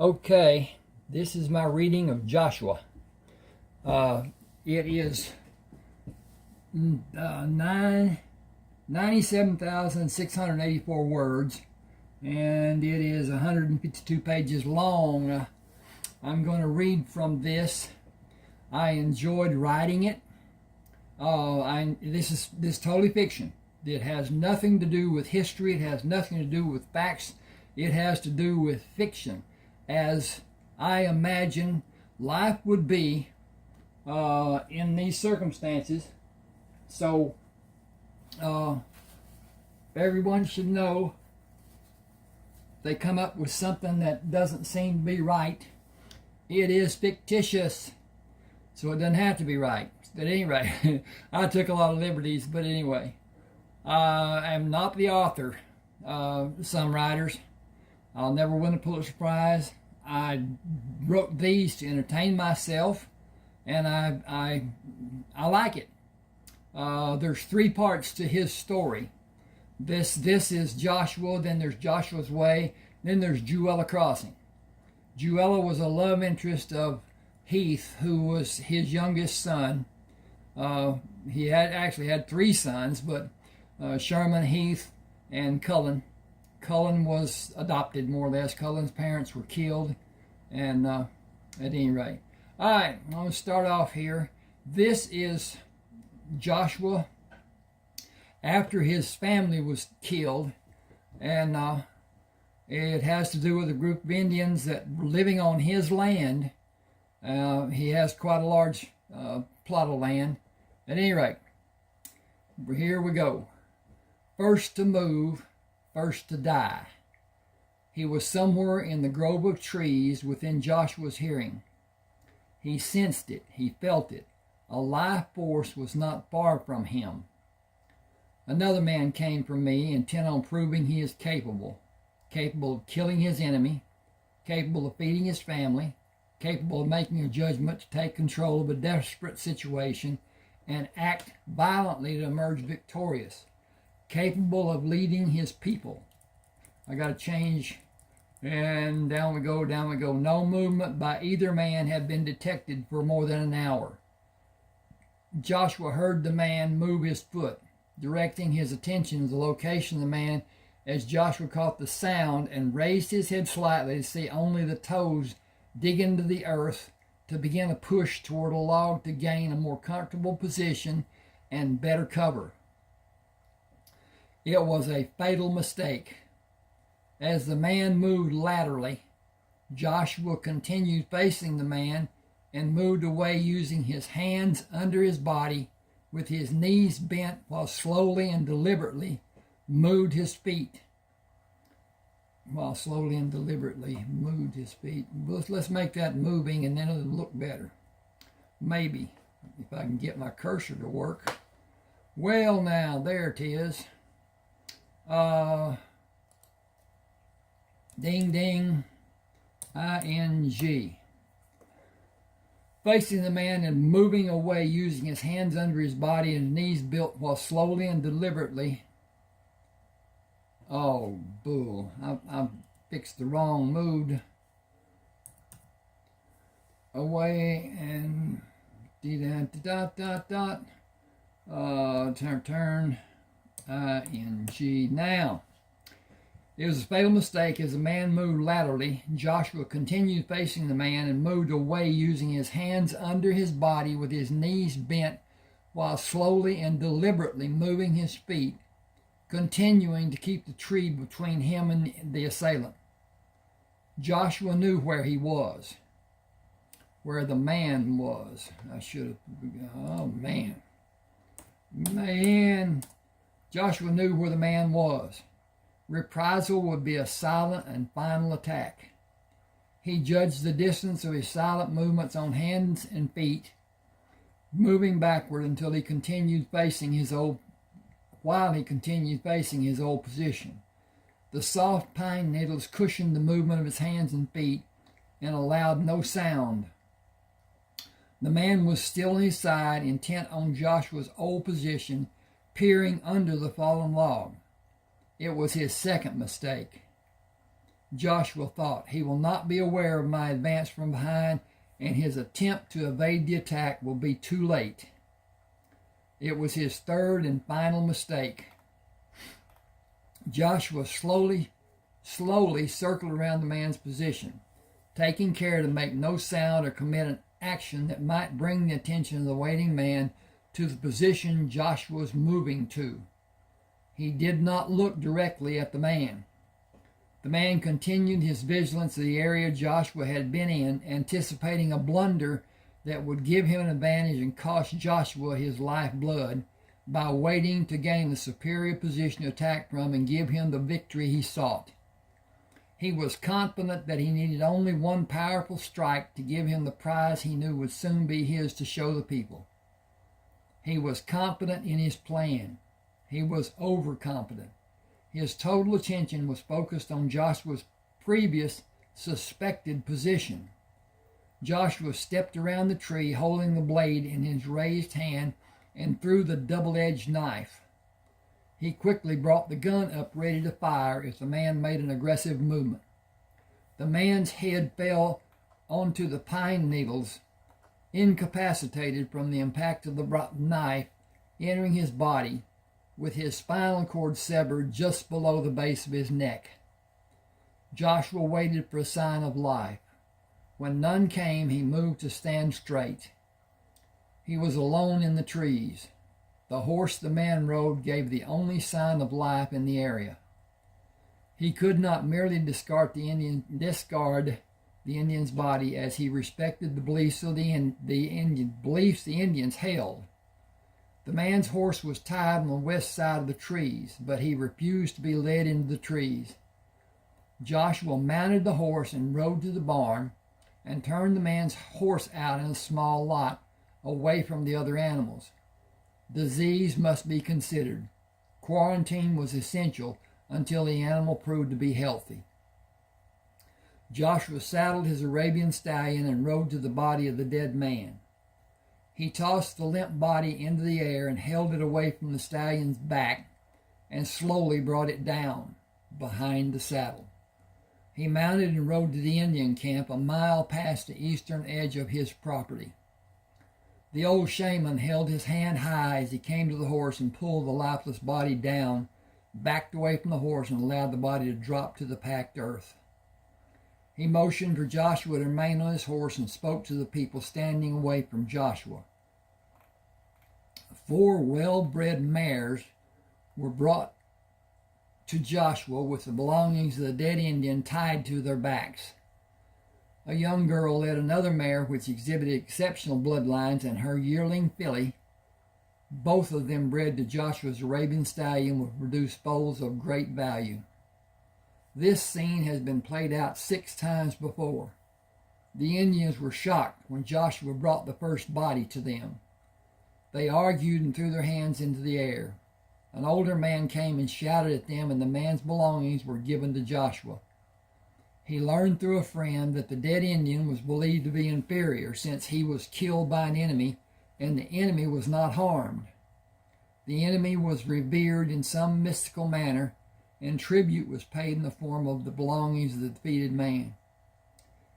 Okay, this is my reading of Joshua. It is 97,684 words, and it is 152 pages long. I'm going to read from this. I enjoyed writing it. This is totally fiction. It has nothing to do with history. It has nothing to do with facts. It has to do with fiction, as I imagine life would be in these circumstances. So everyone should know if they come up with something that doesn't seem to be right, it is fictitious. So it doesn't have to be right. At any rate, I took a lot of liberties, but anyway, I am not the author. Some writers, I'll never win a Pulitzer Prize. I wrote these to entertain myself, and I like it. There's three parts to his story. This is Joshua, then there's Joshua's Way, then there's Juella Crossing. Juella was a love interest of Heath, who was his youngest son. He had three sons, but Sherman, Heath, and Cullen. Cullen was adopted, more or less. Cullen's parents were killed, and at any rate. All right, I'm going to start off here. This is Joshua after his family was killed, and it has to do with a group of Indians that were living on his land. He has quite a large plot of land. At any rate, here we go. First to move, first to die. He was somewhere in the grove of trees within Joshua's hearing. He sensed it, he felt it. A life force was not far from him. Another man came from me, intent on proving he is capable of killing his enemy, capable of feeding his family, capable of making a judgment to take control of a desperate situation and act violently to emerge victorious, capable of leading his people. I got to change, and down we go. No movement by either man had been detected for more than an hour. Joshua heard the man move his foot, directing his attention to the location of the man as Joshua caught the sound and raised his head slightly to see only the toes dig into the earth to begin a push toward a log to gain a more comfortable position and better cover. It was a fatal mistake. As the man moved laterally, Joshua continued facing the man and moved away using his hands under his body with his knees bent while slowly and deliberately moved his feet. Let's make that moving, and then it'll look better. Maybe, if I can get my cursor to work. Well, now, there it is. Ding, ding, ing. Facing the man and moving away using his hands under his body and knees built while slowly and deliberately. Oh, bull. I fixed the wrong mood. Away and turn, ing. Now, it was a fatal mistake. As the man moved laterally, Joshua continued facing the man and moved away using his hands under his body with his knees bent while slowly and deliberately moving his feet, continuing to keep the tree between him and the assailant. Joshua knew where he was, where the man was. Joshua knew where the man was. Reprisal would be a silent and final attack. He judged the distance of his silent movements on hands and feet, moving backward until he continued facing his old position. The soft pine needles cushioned the movement of his hands and feet and allowed no sound. The man was still on his side, intent on Joshua's old position, peering under the fallen log. It was his second mistake. Joshua thought. He will not be aware of my advance from behind, and his attempt to evade the attack will be too late. It was his third and final mistake. Joshua slowly circled around the man's position, taking care to make no sound or commit an action that might bring the attention of the waiting man to the position Joshua was moving to. He did not look directly at the man. The man continued his vigilance of the area Joshua had been in, anticipating a blunder that would give him an advantage and cost Joshua his lifeblood by waiting to gain the superior position to attack from and give him the victory he sought. He was confident that he needed only one powerful strike to give him the prize he knew would soon be his to show the people. He was confident in his plan. He was overconfident. His total attention was focused on Joshua's previous suspected position. Joshua stepped around the tree, holding the blade in his raised hand, and threw the double-edged knife. He quickly brought the gun up ready to fire if the man made an aggressive movement. The man's head fell onto the pine needles, incapacitated from the impact of the knife entering his body, with his spinal cord severed just below the base of his neck. Joshua waited for a sign of life. When none came, he moved to stand straight. He was alone in the trees. The horse the man rode gave the only sign of life in the area. He could not merely discard the Indian's body, as he respected the beliefs of the Indians held. The man's horse was tied on the west side of the trees, but he refused to be led into the trees. Joshua mounted the horse and rode to the barn and turned the man's horse out in a small lot away from the other animals. Disease must be considered. Quarantine was essential until the animal proved to be healthy. Joshua saddled his Arabian stallion and rode to the body of the dead man. He tossed the limp body into the air and held it away from the stallion's back and slowly brought it down behind the saddle. He mounted and rode to the Indian camp a mile past the eastern edge of his property. The old shaman held his hand high as he came to the horse and pulled the lifeless body down, backed away from the horse, and allowed the body to drop to the packed earth. He motioned for Joshua to remain on his horse and spoke to the people standing away from Joshua. 4 well-bred mares were brought to Joshua with the belongings of the dead Indian tied to their backs. A young girl led another mare which exhibited exceptional bloodlines and her yearling filly. Both of them bred to Joshua's Arabian stallion would produce foals of great value. This scene has been played out 6 times before. The Indians were shocked when Joshua brought the first body to them. They argued and threw their hands into the air. An older man came and shouted at them, and the man's belongings were given to Joshua. He learned through a friend that the dead Indian was believed to be inferior since he was killed by an enemy, and the enemy was not harmed. The enemy was revered in some mystical manner, and tribute was paid in the form of the belongings of the defeated man.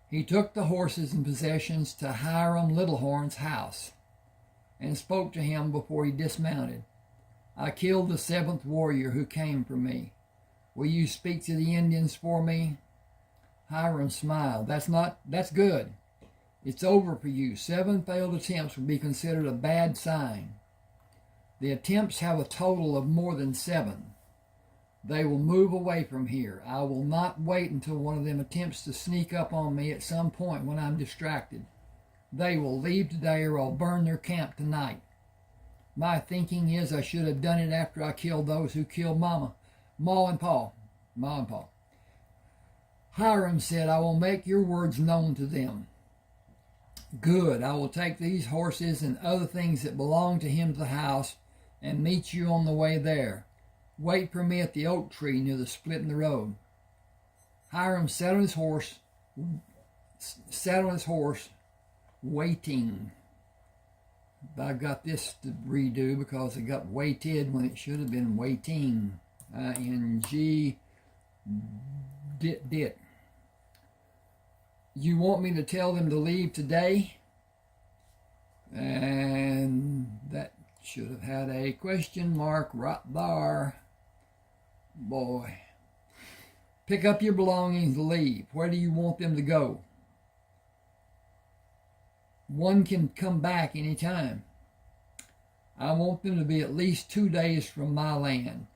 He took the horses and possessions to Hiram Littlehorn's house and spoke to him before he dismounted. I killed the 7th warrior who came from me. Will you speak to the Indians for me? Hiram smiled. That's good. It's over for you. 7 failed attempts would be considered a bad sign. The attempts have a total of more than 7. They will move away from here. I will not wait until one of them attempts to sneak up on me at some point when I'm distracted. They will leave today or I'll burn their camp tonight. My thinking is I should have done it after I killed those who killed Ma and Pa. Hiram said, I will make your words known to them. Good, I will take these horses and other things that belong to him to the house and meet you on the way there. Wait for me at the oak tree near the split in the road. Hiram sat on his horse, waiting. I got this to redo because it got waited when it should have been waiting. ING dit. You want me to tell them to leave today? And that should have had a question mark right there. Boy. Pick up your belongings and leave. Where do you want them to go? One can come back any time. I want them to be at least 2 days from my land.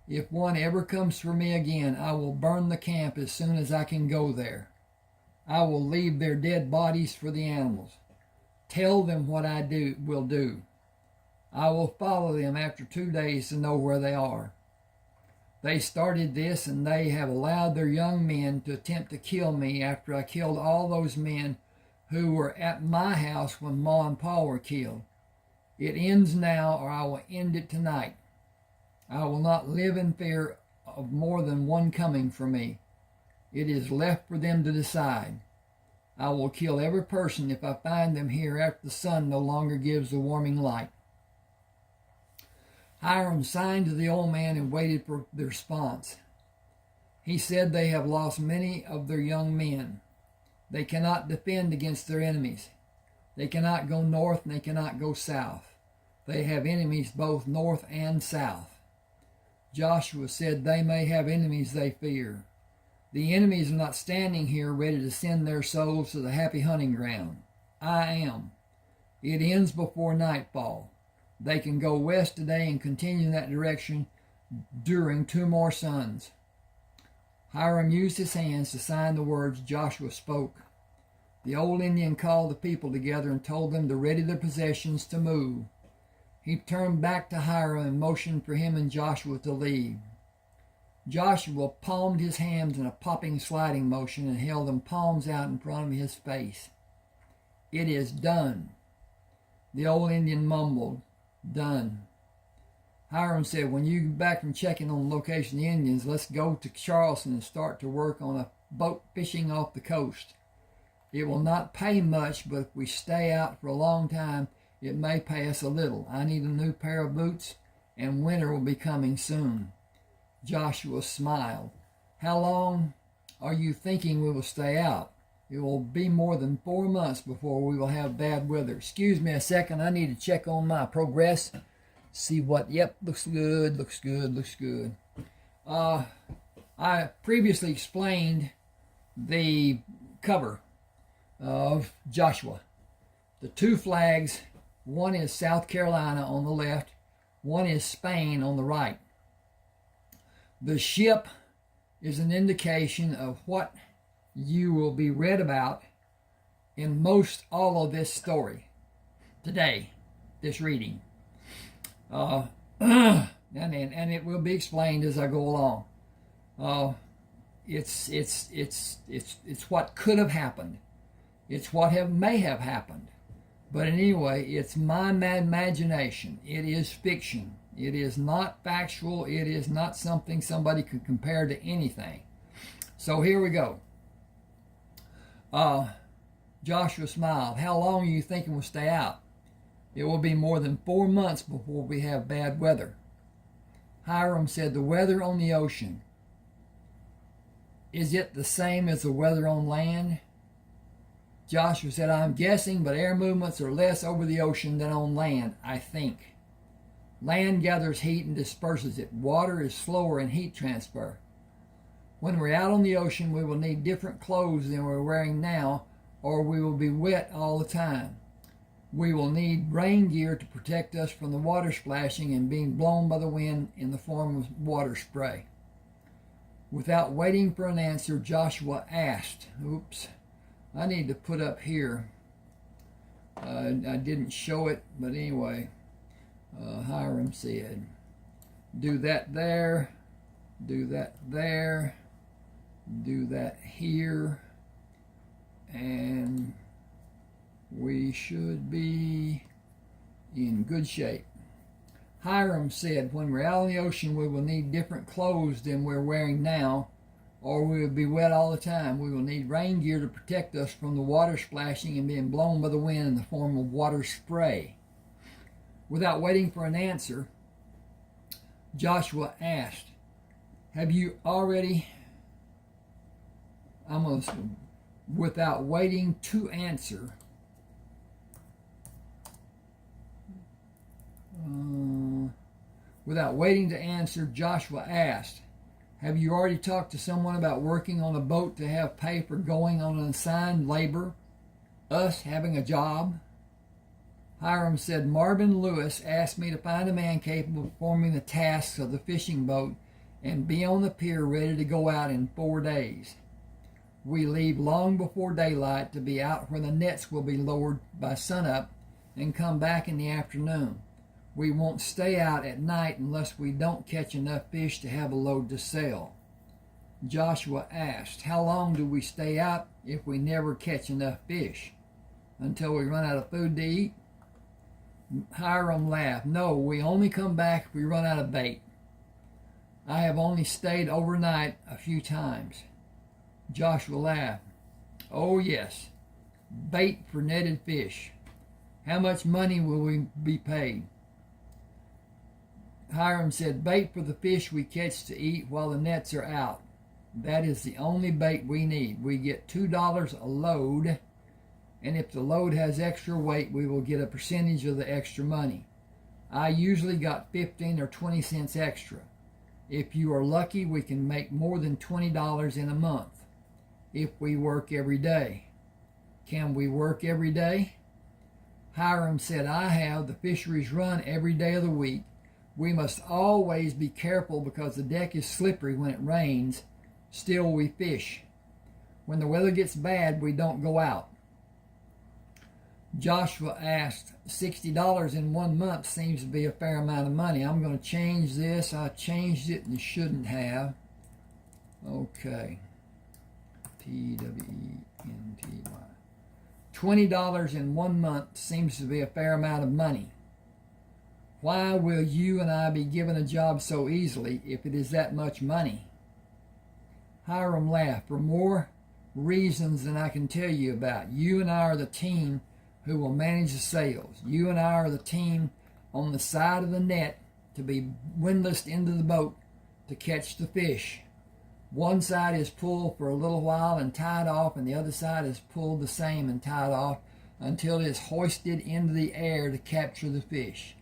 If one ever comes for me again, I will burn the camp as soon as I can go there. I will leave their dead bodies for the animals. Tell them what I will do. I will follow them after 2 days to know where they are. They started this, and they have allowed their young men to attempt to kill me after I killed all those men who were at my house when Ma and Pa were killed. It ends now, or I will end it tonight. I will not live in fear of more than one coming for me. It is left for them to decide. I will kill every person if I find them here after the sun no longer gives the warming light. Hiram signed to the old man and waited for the response. He said, they have lost many of their young men. They cannot defend against their enemies. They cannot go north and they cannot go south. They have enemies both north and south. Joshua said, they may have enemies they fear. The enemies are not standing here ready to send their souls to the happy hunting ground. I am. It ends before nightfall. They can go west today and continue in that direction during 2 more suns. Hiram used his hands to sign the words Joshua spoke. The old Indian called the people together and told them to ready their possessions to move. He turned back to Hiram and motioned for him and Joshua to leave. Joshua palmed his hands in a popping sliding motion and held them palms out in front of his face. It is done. The old Indian mumbled, done. Hiram said, when you get back from checking on the location of the Indians, let's go to Charleston and start to work on a boat fishing off the coast. It will not pay much, but if we stay out for a long time, it may pay us a little. I need a new pair of boots, and winter will be coming soon. Joshua smiled. How long are you thinking we will stay out? It will be more than 4 months before we will have bad weather. Excuse me a second. I need to check on my progress. See what, yep, looks good, looks good, looks good. I previously explained the cover of Joshua. The 2 flags, one is South Carolina on the left, one is Spain on the right. The ship is an indication of what you will be read about in most all of this story today, this reading. And it will be explained as I go along. It's what could have happened. It's what may have happened. But anyway, it's my imagination. It is fiction. It is not factual. It is not something somebody could compare to anything. So here we go. Joshua smiled. How long are you thinking we'll stay out? It will be more than 4 months before we have bad weather. Hiram said, the weather on the ocean, is it the same as the weather on land? Joshua said, I'm guessing, but air movements are less over the ocean than on land, I think. Land gathers heat and disperses it. Water is slower in heat transfer. When we're out on the ocean, we will need different clothes than we're wearing now, or we will be wet all the time. We will need rain gear to protect us from the water splashing and being blown by the wind in the form of water spray. Without waiting for an answer, Joshua asked, oops, I need to put up here. I didn't show it, but anyway, Hiram said, do that there, do that there, do that here, and we should be in good shape. Hiram said, when we're out in the ocean, we will need different clothes than we're wearing now, or we will be wet all the time. We will need rain gear to protect us from the water splashing and being blown by the wind in the form of water spray. Without waiting for an answer, Joshua asked, have you already, I'm going to Without waiting to answer, Joshua asked, "Have you already talked to someone about working on a boat to have pay for going on an assigned labor, us having a job?" Hiram said, "Marvin Lewis asked me to find a man capable of performing the tasks of the fishing boat and be on the pier ready to go out in 4 days. We leave long before daylight to be out where the nets will be lowered by sunup and come back in the afternoon. We won't stay out at night unless we don't catch enough fish to have a load to sell." Joshua asked, "How long do we stay out if we never catch enough fish? Until we run out of food to eat?" Hiram laughed. "No, we only come back if we run out of bait. I have only stayed overnight a few times." Joshua laughed. "Oh yes, bait for netted fish. How much money will we be paid?" Hiram said, "Bait for the fish we catch to eat while the nets are out. That is the only bait we need. We get $2 a load, and if the load has extra weight, we will get a percentage of the extra money. I usually got 15 or 20 cents extra. If you are lucky, we can make more than $20 in a month if we work every day." "Can we work every day?" Hiram said, "I have. The fisheries run every day of the week. We must always be careful because the deck is slippery when it rains. Still, we fish. When the weather gets bad, we don't go out." Joshua asked, $60 in 1 month seems to be a fair amount of money. I'm going to change this. I changed it and shouldn't have. Okay. TWENTY. $20 in 1 month seems to be a fair amount of money. Why will you and I be given a job so easily if it is that much money? Hiram laughed. "For more reasons than I can tell you about. You and I are the team who will manage the sails. You and I are the team on the side of the net to be windlassed into the boat to catch the fish. One side is pulled for a little while and tied off, and the other side is pulled the same and tied off until it is hoisted into the air to capture the fish.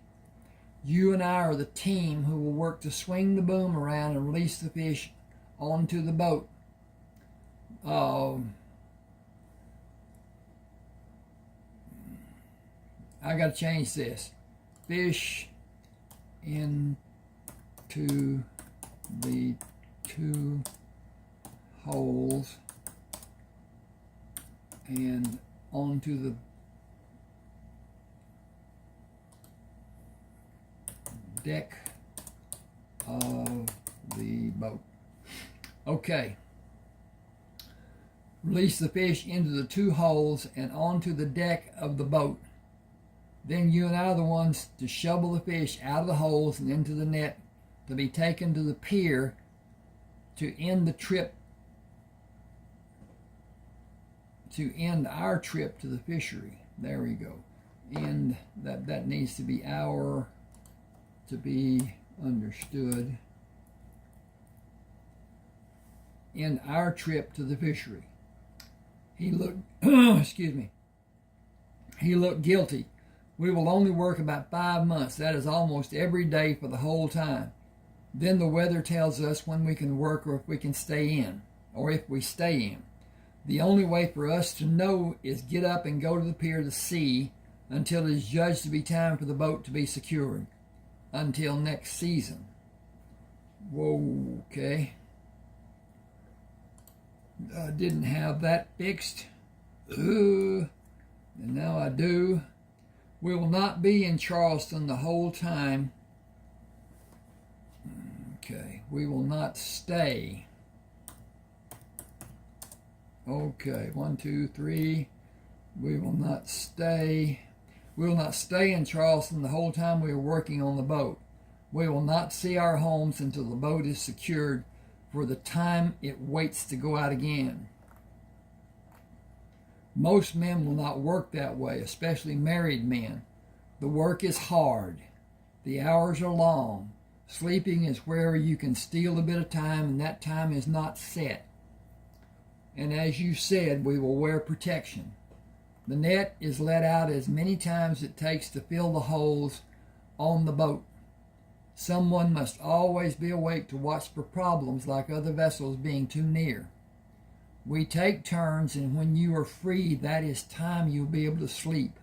You and I are the team who will work to swing the boom around and release the fish onto the boat." I got to change this. Fish into the 2 holes and onto the deck of the boat. Okay. Release the fish into the 2 holes and onto the deck of the boat. Then you and I are the ones to shovel the fish out of the holes and into the net to be taken to the pier to end the trip, to end our trip to the fishery. There we go. End that needs to be our, to be understood. End our trip to the fishery. He looked excuse me. He looked guilty. "We will only work about 5 months. That is almost every day for the whole time. Then the weather tells us when we can work or if we can stay in, or if we stay in. The only way for us to know is get up and go to the pier to see until it is judged to be time for the boat to be secured. Until next season." Whoa, okay. I didn't have that fixed. And now I do. "We will not be in Charleston the whole time." Okay, we will not stay. Okay, 1, 2, 3. We will not stay. We will not stay in Charleston the whole time we are working on the boat. We will not see our homes until the boat is secured for the time it waits to go out again. Most men will not work that way, especially married men. The work is hard. The hours are long. Sleeping is where you can steal a bit of time, and that time is not set. and as you said, we will wear protection. The net is let out as many times as it takes to fill the holes on the boat. Someone must always be awake to watch for problems like other vessels being too near. We take turns, and when you are free, that is time you'll be able to sleep.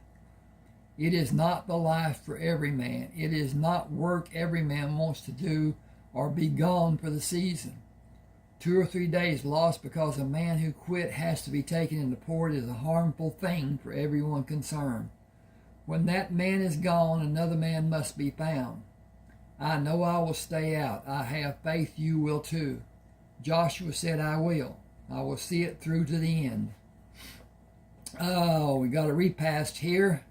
It is not the life for every man. It is not work every man wants to do or be gone for the season. 2 or 3 days lost because a man who quit has to be taken into port is a harmful thing for everyone concerned. When that man is gone, another man must be found. I know I will stay out. I have faith you will too. Joshua said, I will. I will see it through to the end. Oh, we got a repast here.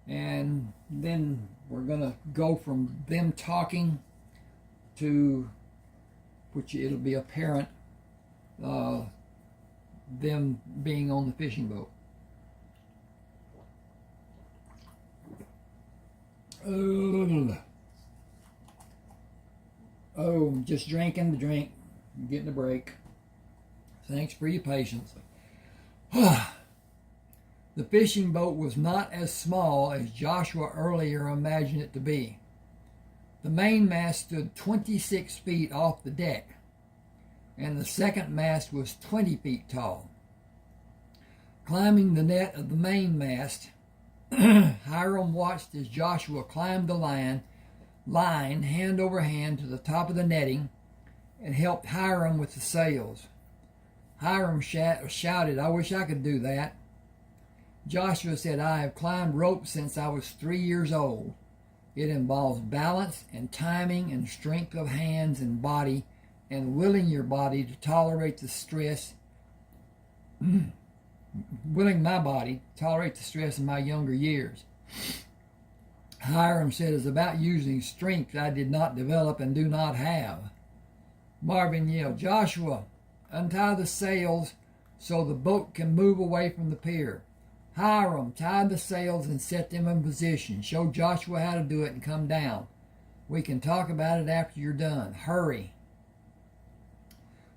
And then we're going to go from them talking to, which it'll be apparent, them being on the fishing boat. Oh, just drinking the drink, getting a break. Thanks for your patience. The fishing boat was not as small as Joshua earlier imagined it to be. The mainmast stood 26 feet off the deck, and the second mast was 20 feet tall. Climbing the net of the mainmast, Hiram watched as Joshua climbed the line hand over hand to the top of the netting and helped Hiram with the sails. Hiram shouted, I wish I could do that. Joshua said, I have climbed ropes since I was 3 years old. It involves balance and timing and strength of hands and body and willing your body to tolerate the stress, willing my body to tolerate the stress in my younger years. Hiram said, it's about using strength I did not develop and do not have. Marvin yelled, Joshua, untie the sails so the boat can move away from the pier. Hiram, tie the sails and set them in position. Show Joshua how to do it and come down. We can talk about it after you're done. Hurry.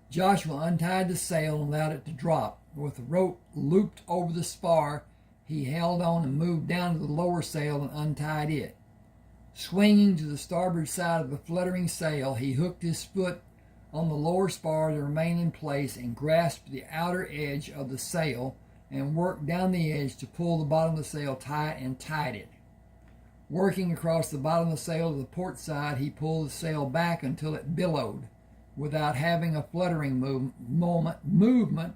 Joshua untied the sail and allowed it to drop. With the rope looped over the spar, he held on and moved down to the lower sail and untied it. Swinging to the starboard side of the fluttering sail, he hooked his foot on the lower spar to remain in place and grasped the outer edge of the sail and worked down the edge to pull the bottom of the sail tight and tied it. Working across the bottom of the sail to the port side, he pulled the sail back until it billowed without having a fluttering movement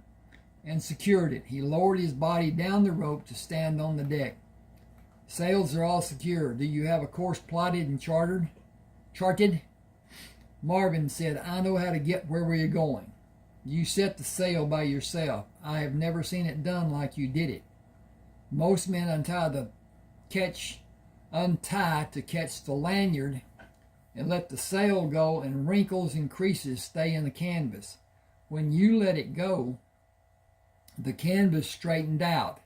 and secured it. He lowered his body down the rope to stand on the deck. Sails are all secure. Do you have a course plotted and charted? Marvin said, I know how to get where we are going. You set the sail by yourself. I have never seen it done like you did it. Most men untie to catch the lanyard and let the sail go, and wrinkles and creases stay in the canvas. When you let it go, the canvas straightened out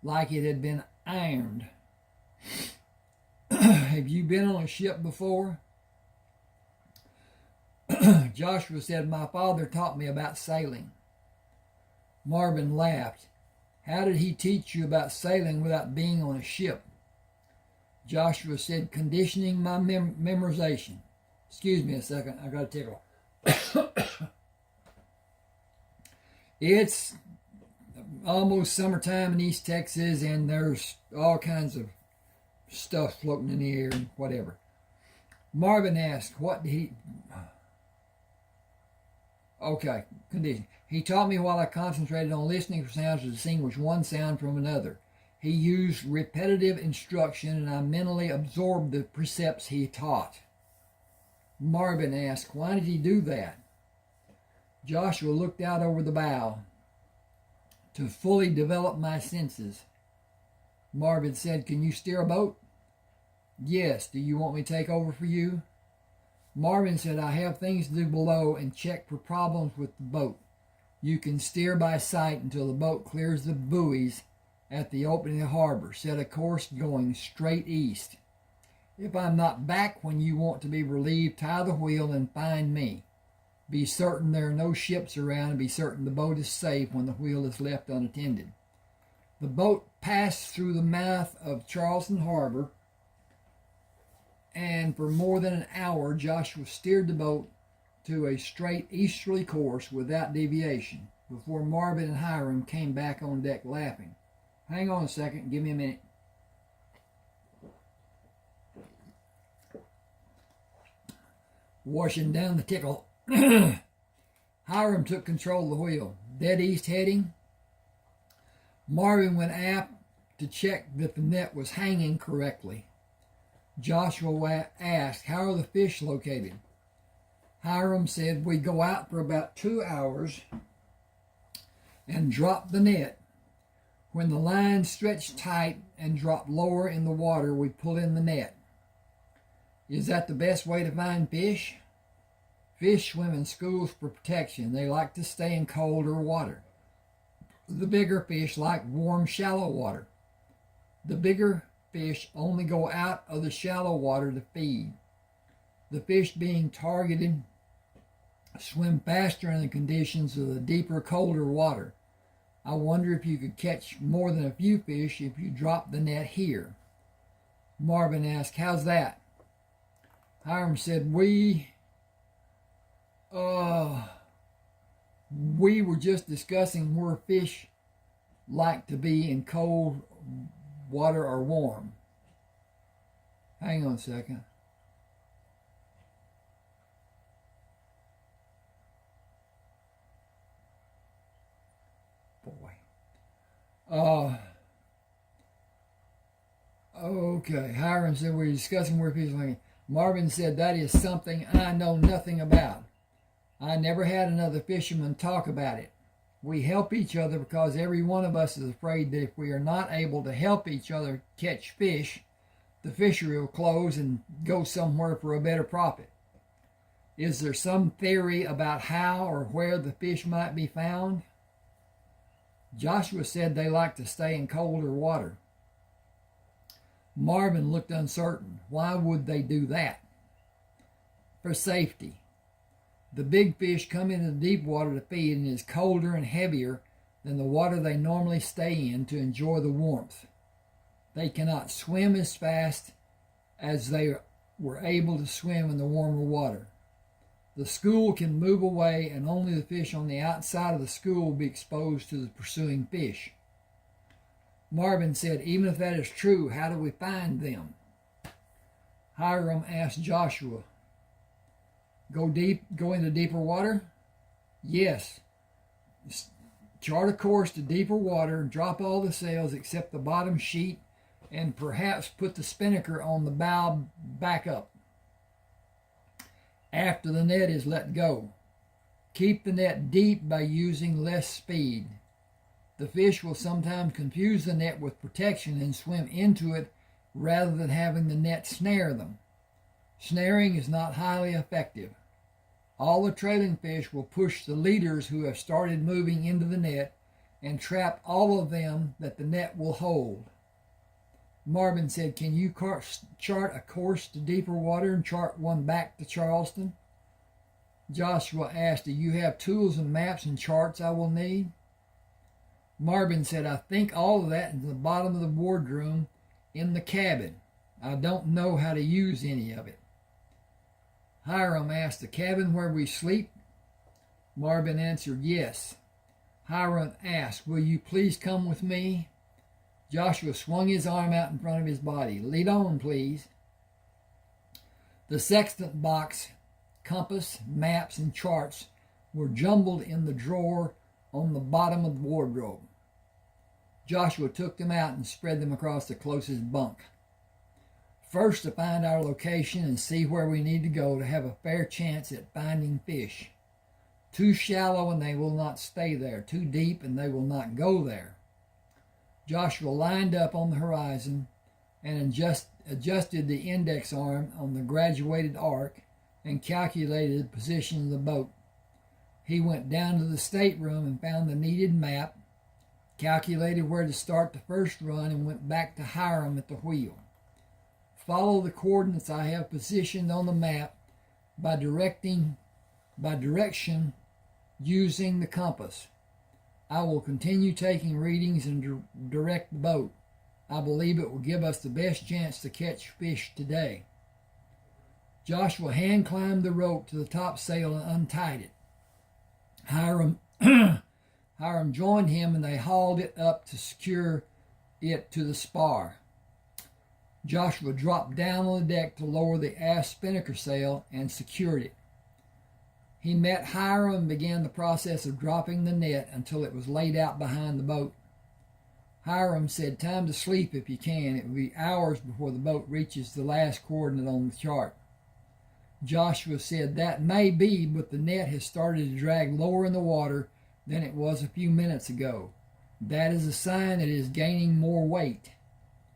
like it had been ironed. Have you been on a ship before? Joshua said, my father taught me about sailing. Marvin laughed. How did he teach you about sailing without being on a ship? Joshua said, conditioning my memorization. Excuse me a second, I got a tickle. It's almost summertime in East Texas, and there's all kinds of stuff floating in the air and whatever. Marvin asked, what did he... Okay, condition. He taught me while I concentrated on listening for sounds to distinguish one sound from another. He used repetitive instruction, and I mentally absorbed the precepts he taught. Marvin asked, why did he do that? Joshua looked out over the bow. To fully develop my senses. Marvin said, can you steer a boat? Yes. Do you want me to take over for you? Marvin said, I have things to do below and check for problems with the boat. You can steer by sight until the boat clears the buoys at the opening of the harbor. Set a course going straight east. If I'm not back when you want to be relieved, tie the wheel and find me. Be certain there are no ships around, and be certain the boat is safe when the wheel is left unattended. The boat passed through the mouth of Charleston Harbor, and for more than an hour Joshua steered the boat to a straight easterly course without deviation before Marvin and Hiram came back on deck laughing. Hang on a second, give me a minute. Washing down the tickle. Hiram took control of the wheel. Dead east heading. Marvin went aft to check that the net was hanging correctly. Joshua asked, "How are the fish located?" Hiram said, "We go out for about 2 hours and drop the net. When the line stretched tight and dropped lower in the water, we pull in the net." "Is that the best way to find fish?" "Fish swim in schools for protection. They like to stay in colder water. The bigger fish like warm, shallow water. The bigger fish only go out of the shallow water to feed. The fish being targeted swim faster in the conditions of the deeper, colder water. I wonder if you could catch more than a few fish if you drop the net here." Marvin asked, "How's that?" Hiram said, We were just discussing where fish like to be in cold water or warm." Hang on a second. Okay. Hiram said, "We're discussing where fish like." Marvin said, "That is something I know nothing about. I never had another fisherman talk about it. We help each other because every one of us is afraid that if we are not able to help each other catch fish, the fishery will close and go somewhere for a better profit. Is there some theory about how or where the fish might be found?" Joshua said they like to stay in colder water. Marvin looked uncertain. Why would they do that? "For safety. The big fish come into the deep water to feed and is colder and heavier than the water they normally stay in to enjoy the warmth. They cannot swim as fast as they were able to swim in the warmer water. The school can move away and only the fish on the outside of the school will be exposed to the pursuing fish." Marvin said, "Even if that is true, how do we find them?" Hiram asked Joshua, Go into deeper water?" "Yes. Chart a course to deeper water, drop all the sails except the bottom sheet, and perhaps put the spinnaker on the bow back up after the net is let go. Keep the net deep by using less speed. The fish will sometimes confuse the net with protection and swim into it rather than having the net snare them. Snaring is not highly effective. All the trailing fish will push the leaders who have started moving into the net and trap all of them that the net will hold." Marvin said, "Can you chart a course to deeper water and chart one back to Charleston?" Joshua asked, "Do you have tools and maps and charts I will need?" Marvin said, "I think all of that is in the bottom of the boardroom in the cabin. I don't know how to use any of it." Hiram asked, "The cabin where we sleep?" Marvin answered, "Yes." Hiram asked, "Will you please come with me?" Joshua swung his arm out in front of his body. "Lead on, please." The sextant box, compass, maps, and charts were jumbled in the drawer on the bottom of the wardrobe. Joshua took them out and spread them across the closest bunk. "First, to find our location and see where we need to go to have a fair chance at finding fish. Too shallow and they will not stay there. Too deep and they will not go there." Joshua lined up on the horizon and adjusted the index arm on the graduated arc and calculated the position of the boat. He went down to the stateroom and found the needed map, calculated where to start the first run, and went back to Hiram at the wheel. "Follow the coordinates I have positioned on the map by directing by direction using the compass. I will continue taking readings and direct the boat. I believe it will give us the best chance to catch fish today. Joshua hand climbed the rope to the topsail and untied it. Hiram joined him and they hauled it up to secure it to the spar. Joshua dropped down on the deck to lower the aft spinnaker sail and secured it. He met Hiram and began the process of dropping the net until it was laid out behind the boat. Hiram said, "Time to sleep if you can. It will be hours before the boat reaches the last coordinate on the chart." Joshua said, "That may be, but the net has started to drag lower in the water than it was a few minutes ago. That is a sign that it is gaining more weight.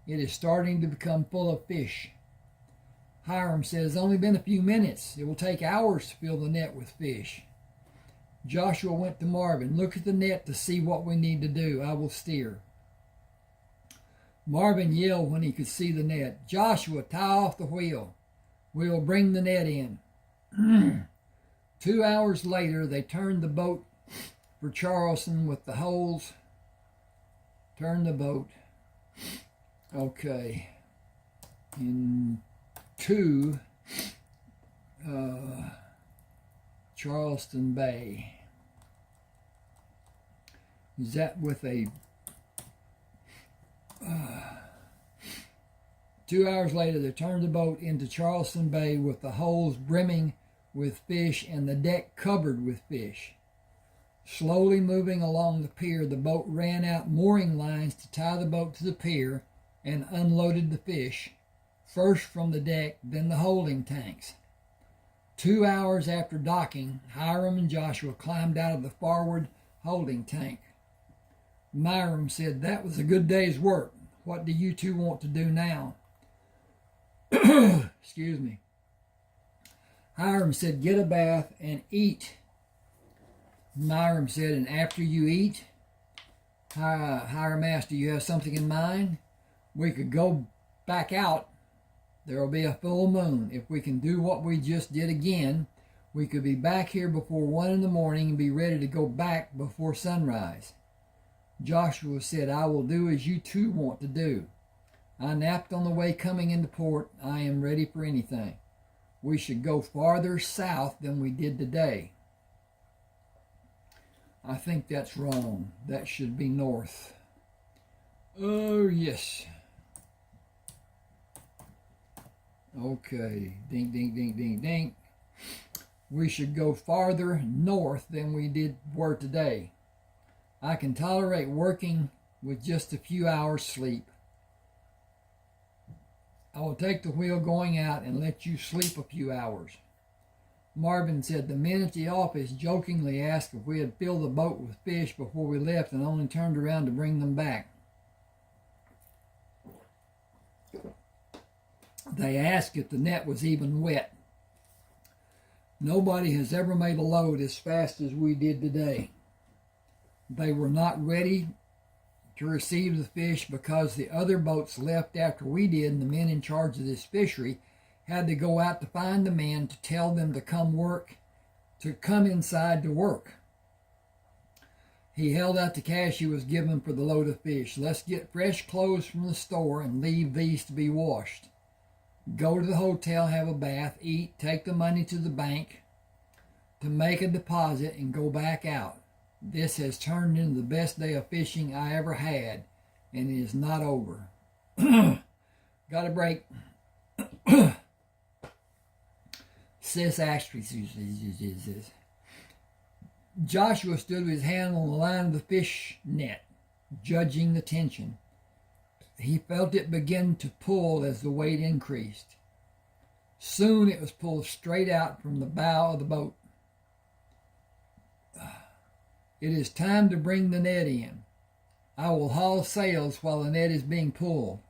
It is starting to become full of fish." Hiram said, "It's only been a few minutes. It will take hours to fill the net with fish." Joshua went to Marvin. "Look at the net to see what we need to do. I will steer." Marvin yelled when he could see the net, "Joshua, tie off the wheel. We will bring the net in." 2 hours later, they turned the boat for Charleston with the holes. Turn the boat. Okay. Into Charleston Bay. Is that with a 2 hours later, they turned the boat into Charleston Bay with the holes brimming with fish and the deck covered with fish. Slowly moving along the pier, the boat ran out mooring lines to tie the boat to the pier and unloaded the fish, first from the deck, then the holding tanks. 2 hours after docking, Hiram and Joshua climbed out of the forward holding tank. Hiram said, "That was a good day's work. What do you two want to do now?" Excuse me. Hiram said, "Get a bath and eat." Hiram said, "And after you eat?" Hiram asked, "Do you have something in mind?" "We could go back out. There will be a full moon. If we can do what we just did again, we could be back here before 1 in the morning and be ready to go back before sunrise." Joshua said, "I will do as you two want to do. I napped on the way coming into port. I am ready for anything. We should go farther south than we did today." I think that's wrong. That should be north. Oh, yes. Okay. Ding, ding, ding, ding, ding. We should go farther north than we were today. I can tolerate working with just a few hours sleep. I will take the wheel going out and let you sleep a few hours. Marvin said, "The men at the office jokingly asked if we had filled the boat with fish before we left and only turned around to bring them back. They asked if the net was even wet. Nobody has ever made a load as fast as we did today. They were not ready to receive the fish because the other boats left after we did, and the men in charge of this fishery had to go out to find the men to tell them to come inside to work." He held out the cash he was given for the load of fish. "Let's get fresh clothes from the store and leave these to be washed. Go to the hotel, have a bath, eat, take the money to the bank to make a deposit, and go back out. This has turned into the best day of fishing I ever had, and it is not over." Got a break. Sis actress. Joshua stood with his hand on the line of the fish net, judging the tension. He felt it begin to pull as the weight increased. Soon it was pulled straight out from the bow of the boat. "It is time to bring the net in. I will haul sails while the net is being pulled."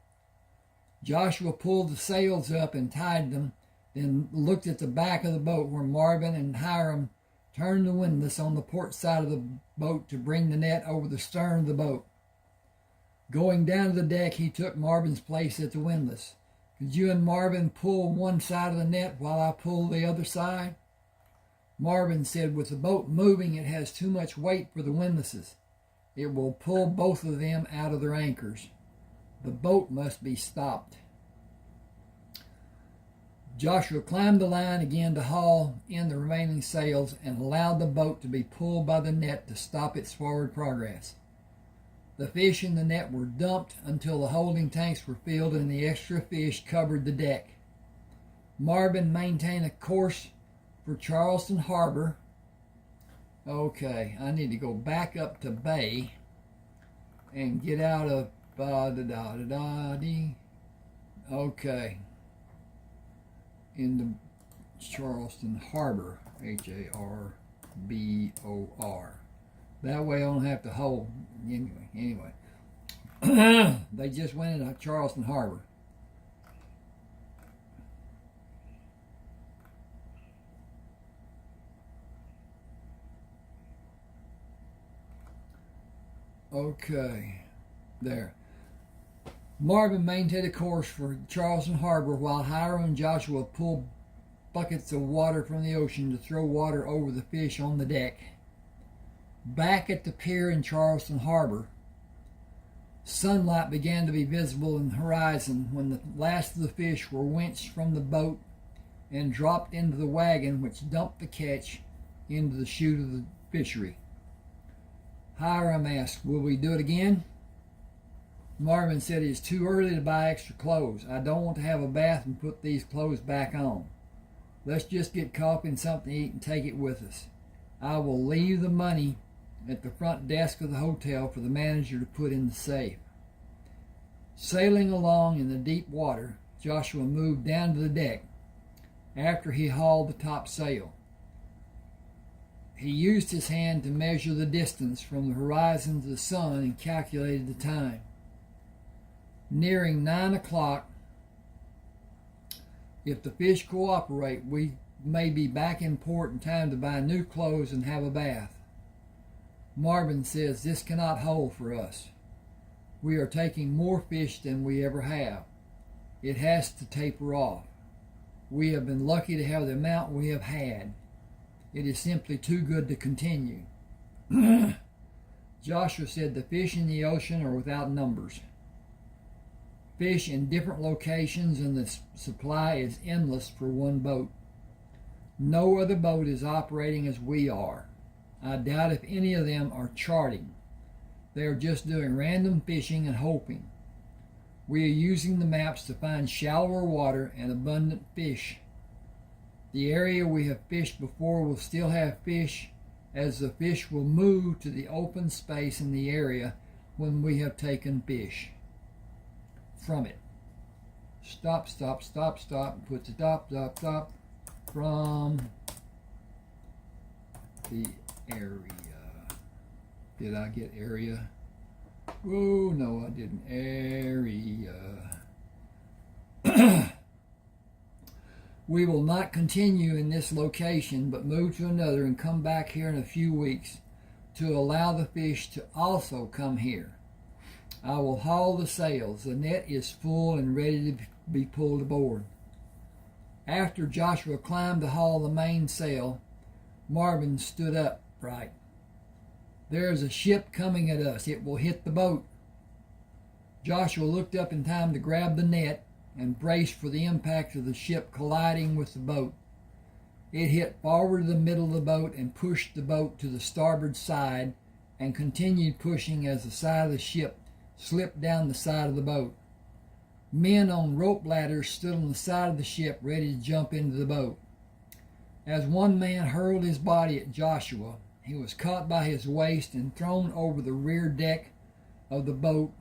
Joshua pulled the sails up and tied them, then looked at the back of the boat where Marvin and Hiram turned the windlass on the port side of the boat to bring the net over the stern of the boat. Going down to the deck, he took Marvin's place at the windlass. "Could you and Marvin pull one side of the net while I pull the other side?" Marvin said, with the boat moving, it has too much weight for the windlasses. It will pull both of them out of their anchors. The boat must be stopped. Joshua climbed the line again to haul in the remaining sails and allowed the boat to be pulled by the net to stop its forward progress. The fish in the net were dumped until the holding tanks were filled and the extra fish covered the deck. Marvin maintained a course for Charleston Harbor. Okay, I need to go back up to Bay and get out of okay, in the Charleston Harbor, Harbor. That way I don't have to hold. Anyway. They just went into Charleston Harbor. Okay, there. Marvin maintained a course for Charleston Harbor while Hiram and Joshua pulled buckets of water from the ocean to throw water over the fish on the deck. Back at the pier in Charleston Harbor, sunlight began to be visible in the horizon when the last of the fish were winched from the boat and dropped into the wagon, which dumped the catch into the chute of the fishery. Hiram asked, "Will we do it again?" Marvin said, "It's too early to buy extra clothes. I don't want to have a bath and put these clothes back on. Let's just get coffee and something to eat and take it with us. I will leave the money at the front desk of the hotel for the manager to put in the safe." Sailing along in the deep water, Joshua moved down to the deck after he hauled the top sail. He used his hand to measure the distance from the horizon to the sun and calculated the time. Nearing 9 o'clock, if the fish cooperate, we may be back in port in time to buy new clothes and have a bath. Marvin says, "This cannot hold for us. We are taking more fish than we ever have. It has to taper off. We have been lucky to have the amount we have had. It is simply too good to continue." Joshua said, "The fish in the ocean are without numbers. Fish in different locations, and the supply is endless for one boat. No other boat is operating as we are. I doubt if any of them are charting. They are just doing random fishing and hoping. We are using the maps to find shallower water and abundant fish. The area we have fished before will still have fish, as the fish will move to the open space in the area when we have taken fish from it." Stop. Put the stop from the area. Did I get area? Oh, no, I didn't. Area. "We will not continue in this location, but move to another and come back here in a few weeks to allow the fish to also come here. I will haul the sails. The net is full and ready to be pulled aboard." After Joshua climbed to haul the mainsail, Marvin stood upright. "There is a ship coming at us. It will hit the boat." Joshua looked up in time to grab the net and braced for the impact of the ship colliding with the boat. It hit forward to the middle of the boat and pushed the boat to the starboard side and continued pushing as the side of the ship slipped down the side of the boat. Men on rope ladders stood on the side of the ship ready to jump into the boat. As one man hurled his body at Joshua, he was caught by his waist and thrown over the rear deck of the boat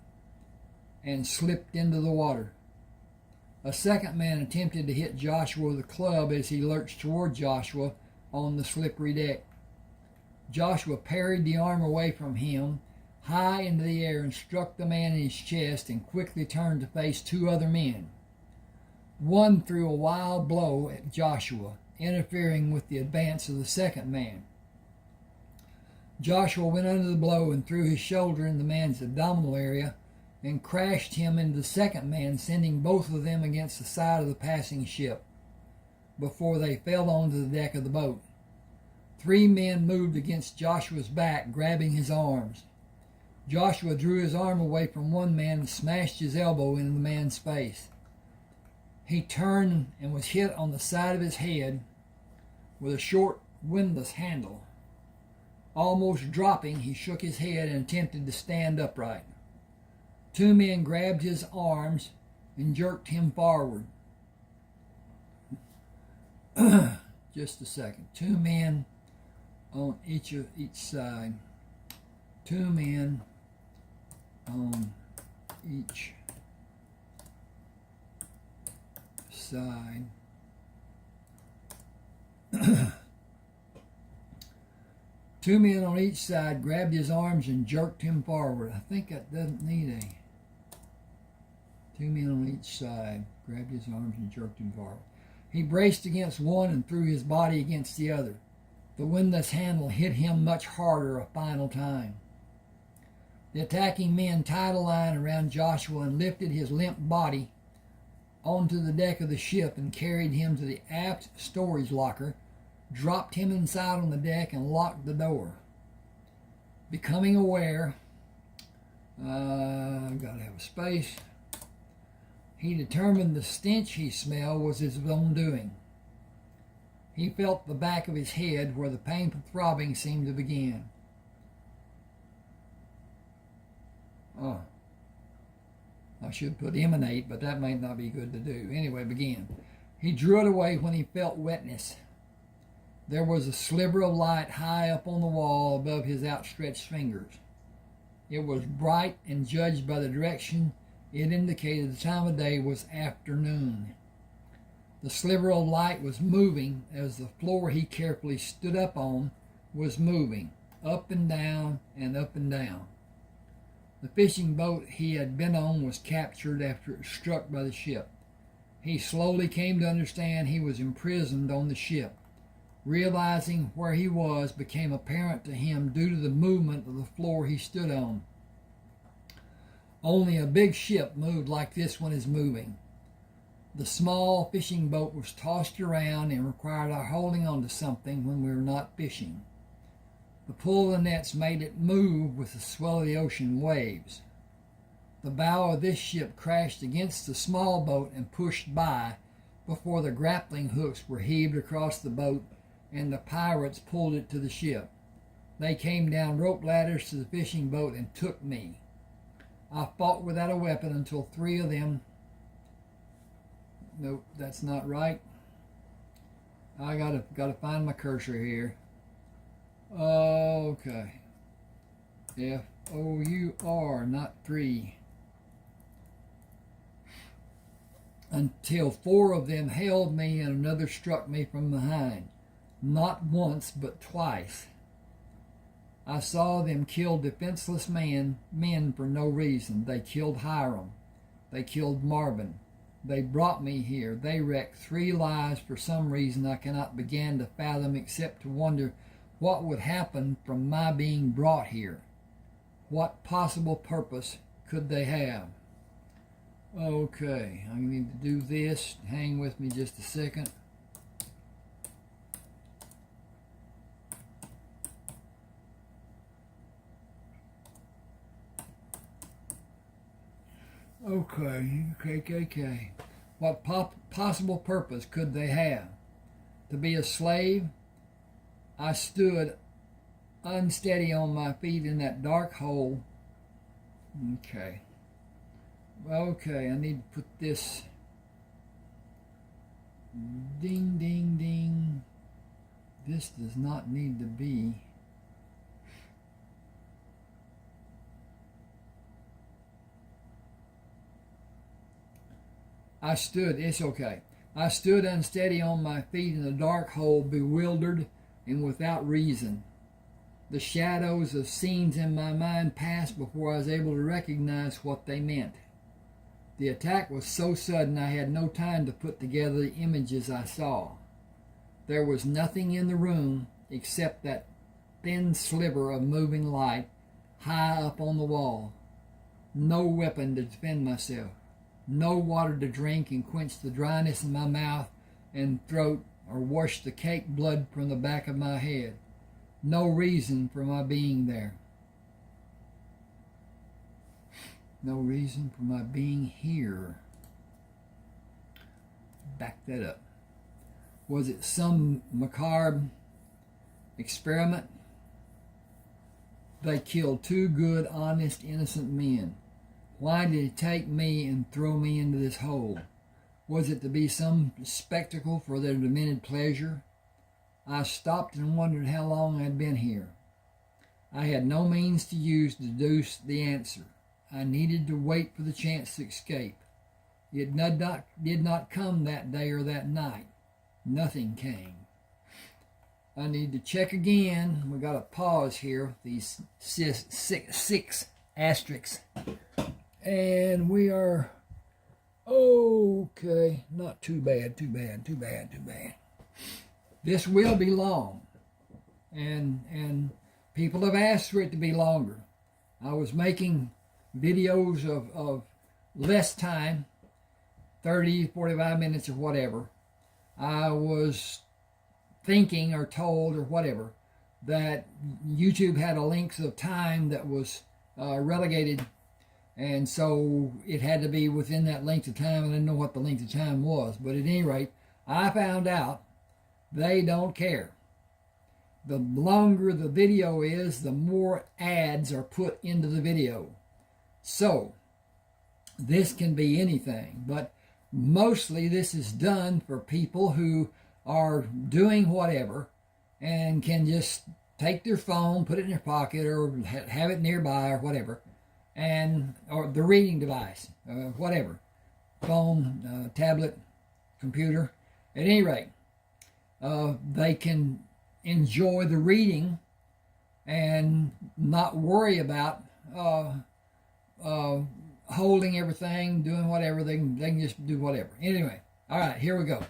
and slipped into the water. A second man attempted to hit Joshua with a club as he lurched toward Joshua on the slippery deck. Joshua parried the arm away from him high into the air and struck the man in his chest and quickly turned to face two other men. One threw a wild blow at Joshua, interfering with the advance of the second man. Joshua went under the blow and threw his shoulder in the man's abdominal area and crashed him into the second man, sending both of them against the side of the passing ship before they fell onto the deck of the boat. 3 men moved against Joshua's back, grabbing his arms. Joshua drew his arm away from one man and smashed his elbow into the man's face. He turned and was hit on the side of his head with a short windlass handle. Almost dropping, he shook his head and attempted to stand upright. 2 men grabbed his arms and jerked him forward. Just a second. 2 men on each side. 2 men on each side. Two men on each side grabbed his arms and jerked him forward. I think that doesn't need a... 2 men on each side grabbed his arms and jerked him forward. He braced against one and threw his body against the other. The windlass handle hit him much harder a final time. The attacking men tied a line around Joshua and lifted his limp body onto the deck of the ship and carried him to the aft storage locker, dropped him inside on the deck, and locked the door. Becoming aware, I've got to have a space, he determined the stench he smelled was his own doing. He felt the back of his head where the painful throbbing seemed to begin. Oh, I should put emanate, but that might not be good to do. Anyway, begin. He drew it away when he felt wetness. There was a sliver of light high up on the wall above his outstretched fingers. It was bright, and judged by the direction it indicated, the time of day was afternoon. The sliver of light was moving as the floor he carefully stood up on was moving, up and down and up and down. The fishing boat he had been on was captured after it was struck by the ship. He slowly came to understand he was imprisoned on the ship. Realizing where he was became apparent to him due to the movement of the floor he stood on. Only a big ship moved like this one is moving. The small fishing boat was tossed around and required our holding on to something when we were not fishing. The pull of the nets made it move with the swell of the ocean waves. The bow of this ship crashed against the small boat and pushed by before the grappling hooks were heaved across the boat and the pirates pulled it to the ship. They came down rope ladders to the fishing boat and took me. I fought without a weapon until 3 of them... Nope, that's not right. I gotta find my cursor here. Okay. F-O-U-R, not 3. Until 4 of them held me and another struck me from behind. Not once, but twice. I saw them kill defenseless men for no reason. They killed Hiram. They killed Marvin. They brought me here. They wrecked 3 lives for some reason I cannot begin to fathom, except to wonder what would happen from my being brought here. What possible purpose could they have? Okay, I need to do this. Hang with me just a second. Okay. What possible purpose could they have? To be a slave? I stood unsteady on my feet in that dark hole. Okay, I need to put this. Ding, ding, ding. This does not need to be. It's okay. I stood unsteady on my feet in a dark hole, bewildered and without reason. The shadows of scenes in my mind passed before I was able to recognize what they meant. The attack was so sudden I had no time to put together the images I saw. There was nothing in the room except that thin sliver of moving light high up on the wall. No weapon to defend myself. No water to drink and quench the dryness in my mouth and throat or wash the caked blood from the back of my head. no reason for my being there. No reason for my being here. Back that up. Was it some macabre experiment? They killed two good, honest, innocent men. Why did it take me and throw me into this hole? Was it to be some spectacle for their demented pleasure? I stopped and wondered how long I had been here. I had no means to use to deduce the answer. I needed to wait for the chance to escape. It did not come that day or that night. Nothing came. I need to check again. We got to pause here. These six asterisks. And we are okay. Not too bad. This will be long. And people have asked for it to be longer. I was making videos of less time, 30, 45 minutes or whatever. I was thinking or told or whatever that YouTube had a length of time that was relegated, and so it had to be within that length of time. I didn't know what the length of time was, but at any rate, I found out they don't care. The longer the video is, the more ads are put into the video. So this can be anything, but mostly this is done for people who are doing whatever and can just take their phone, put it in their pocket, or have it nearby or whatever, or the reading device, whatever, phone, tablet, computer. At any rate, they can enjoy the reading and not worry about holding everything, doing whatever. They can just do whatever. Anyway, all right, here we go.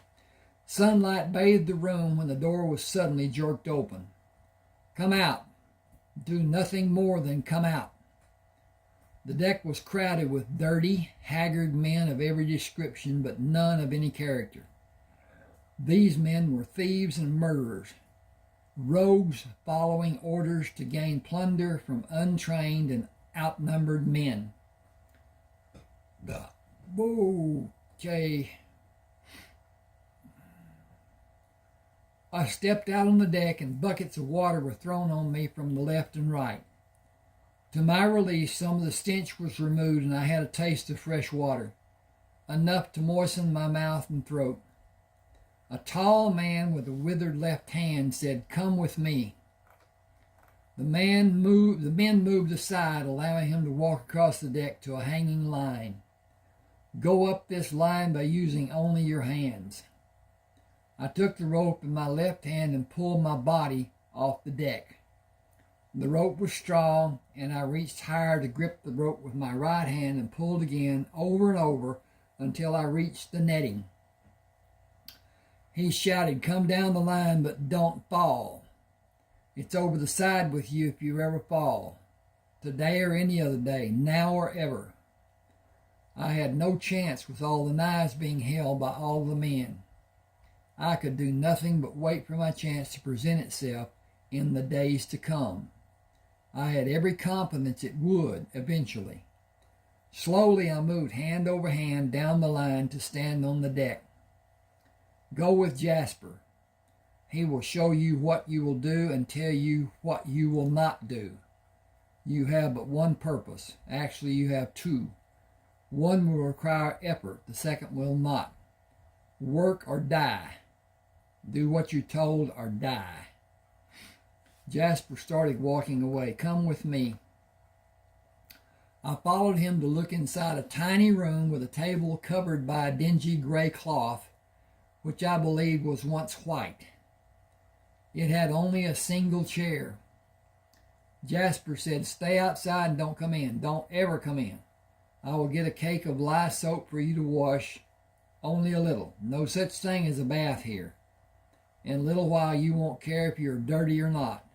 Sunlight bathed the room when the door was suddenly jerked open. Come out. Do nothing more than come out. The deck was crowded with dirty, haggard men of every description, but none of any character. These men were thieves and murderers, rogues following orders to gain plunder from untrained and outnumbered men. Okay. I stepped out on the deck and buckets of water were thrown on me from the left and right. To my relief, some of the stench was removed and I had a taste of fresh water, enough to moisten my mouth and throat. A tall man with a withered left hand said, "Come with me." The men moved aside, allowing him to walk across the deck to a hanging line. Go up this line by using only your hands. I took the rope in my left hand and pulled my body off the deck. The rope was strong, and I reached higher to grip the rope with my right hand and pulled again, over and over, until I reached the netting. He shouted, "Come down the line, but don't fall. It's over the side with you if you ever fall. Today or any other day, now or ever." I had no chance with all the knives being held by all the men. I could do nothing but wait for my chance to present itself in the days to come. I had every confidence it would eventually. Slowly I moved hand over hand down the line to stand on the deck. Go with Jasper. He will show you what you will do and tell you what you will not do. You have but one purpose. Actually, you have two. One will require effort, the second will not. Work or die. Do what you're told or die. Jasper started walking away. Come with me. I followed him to look inside a tiny room with a table covered by a dingy gray cloth, which I believed was once white. It had only a single chair. Jasper said, "Stay outside and don't come in. Don't ever come in. I will get a cake of lye soap for you to wash, only a little. No such thing as a bath here. In a little while you won't care if you're dirty or not.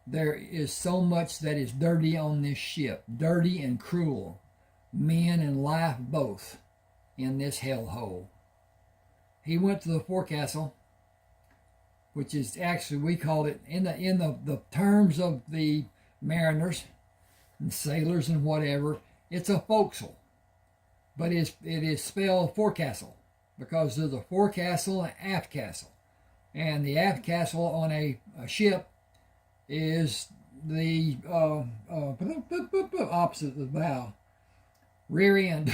There is so much that is dirty on this ship, dirty and cruel, men and life both, in this hellhole." He went to the forecastle which is actually, we call it, in the terms of the mariners and sailors and whatever, it's a forecastle. But it is spelled forecastle because there's a forecastle and aft castle. And the aft castle on a ship is the opposite of the bow, rear end.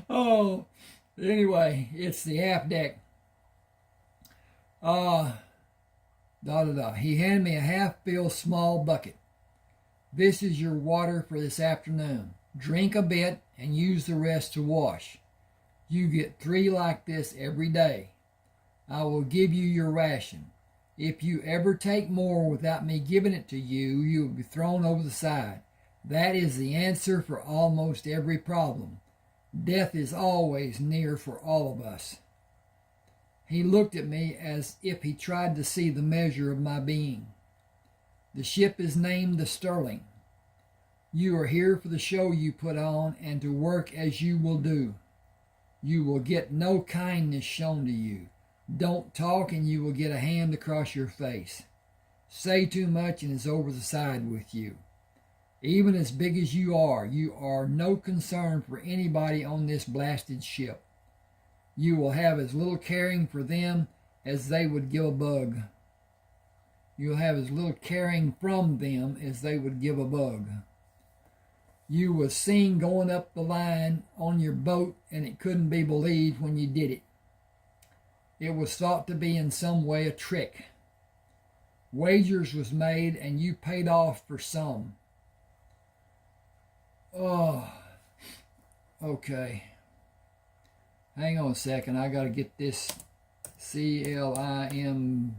Oh, anyway, it's the aft deck. He handed me a half-filled small bucket. This is your water for this afternoon. Drink a bit and use the rest to wash. You get 3 like this every day. I will give you your ration. If you ever take more without me giving it to you, you will be thrown over the side. That is the answer for almost every problem. Death is always near for all of us. He looked at me as if he tried to see the measure of my being. The ship is named the Sterling. You are here for the show you put on and to work as you will do. You will get no kindness shown to you. Don't talk and you will get a hand across your face. Say too much and it's over the side with you. Even as big as you are no concern for anybody on this blasted ship. You will have as little caring for them as they would give a bug. You'll have as little caring from them as they would give a bug. You was seen going up the line on your boat and it couldn't be believed when you did it. It was thought to be in some way a trick. Wagers was made and you paid off for some. Oh, okay. Hang on a second. I got to get this climbing,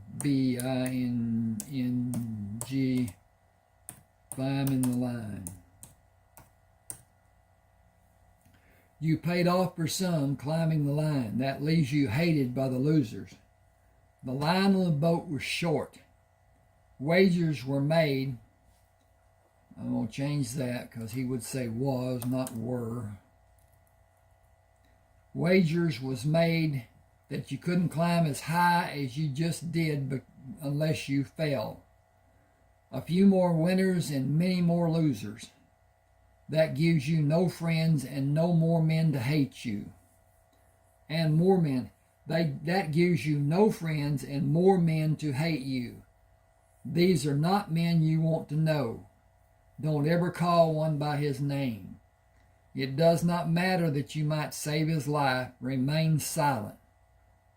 climbing the line. You paid off for some climbing the line. That leaves you hated by the losers. The line on the boat was short. Wagers were made. I'm going to change that because he would say was, not were. Wagers was made that you couldn't climb as high as you just did unless you fell. A few more winners and many more losers. That gives you no friends and no more men to hate you. And more men. That gives you no friends and more men to hate you. These are not men you want to know. Don't ever call one by his name. It does not matter that you might save his life. Remain silent.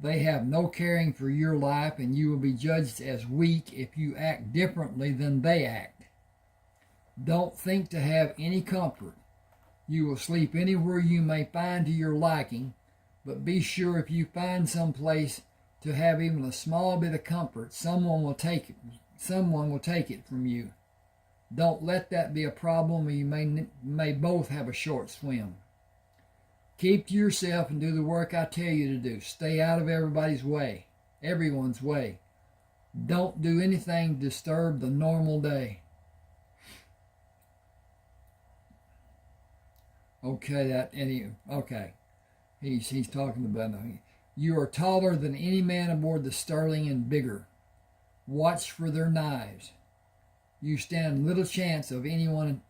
They have no caring for your life, and you will be judged as weak if you act differently than they act. Don't think to have any comfort. You will sleep anywhere you may find to your liking, but be sure if you find some place to have even a small bit of comfort, someone will take it from you. Don't let that be a problem, or you may both have a short swim. Keep to yourself and do the work I tell you to do. Stay out of everyone's way. Don't do anything to disturb the normal day. Okay, he's talking about you are taller than any man aboard the Sterling and bigger. Watch for their knives. You stand little chance of anyone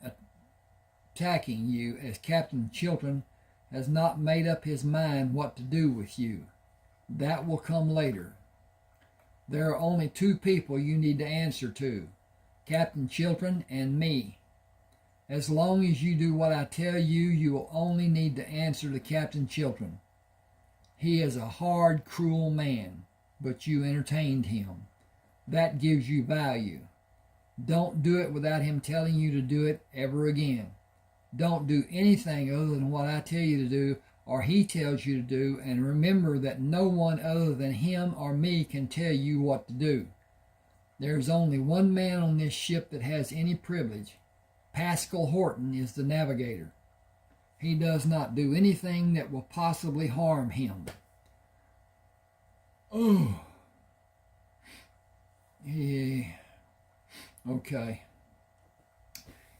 attacking you, as Captain Chilton has not made up his mind what to do with you. That will come later. There are only 2 people you need to answer to, Captain Chilton and me. As long as you do what I tell you, you will only need to answer to Captain Chilton. He is a hard, cruel man, but you entertained him. That gives you value. Don't do it without him telling you to do it ever again. Don't do anything other than what I tell you to do or he tells you to do, and remember that no one other than him or me can tell you what to do. There's only one man on this ship that has any privilege. Pascal Horton is the navigator. He does not do anything that will possibly harm him. Oh. Yeah. Okay.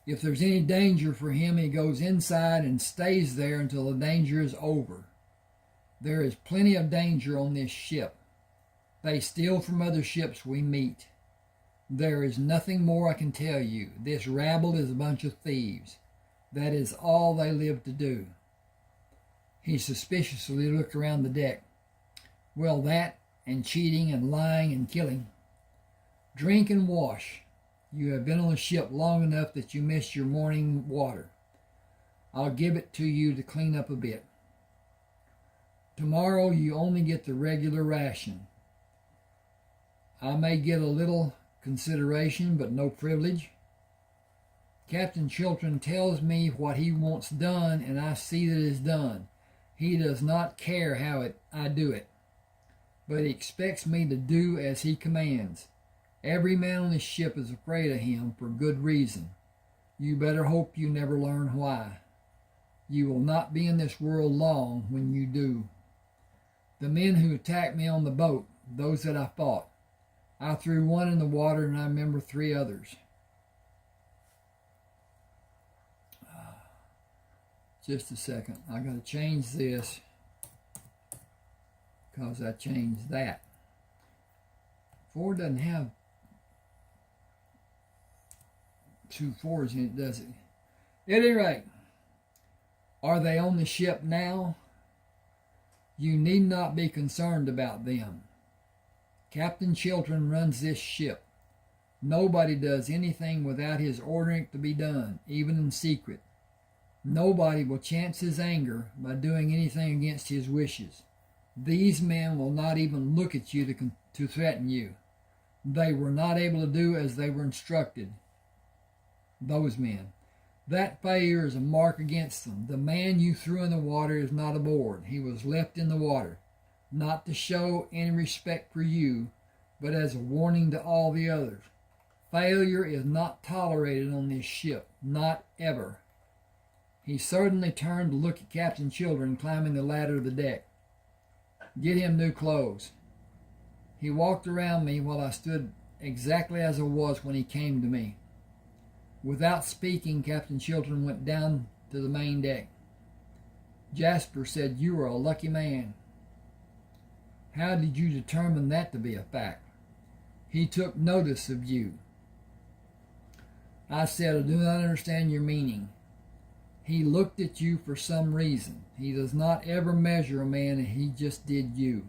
If there's any danger for him, he goes inside and stays there until the danger is over. There is plenty of danger on this ship. They steal from other ships we meet. There is nothing more I can tell you. This rabble is a bunch of thieves. That is all they live to do." He suspiciously looked around the deck. "Well, that, and cheating and lying and killing. Drink and wash. You have been on the ship long enough that you missed your morning water. I'll give it to you to clean up a bit. Tomorrow you only get the regular ration. I may get a little consideration, but no privilege. Captain Chiltern tells me what he wants done, and I see that it is done. He does not care how I do it, but he expects me to do as he commands. Every man on this ship is afraid of him for good reason. You better hope you never learn why. You will not be in this world long when you do. The men who attacked me on the boat, those that I fought, I threw one in the water, and I remember 3 others. Just a second. I got to change this because I changed that. 4 doesn't have 2 4s in it, does it? At any rate, are they on the ship now? You need not be concerned about them. Captain Chiltern runs this ship. Nobody does anything without his ordering it to be done, even in secret. Nobody will chance his anger by doing anything against his wishes. These men will not even look at you to threaten you. They were not able to do as they were instructed. Those men. That failure is a mark against them. The man you threw in the water is not aboard. He was left in the water, not to show any respect for you, but as a warning to all the others. Failure is not tolerated on this ship, not ever. He suddenly turned to look at Captain Chiltern climbing the ladder of the deck. Get him new clothes. He walked around me while I stood exactly as I was when he came to me. Without speaking, Captain Chiltern went down to the main deck. Jasper said, "You are a lucky man." "How did you determine that to be a fact?" "He took notice of you." I said, "I do not understand your meaning." "He looked at you for some reason. He does not ever measure a man, and he just did you.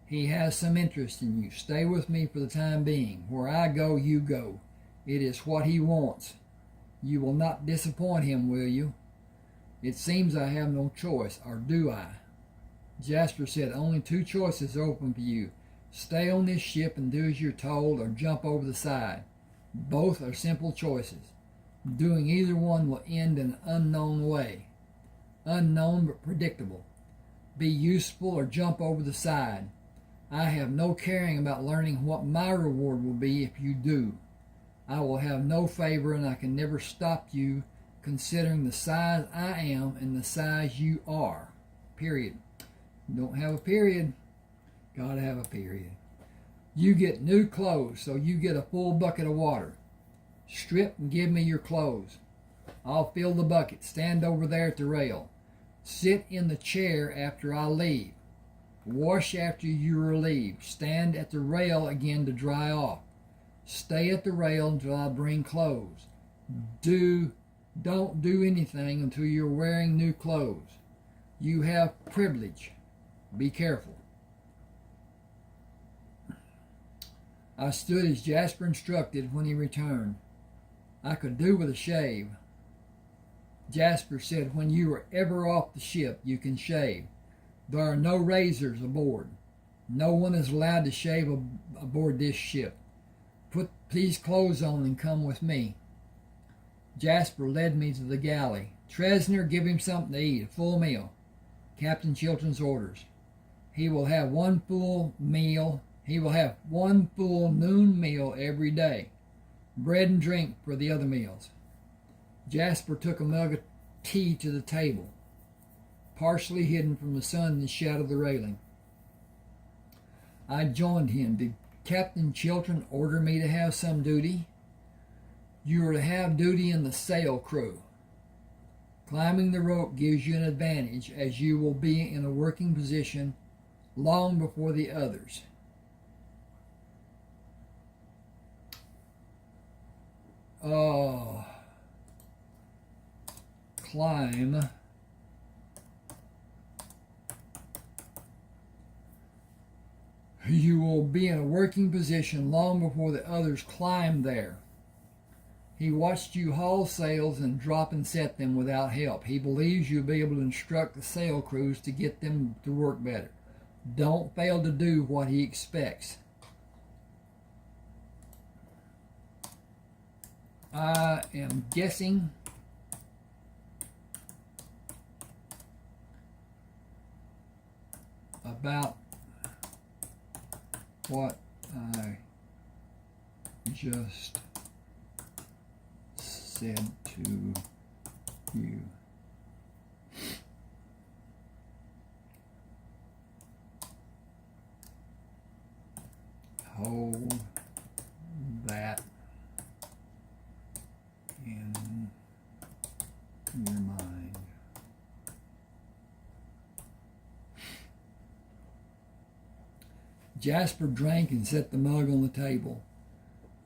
He has some interest in you. Stay with me for the time being. Where I go, you go. It is what he wants. You will not disappoint him, will you?" "It seems I have no choice, or do I?" Jasper said, "Only 2 choices open for you. Stay on this ship and do as you're told, or jump over the side. Both are simple choices. Doing either one will end in an unknown way. Unknown but predictable. Be useful or jump over the side. I have no caring about learning what my reward will be if you do. I will have no favor, and I can never stop you, considering the size I am and the size you are. Period." Don't have a period. Gotta have a period. "You get new clothes, so you get a full bucket of water. Strip and give me your clothes. I'll fill the bucket. Stand over there at the rail. Sit in the chair after I leave. Wash after you are relieved. Stand at the rail again to dry off. Stay at the rail until I bring clothes. Don't do anything until you're wearing new clothes. You have privilege. Be careful." I stood as Jasper instructed when he returned. I could do with a shave. Jasper said, "When you are ever off the ship, you can shave. There are no razors aboard. No one is allowed to shave aboard this ship. Put these clothes on and come with me." Jasper led me to the galley. "Tresner, give him something to eat, a full meal. Captain Chiltern's orders. He will have one full noon meal every day. Bread and drink for the other meals." Jasper took a mug of tea to the table, partially hidden from the sun in the shadow of the railing. I joined him. "Did Captain Chiltern order me to have some duty?" "You are to have duty in the sail crew. Climbing the rope gives you an advantage, as you will be in a working position long before the others. climb you will be in a working position long before the others climb there. He watched you haul sails and drop and set them without help. He believes you'll be able to instruct the sail crews to get them to work better. Don't fail to do what he expects. I am guessing about what I just said to you. Hold that in your mind. Jasper drank and set the mug on the table.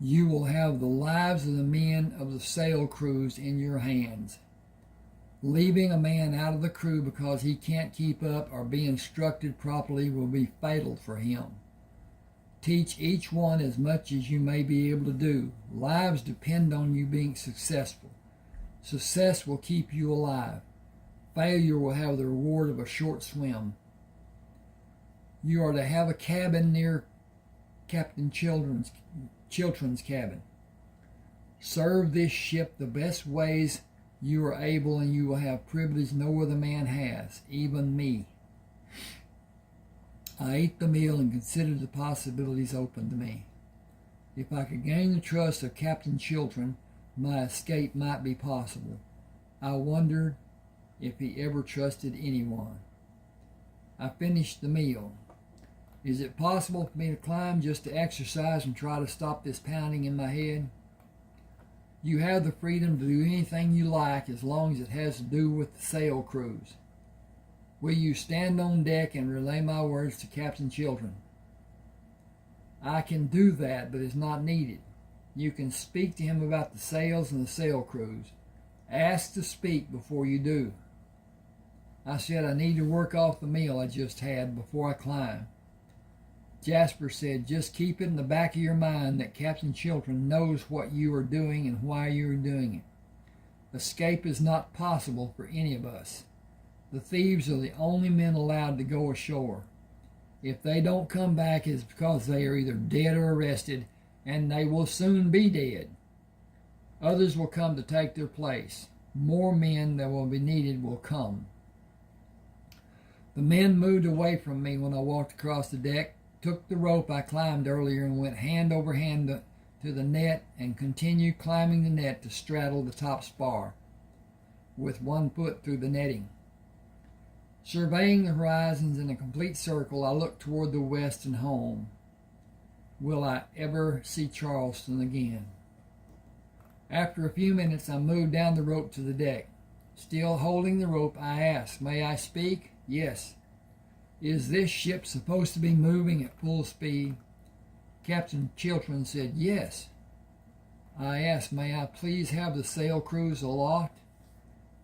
You will have the lives of the men of the sail crews in your hands. Leaving a man out of the crew because he can't keep up or be instructed properly will be fatal for him. Teach each one as much as you may be able to do. Lives depend on you being successful. Success will keep you alive. Failure will have the reward of a short swim. You are to have a cabin near Captain Chiltern's cabin. Serve this ship the best ways you are able, and you will have privilege no other man has, even me. I ate the meal and considered the possibilities open to me. If I could gain the trust of Captain Chiltern, my escape might be possible. I wondered if he ever trusted anyone. I finished the meal. Is it possible for me to climb just to exercise and try to stop this pounding in my head? You have the freedom to do anything you like as long as it has to do with the sail crews. Will you stand on deck and relay my words to Captain Chiltern? I can do that, but it's not needed. You can speak to him about the sails and the sail crews. Ask to speak before you do. I said I need to work off the meal I just had before I climb. Jasper said, just keep it in the back of your mind that Captain Chiltern knows what you are doing and why you are doing it. Escape is not possible for any of us. The thieves are the only men allowed to go ashore. If they don't come back, it is because they are either dead or arrested, and they will soon be dead. Others will come to take their place. More men that will be needed will come. The men moved away from me when I walked across the deck, took the rope I climbed earlier and went hand over hand to the net and continued climbing the net to straddle the top spar with one foot through the netting. Surveying the horizons in a complete circle, I looked toward the west and home. Will I ever see Charleston again? After a few minutes, I moved down the rope to the deck. Still holding the rope, I asked, may I speak? Yes. Is this ship supposed to be moving at full speed? Captain Chiltern said, yes. I asked, may I please have the sail crews aloft?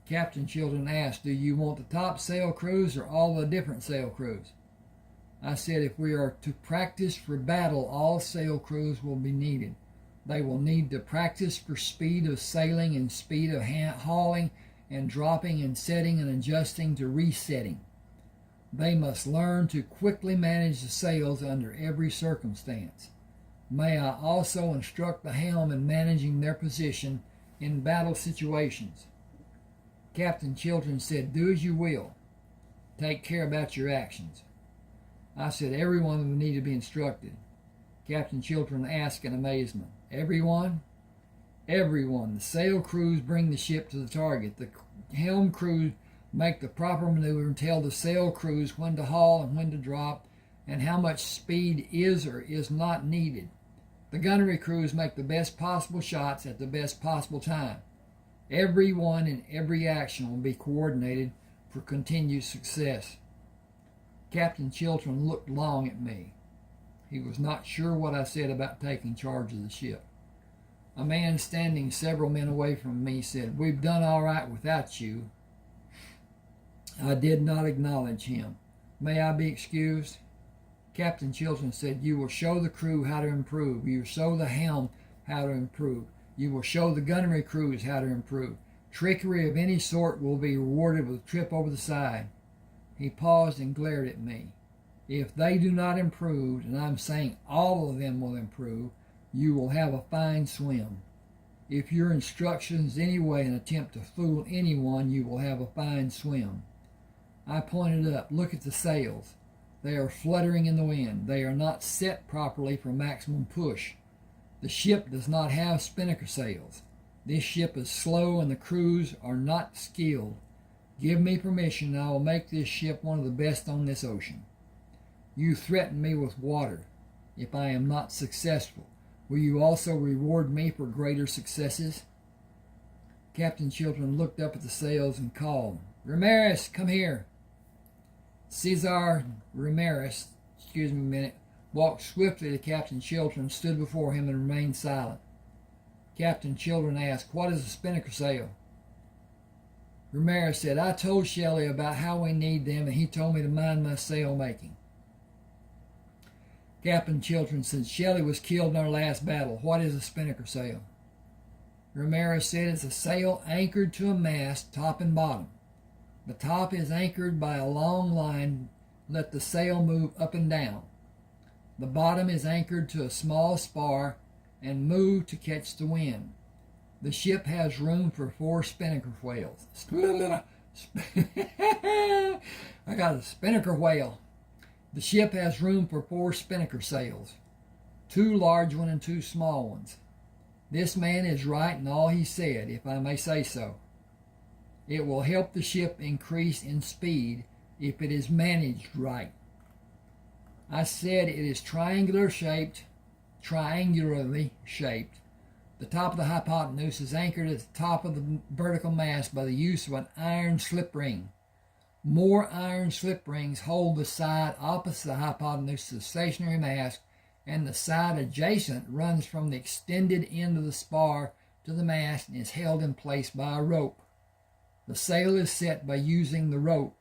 Captain Chiltern asked, do you want the top sail crews or all the different sail crews? I said, if we are to practice for battle, all sail crews will be needed. They will need to practice for speed of sailing and speed of hauling and dropping and setting and adjusting to resetting. They must learn to quickly manage the sails under every circumstance. May I also instruct the helm in managing their position in battle situations? Captain Chiltern said, do as you will. Take care about your actions. I said, everyone will need to be instructed. Captain Chiltern asked in amazement, everyone? Everyone. The sail crews bring the ship to the target. The helm crews make the proper maneuver and tell the sail crews when to haul and when to drop and how much speed is or is not needed. The gunnery crews make the best possible shots at the best possible time. Everyone in every action will be coordinated for continued success. Captain Chiltern looked long at me. He was not sure what I said about taking charge of the ship. A man standing several men away from me said, "We've done all right without you." I did not acknowledge him. "May I be excused?" Captain Chilton said, "You will show the crew how to improve. You will show the helm how to improve. You will show the gunnery crews how to improve. Trickery of any sort will be rewarded with a trip over the side." He paused and glared at me. "If they do not improve, and I'm saying all of them will improve, you will have a fine swim. If your instructions anyway and attempt to fool anyone, you will have a fine swim." I pointed up. "Look at the sails. They are fluttering in the wind. They are not set properly for maximum push. The ship does not have spinnaker sails. This ship is slow and the crews are not skilled. Give me permission and I will make this ship one of the best on this ocean. You threaten me with water if I am not successful. Will you also reward me for greater successes?" Captain Chilton looked up at the sails and called, "Ramirez, come here." Cesar Ramirez, walked swiftly to Captain Chilton, stood before him, and remained silent. Captain Chilton asked, "What is a spinnaker sail?" Ramirez said, "I told Shelley about how we need them, and he told me to mind my sail making." Captain Chilton said, "Shelley was killed in our last battle. What is a spinnaker sail?" Ramirez said, "It's a sail anchored to a mast, top and bottom. The top is anchored by a long line. Let the sail move up and down. The bottom is anchored to a small spar and moved to catch the wind. The ship has room for 4 spinnaker whales." I got a spinnaker whale. "The ship has room for 4 spinnaker sails, 2 large ones and 2 small ones. This man is right in all he said, if I may say so. It will help the ship increase in speed if it is managed right." I said, "It is triangularly shaped. The top of the hypotenuse is anchored at the top of the vertical mast by the use of an iron slip ring. More iron slip rings hold the side opposite the hypotenuse to the stationary mast, and the side adjacent runs from the extended end of the spar to the mast and is held in place by a rope. The sail is set by using the rope.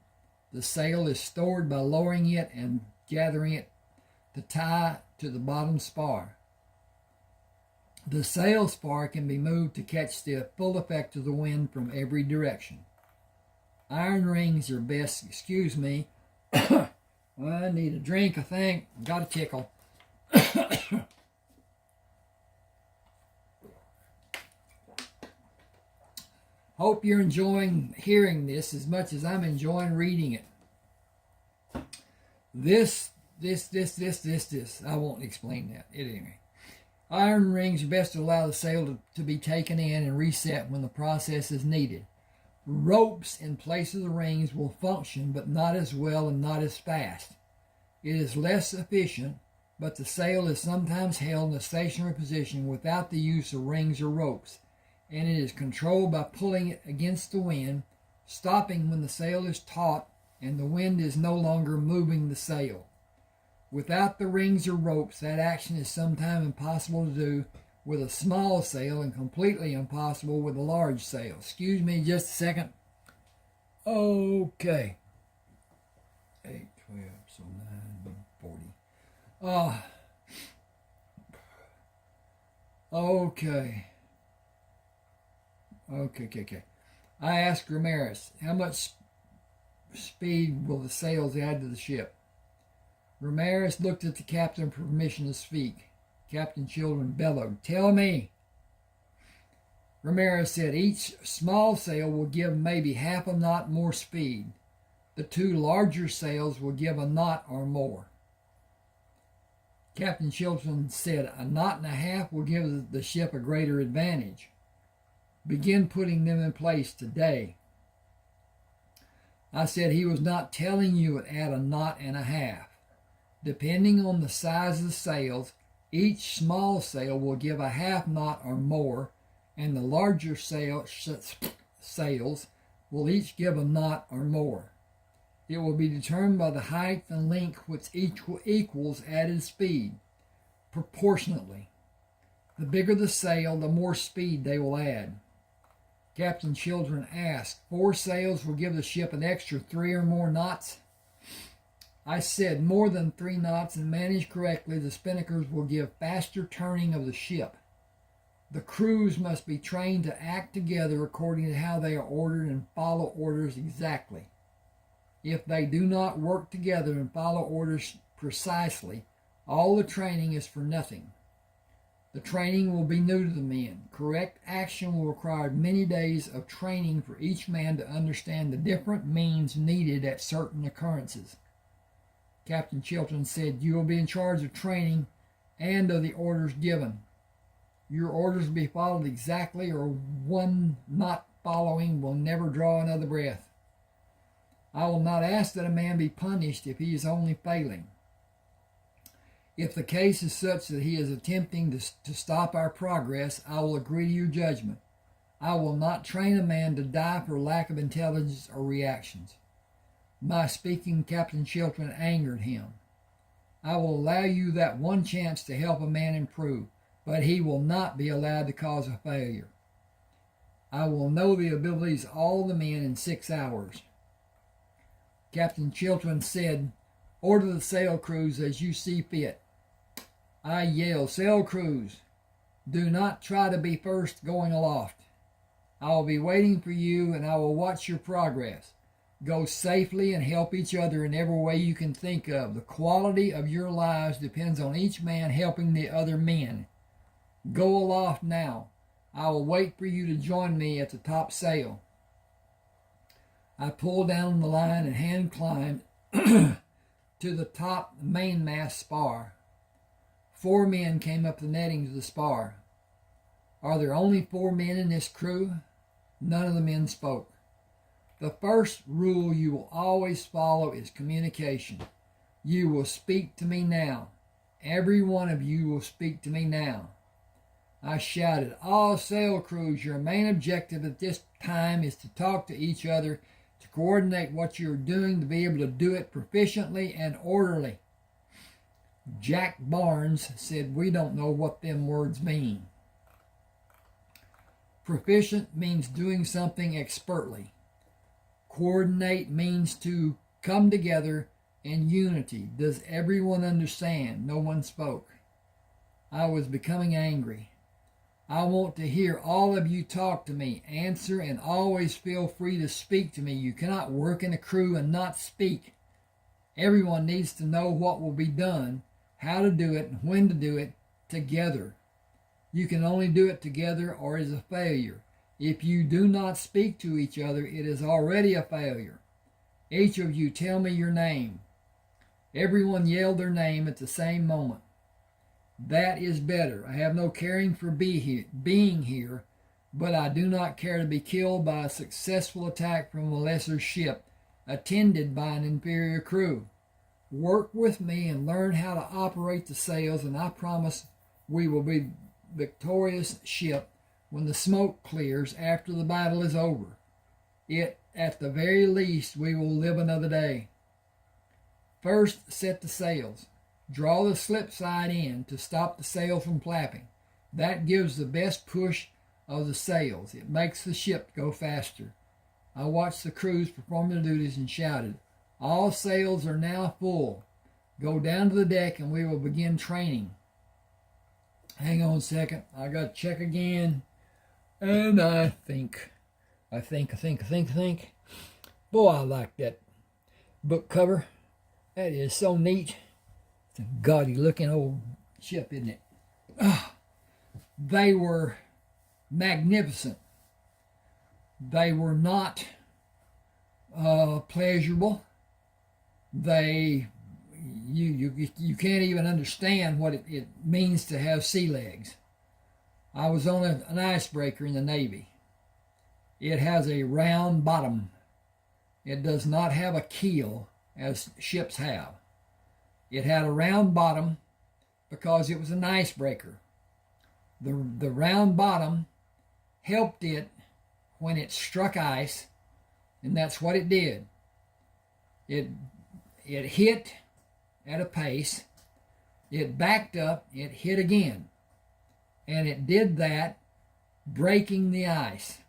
The sail is stored by lowering it and gathering it to tie to the bottom spar. The sail spar can be moved to catch the full effect of the wind from every direction. Iron rings are best." Excuse me. I need a drink, I think. Got a tickle. Hope you're enjoying hearing this as much as I'm enjoying reading it. This. I won't explain that. Anyway. Iron rings are best to allow the sail to be taken in and reset when the process is needed. Ropes in place of the rings will function, but not as well and not as fast. It is less efficient, but the sail is sometimes held in a stationary position without the use of rings or ropes, and it is controlled by pulling it against the wind, stopping when the sail is taut and the wind is no longer moving the sail. Without the rings or ropes, that action is sometimes impossible to do with a small sail and completely impossible with a large sail. Excuse me just a second. Okay. 8, 12, so 9, 40. Okay. I asked Ramirez, "How much speed will the sails add to the ship?" Ramirez looked at the captain for permission to speak. Captain Chilton bellowed, "Tell me." Ramirez said, "Each small sail will give maybe half a knot more speed. The 2 larger sails will give a knot or more." Captain Chilton said, "A knot and a half will give the ship a greater advantage. Begin putting them in place today." I said he was not telling you it add a knot and a half. Depending on the size of the sails, each small sail will give a half knot or more, and the larger sails will each give a knot or more. It will be determined by the height and length, which equals added speed, proportionately. The bigger the sail, the more speed they will add. Captain Children asked, 4 sails will give the ship an extra 3 or more knots? I said more than 3 knots, and managed correctly, the spinnakers will give faster turning of the ship. The crews must be trained to act together according to how they are ordered and follow orders exactly. If they do not work together and follow orders precisely, all the training is for nothing. The training will be new to the men. Correct action will require many days of training for each man to understand the different means needed at certain occurrences. Captain Chilton said, you will be in charge of training and of the orders given. Your orders will be followed exactly, or one not following will never draw another breath. I will not ask that a man be punished if he is only failing. If the case is such that he is attempting to stop our progress, I will agree to your judgment. I will not train a man to die for lack of intelligence or reactions. My speaking Captain Chilton angered him. I will allow you that one chance to help a man improve, but he will not be allowed to cause a failure. I will know the abilities of all the men in 6 hours. Captain Chilton said, order the sail crews as you see fit. I yelled, sail crews, do not try to be first going aloft. I will be waiting for you, and I will watch your progress. Go safely and help each other in every way you can think of. The quality of your lives depends on each man helping the other men. Go aloft now. I will wait for you to join me at the top sail. I pulled down the line and hand climbed to the top mainmast spar. 4 men came up the nettings of the spar. Are there only 4 men in this crew? None of the men spoke. The first rule you will always follow is communication. You will speak to me now. Every one of you will speak to me now. I shouted, all sail crews, your main objective at this time is to talk to each other, to coordinate what you're doing, to be able to do it proficiently and orderly. Jack Barnes said, we don't know what them words mean. Proficient means doing something expertly. Coordinate means to come together in unity. Does everyone understand? No one spoke. I was becoming angry. I want to hear all of you talk to me, answer, and always feel free to speak to me. You cannot work in a crew and not speak. Everyone needs to know what will be done, how to do it, and when to do it together. You can only do it together or it is a failure. If you do not speak to each other, it is already a failure. Each of you tell me your name. Everyone yelled their name at the same moment. That is better. I have no caring for being here, but I do not care to be killed by a successful attack from a lesser ship, attended by an inferior crew. Work with me and learn how to operate the sails, and I promise we will be victorious ship when the smoke clears after the battle is over. At the very least, we will live another day. First, set the sails. Draw the slip side in to stop the sail from flapping. That gives the best push of the sails. It makes the ship go faster. I watched the crews perform their duties and shouted, all sails are now full. Go down to the deck and we will begin training. Hang on a second. I got to check again. And I think. Boy, I like that book cover. That is so neat. It's a gaudy looking old ship, isn't it? They were magnificent. They were not pleasurable. You can't even understand what it means to have sea legs. I was on an icebreaker in the Navy. It has a round bottom. It does not have a keel as ships have. It had a round bottom because it was an icebreaker. The round bottom helped it when it struck ice, and that's what it did. It hit at a pace, it backed up, it hit again. and it did that, breaking the ice.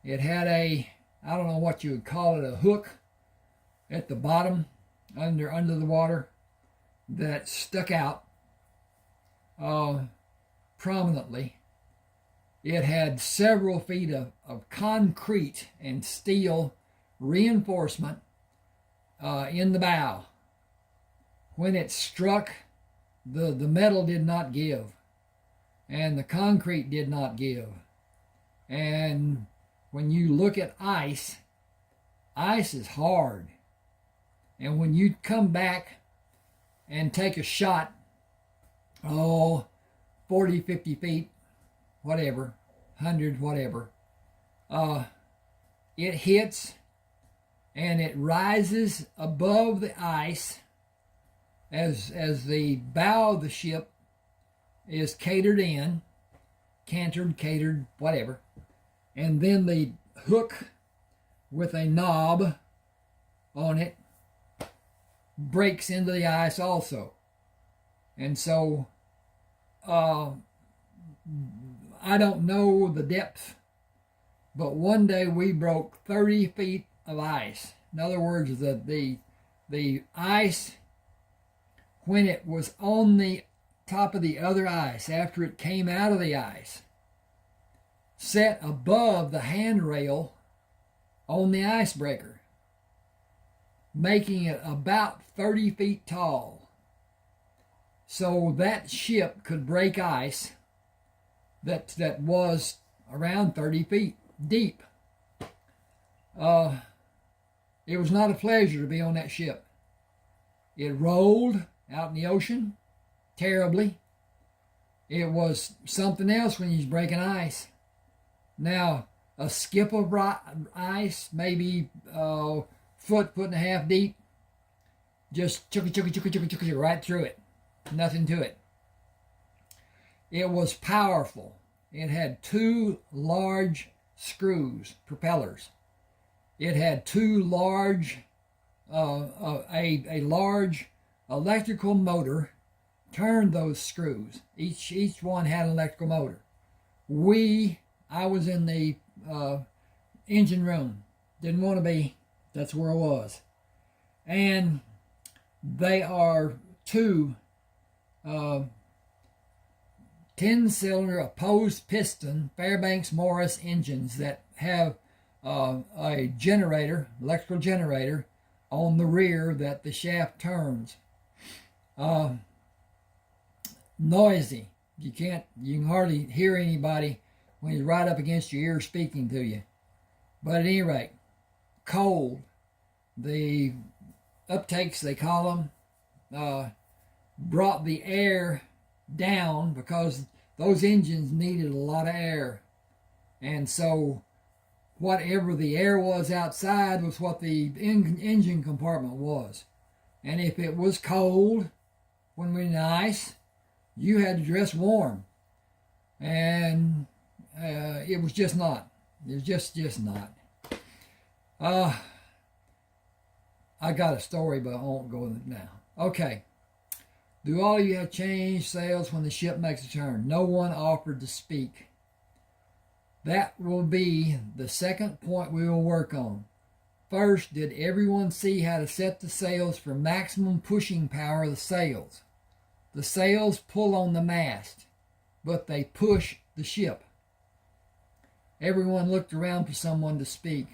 It had a, I don't know what you would call it, a hook at the bottom under the water that stuck out prominently. It had several feet of concrete and steel reinforcement in the bow. When it struck, the metal did not give, and the concrete did not give. And when you look at ice, ice is hard. And when you come back and take a shot, 40, 50 feet, whatever, 100, whatever, it hits and it rises above the ice as the bow of the ship is cantered, whatever, and then the hook with a knob on it breaks into the ice also. And so I don't know the depth, but one day we broke 30 feet of ice. In other words, the ice, when it was on the top of the other ice, after it came out of the ice, set above the handrail on the icebreaker, making it about 30 feet tall. So that ship could break ice that was around 30 feet deep. It was not a pleasure to be on that ship. It rolled out in the ocean terribly. It was something else when you was breaking ice. Now, a skip of ice, maybe foot and a half deep, just chugga right through it. Nothing to it. It was powerful. It had two large screws, propellers. It had two large, a large electrical motor turned those screws. Each one had an electrical motor. I was in the engine room. Didn't want to be. That's where I was. And they are two 10-cylinder opposed piston Fairbanks Morris engines that have a generator, electrical generator, on the rear that the shaft turns. Noisy. You can hardly hear anybody when he's right up against your ear speaking to you. But at any rate, cold. The uptakes, they call them, brought the air down because those engines needed a lot of air. And so whatever the air was outside was what the engine compartment was. And if it was cold when we were in the ice, you had to dress warm. And it was just not. It was just not. I got a story, but I won't go into it now. Okay. Do all of you have changed sails when the ship makes a turn? No one offered to speak. That will be the second point we will work on. First, did everyone see how to set the sails for maximum pushing power of the sails? The sails pull on the mast, but they push the ship. Everyone looked around for someone to speak.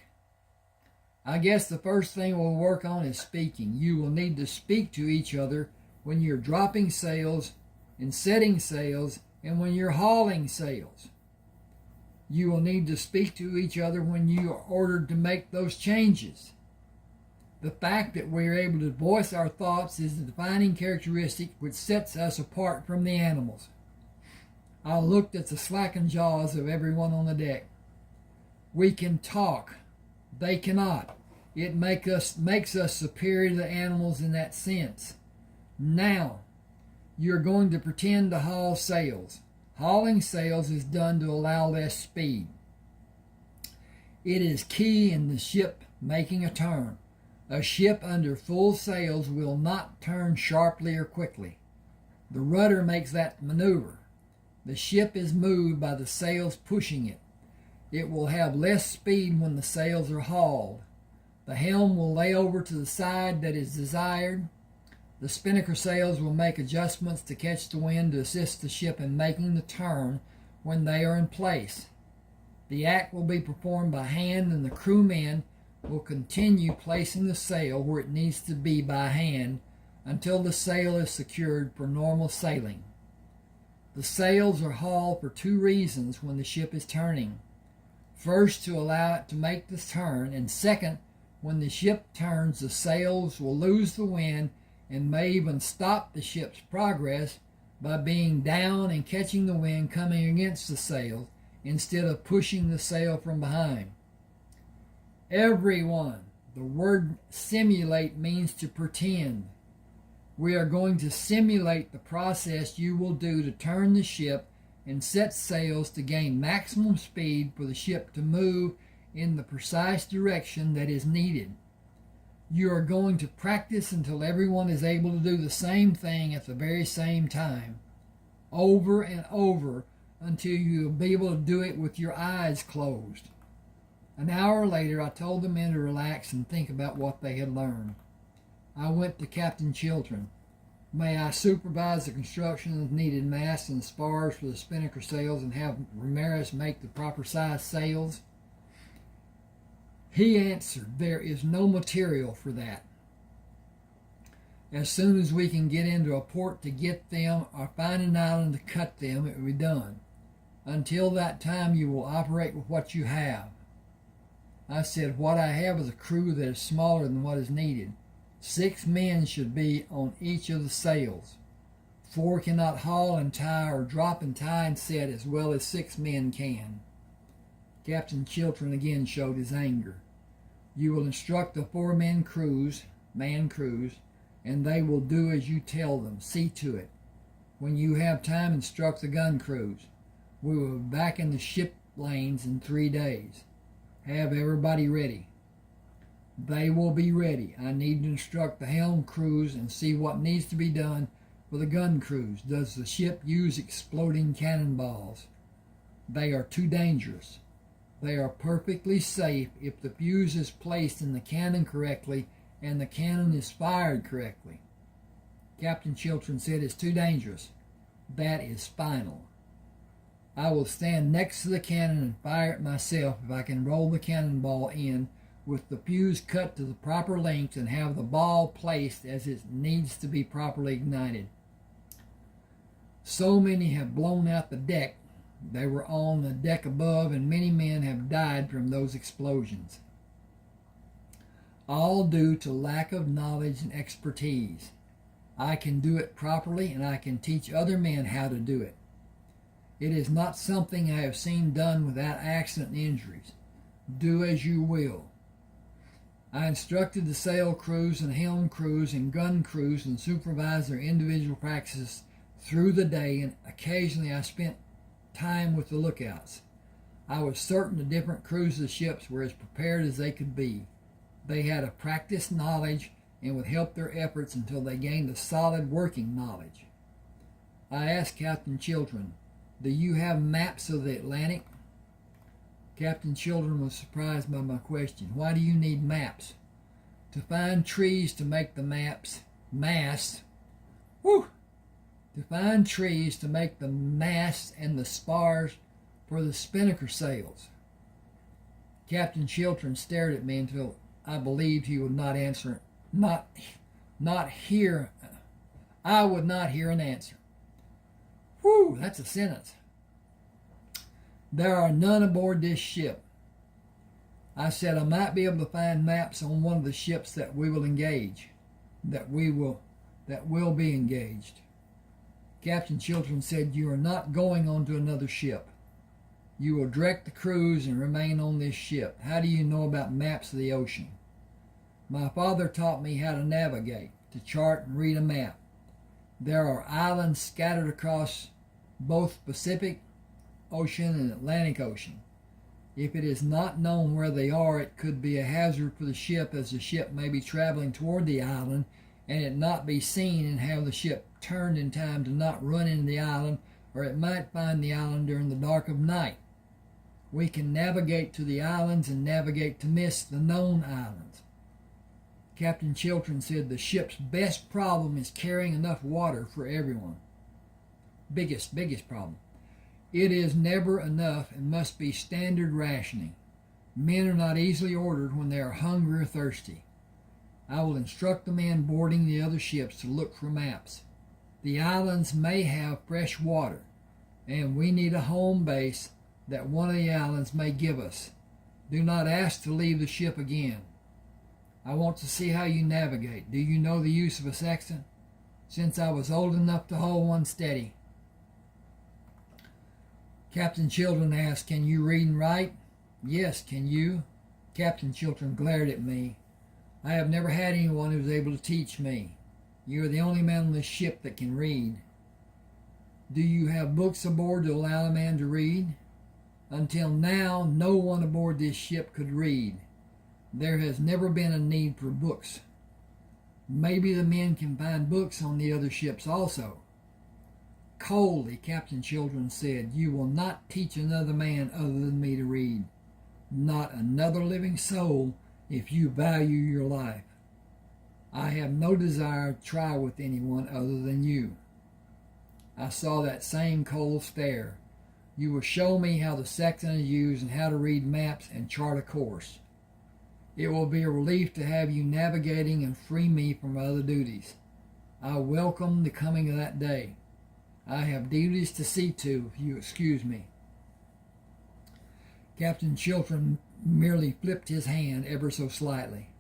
I guess the first thing we'll work on is speaking. You will need to speak to each other when you're dropping sails and setting sails and when you're hauling sails. You will need to speak to each other when you are ordered to make those changes. The fact that we are able to voice our thoughts is the defining characteristic which sets us apart from the animals. I looked at the slackened jaws of everyone on the deck. We can talk. They cannot. It makes us superior to the animals in that sense. Now, you're going to pretend to haul sails. Hauling sails is done to allow less speed. It is key in the ship making a turn. A ship under full sails will not turn sharply or quickly. The rudder makes that maneuver. The ship is moved by the sails pushing it. It will have less speed when the sails are hauled. The helm will lay over to the side that is desired. The spinnaker sails will make adjustments to catch the wind to assist the ship in making the turn when they are in place. The act will be performed by hand, and the crewmen will continue placing the sail where it needs to be by hand until the sail is secured for normal sailing. The sails are hauled for two reasons when the ship is turning. First, to allow it to make the turn, and second, when the ship turns, the sails will lose the wind and may even stop the ship's progress by being down and catching the wind coming against the sails instead of pushing the sail from behind. Everyone, the word simulate means to pretend. We are going to simulate the process you will do to turn the ship and set sails to gain maximum speed for the ship to move in the precise direction that is needed. You are going to practice until everyone is able to do the same thing at the very same time, over and over, until you will be able to do it with your eyes closed. An hour later, I told the men to relax and think about what they had learned. I went to Captain Chiltern. May I supervise the construction of needed masts and spars for the spinnaker sails and have Ramirez make the proper size sails? He answered, there is no material for that. As soon as we can get into a port to get them or find an island to cut them, it will be done. Until that time, you will operate with what you have. I said, what I have is a crew that is smaller than what is needed. 6 men should be on each of the sails. 4 cannot haul and tie or drop and tie and set as well as 6 men can. Captain Chiltern again showed his anger. You will instruct the 4 man crews, and they will do as you tell them. See to it. When you have time, instruct the gun crews. We will be back in the ship lanes in 3 days. Have everybody ready. They will be ready. I need to instruct the helm crews and see what needs to be done for the gun crews. Does the ship use exploding cannonballs? They are too dangerous. They are perfectly safe if the fuse is placed in the cannon correctly and the cannon is fired correctly. Captain Chiltern said it's too dangerous. That is final. I will stand next to the cannon and fire it myself if I can roll the cannonball in with the fuse cut to the proper length and have the ball placed as it needs to be properly ignited. So many have blown out the deck. They were on the deck above, and many men have died from those explosions. All due to lack of knowledge and expertise. I can do it properly, and I can teach other men how to do it. It is not something I have seen done without accident and injuries. Do as you will. I instructed the sail crews and helm crews and gun crews and supervised their individual practices through the day, and occasionally I spent time with the lookouts. I was certain the different crews of the ships were as prepared as they could be. They had a practiced knowledge and would help their efforts until they gained a solid working knowledge. I asked Captain Chiltern, do you have maps of the Atlantic? Captain Chiltern was surprised by my question. Why do you need maps? To find trees to make the masts. To find trees to make the masts and the spars for the spinnaker sails. Captain Chiltern stared at me until I believed he would not answer. I would not hear an answer. Whew, that's a sentence. There are none aboard this ship. I said I might be able to find maps on one of the ships that we will engage, that will be engaged. Captain Chiltern said, you are not going on to another ship. You will direct the crews and remain on this ship. How do you know about maps of the ocean? My father taught me how to navigate, to chart and read a map. There are islands scattered across both Pacific Ocean and Atlantic Ocean. If it is not known where they are, it could be a hazard for the ship, as the ship may be traveling toward the island and it not be seen and have the ship turned in time to not run into the island or it might find the island during the dark of night. We can navigate to the islands and navigate to miss the known islands. Captain Chiltern said the ship's best problem is carrying enough water for everyone. Biggest problem. It is never enough and must be standard rationing. Men are not easily ordered when they are hungry or thirsty. I will instruct the men boarding the other ships to look for maps. The islands may have fresh water, and we need a home base that one of the islands may give us. Do not ask to leave the ship again. I want to see how you navigate. Do you know the use of a sextant? Since I was old enough to hold one steady. Captain Chiltern asked, can you read and write? Yes, can you? Captain Chiltern glared at me. I have never had anyone who was able to teach me. You are the only man on this ship that can read. Do you have books aboard to allow a man to read? Until now, no one aboard this ship could read. There has never been a need for books. Maybe the men can find books on the other ships also. Coldly, Captain Chiltern said, you will not teach another man other than me to read. Not another living soul if you value your life. I have no desire to try with anyone other than you. I saw that same cold stare. You will show me how the sextant is used and how to read maps and chart a course. It will be a relief to have you navigating and free me from other duties. I welcome the coming of that day. I have duties to see to, if you excuse me. Captain Chiltern merely flipped his hand ever so slightly.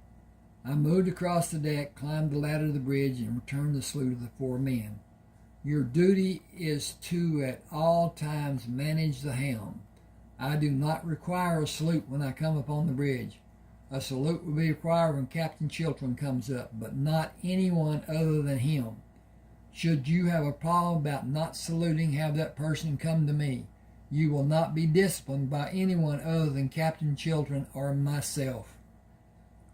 I moved across the deck, climbed the ladder of the bridge, and returned the salute of the four men. Your duty is to at all times manage the helm. I do not require a salute when I come upon the bridge. A salute will be required when Captain Chiltern comes up, but not anyone other than him. Should you have a problem about not saluting, have that person come to me. You will not be disciplined by anyone other than Captain Chiltern or myself.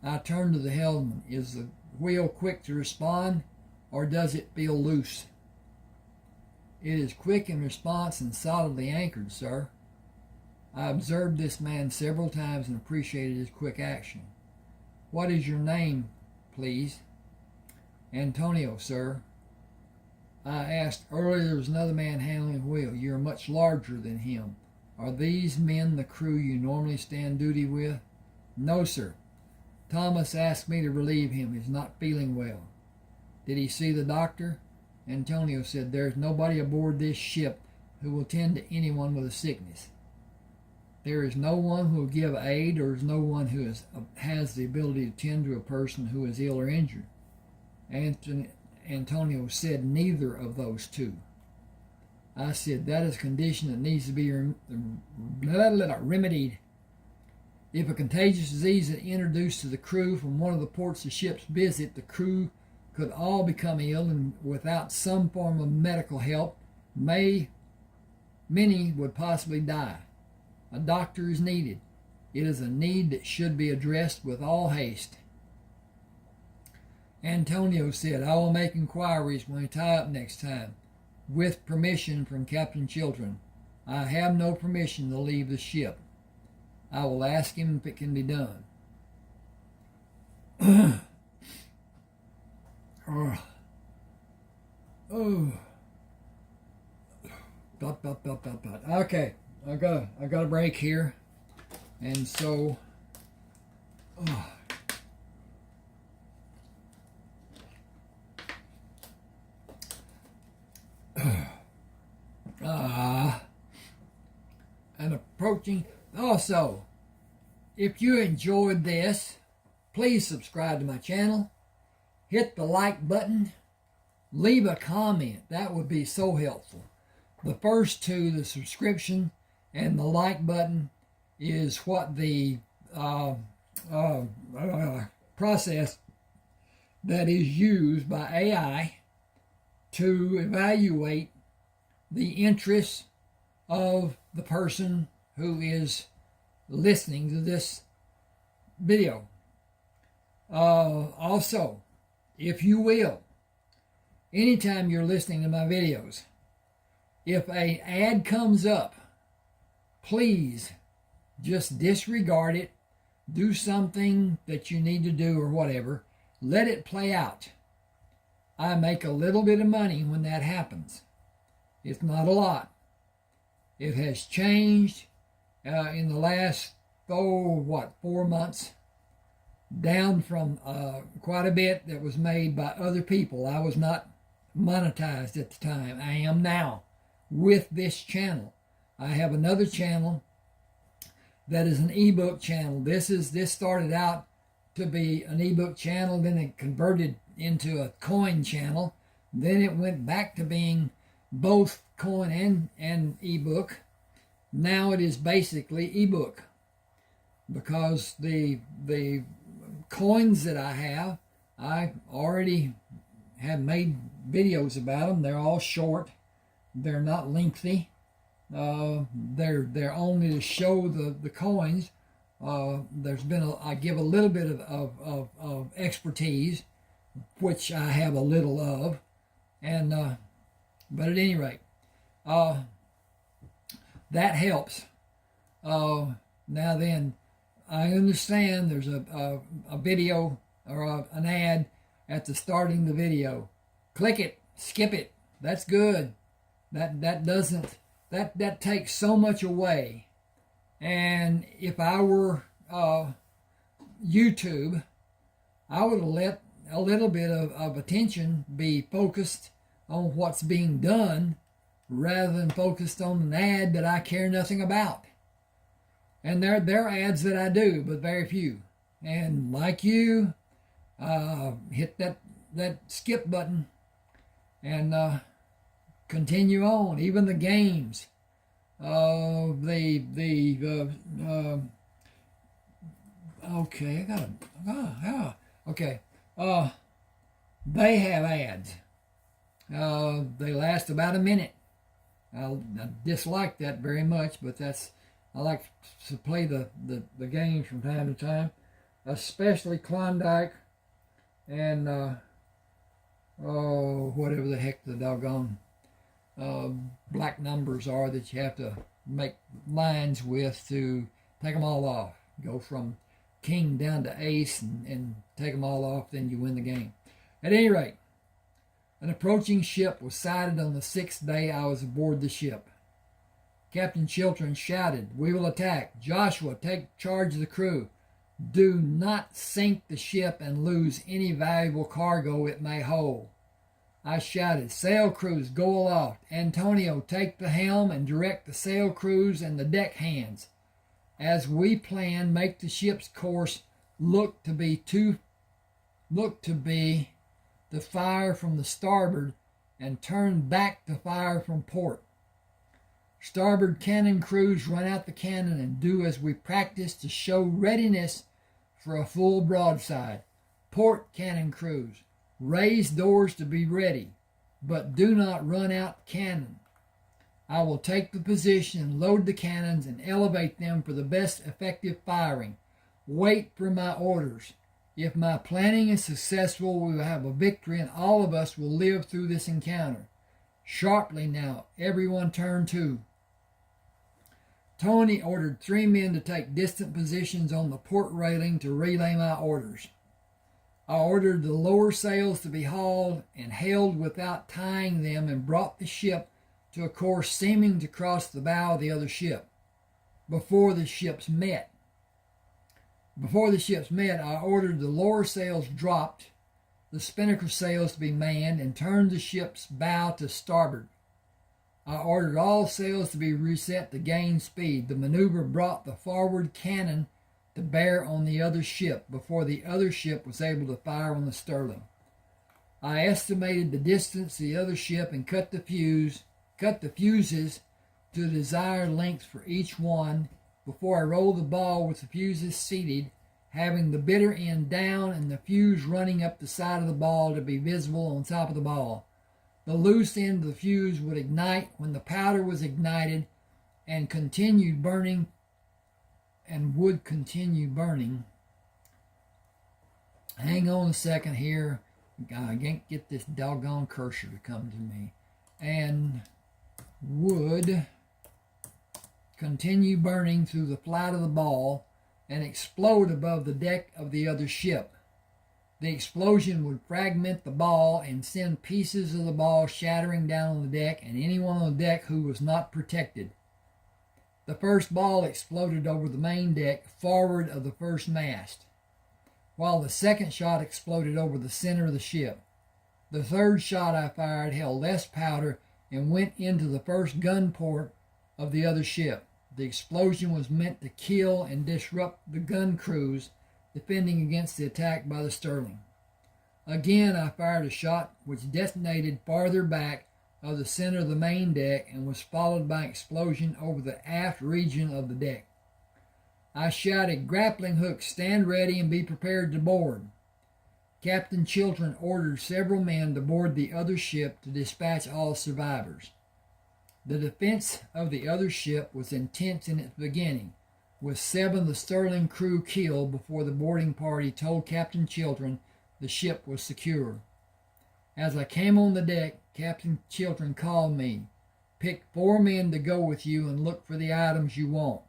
I turned to the helmsman. Is the wheel quick to respond, or does it feel loose? It is quick in response and solidly anchored, sir. I observed this man several times and appreciated his quick action. What is your name, please? Antonio, sir. I asked earlier there was another man handling the wheel. You are much larger than him. Are these men the crew you normally stand duty with? No, sir. Thomas asked me to relieve him. He's not feeling well. Did he see the doctor? Antonio said, there is nobody aboard this ship who will tend to anyone with a sickness. There is no one who will give aid, or is no one who has the ability to tend to a person who is ill or injured. Antonio said, neither of those two. I said, that is a condition that needs to be remedied. If a contagious disease is introduced to the crew from one of the ports the ships visit, the crew could all become ill, and without some form of medical help, many would possibly die. A doctor is needed. It is a need that should be addressed with all haste. Antonio said, I will make inquiries when we tie up next time, with permission from Captain Chiltern. I have no permission to leave the ship. I will ask him if it can be done. Okay, I got a break here, and so. And approaching. Also, if you enjoyed this, please subscribe to my channel. Hit the like button. Leave a comment. That would be so helpful. The first two, the subscription and the like button, is what the process that is used by AI to evaluate the interests of the person who is listening to this video. Also, if you will, anytime you're listening to my videos, If an ad comes up, please just disregard it. Do something that you need to do or whatever. Let it play out. I make a little bit of money when that happens. It's not a lot. It has changed in the last, 4 months, down from quite a bit that was made by other people. I was not monetized at the time. I am now with this channel. I have another channel that is an ebook channel. This started out to be an ebook channel, then it converted into a coin channel, then it went back to being both coin and ebook. Now it is basically ebook, because the coins that I already have made videos about them. They're all short. They're not lengthy. They're only to show the coins. There's been I give a little bit of expertise, which I have a little of, and but at any rate, that helps. Now then, I understand there's a video or an ad at the starting the video. Click it, skip it. That's good. That takes so much away. And if I were YouTube, I would let a little bit of attention be focused on what's being done rather than focused on an ad that I care nothing about. And there are ads that I do, but very few. And like you, hit that skip button and continue on. Even the games, okay, okay. They have ads. They last about a minute. I dislike that very much, but I like to play the games from time to time, especially Klondike and whatever the heck the doggone black numbers are that you have to make lines with to take them all off. Go from king down to ace and take them all off, then you win the game. At any rate, an approaching ship was sighted on the 6th day I was aboard the ship. Captain Chiltern shouted, "We will attack. Joshua, take charge of the crew. Do not sink the ship and lose any valuable cargo it may hold." I shouted, "Sail crews, go aloft. Antonio, take the helm and direct the sail crews and the deck hands. As we plan, make the ship's course look to be the fire from the starboard and turn back to fire from port. Starboard cannon crews, run out the cannon and do as we practice to show readiness for a full broadside. Port cannon crews, raise doors to be ready, but do not run out cannon. I will take the position and load the cannons and elevate them for the best effective firing. Wait for my orders. If my planning is successful, we will have a victory and all of us will live through this encounter. Sharply now, everyone turn to." Tony ordered 3 men to take distant positions on the port railing to relay my orders. I ordered the lower sails to be hauled and held without tying them and brought the ship to a course seeming to cross the bow of the other ship. Before the ships met, I ordered the lower sails dropped, the spinnaker sails to be manned, and turned the ship's bow to starboard. I ordered all sails to be reset to gain speed. The maneuver brought the forward cannon to bear on the other ship before the other ship was able to fire on the Sterling. I estimated the distance to the other ship and cut the fuses to the desired length for each one before I rolled the ball with the fuses seated, having the bitter end down and the fuse running up the side of the ball to be visible on top of the ball. The loose end of the fuse would ignite when the powder was ignited and would continue burning. Hang on a second here. I can't get this doggone cursor to come to me. And would continue burning through the flight of the ball and explode above the deck of the other ship. The explosion would fragment the ball and send pieces of the ball shattering down on the deck and anyone on the deck who was not protected. The first ball exploded over the main deck forward of the first mast, while the second shot exploded over the center of the ship. The third shot I fired held less powder and went into the first gun port of the other ship. The explosion was meant to kill and disrupt the gun crews defending against the attack by the Sterling. Again, I fired a shot which detonated farther back of the center of the main deck and was followed by an explosion over the aft region of the deck. I shouted, "Grappling hooks, stand ready and be prepared to board." Captain Chiltern ordered several men to board the other ship to dispatch all survivors. The defense of the other ship was intense in its beginning, with 7 of the Sterling crew killed before the boarding party told Captain Chiltern the ship was secure. As I came on the deck, Captain Chiltern called me. "Pick 4 men to go with you and look for the items you want.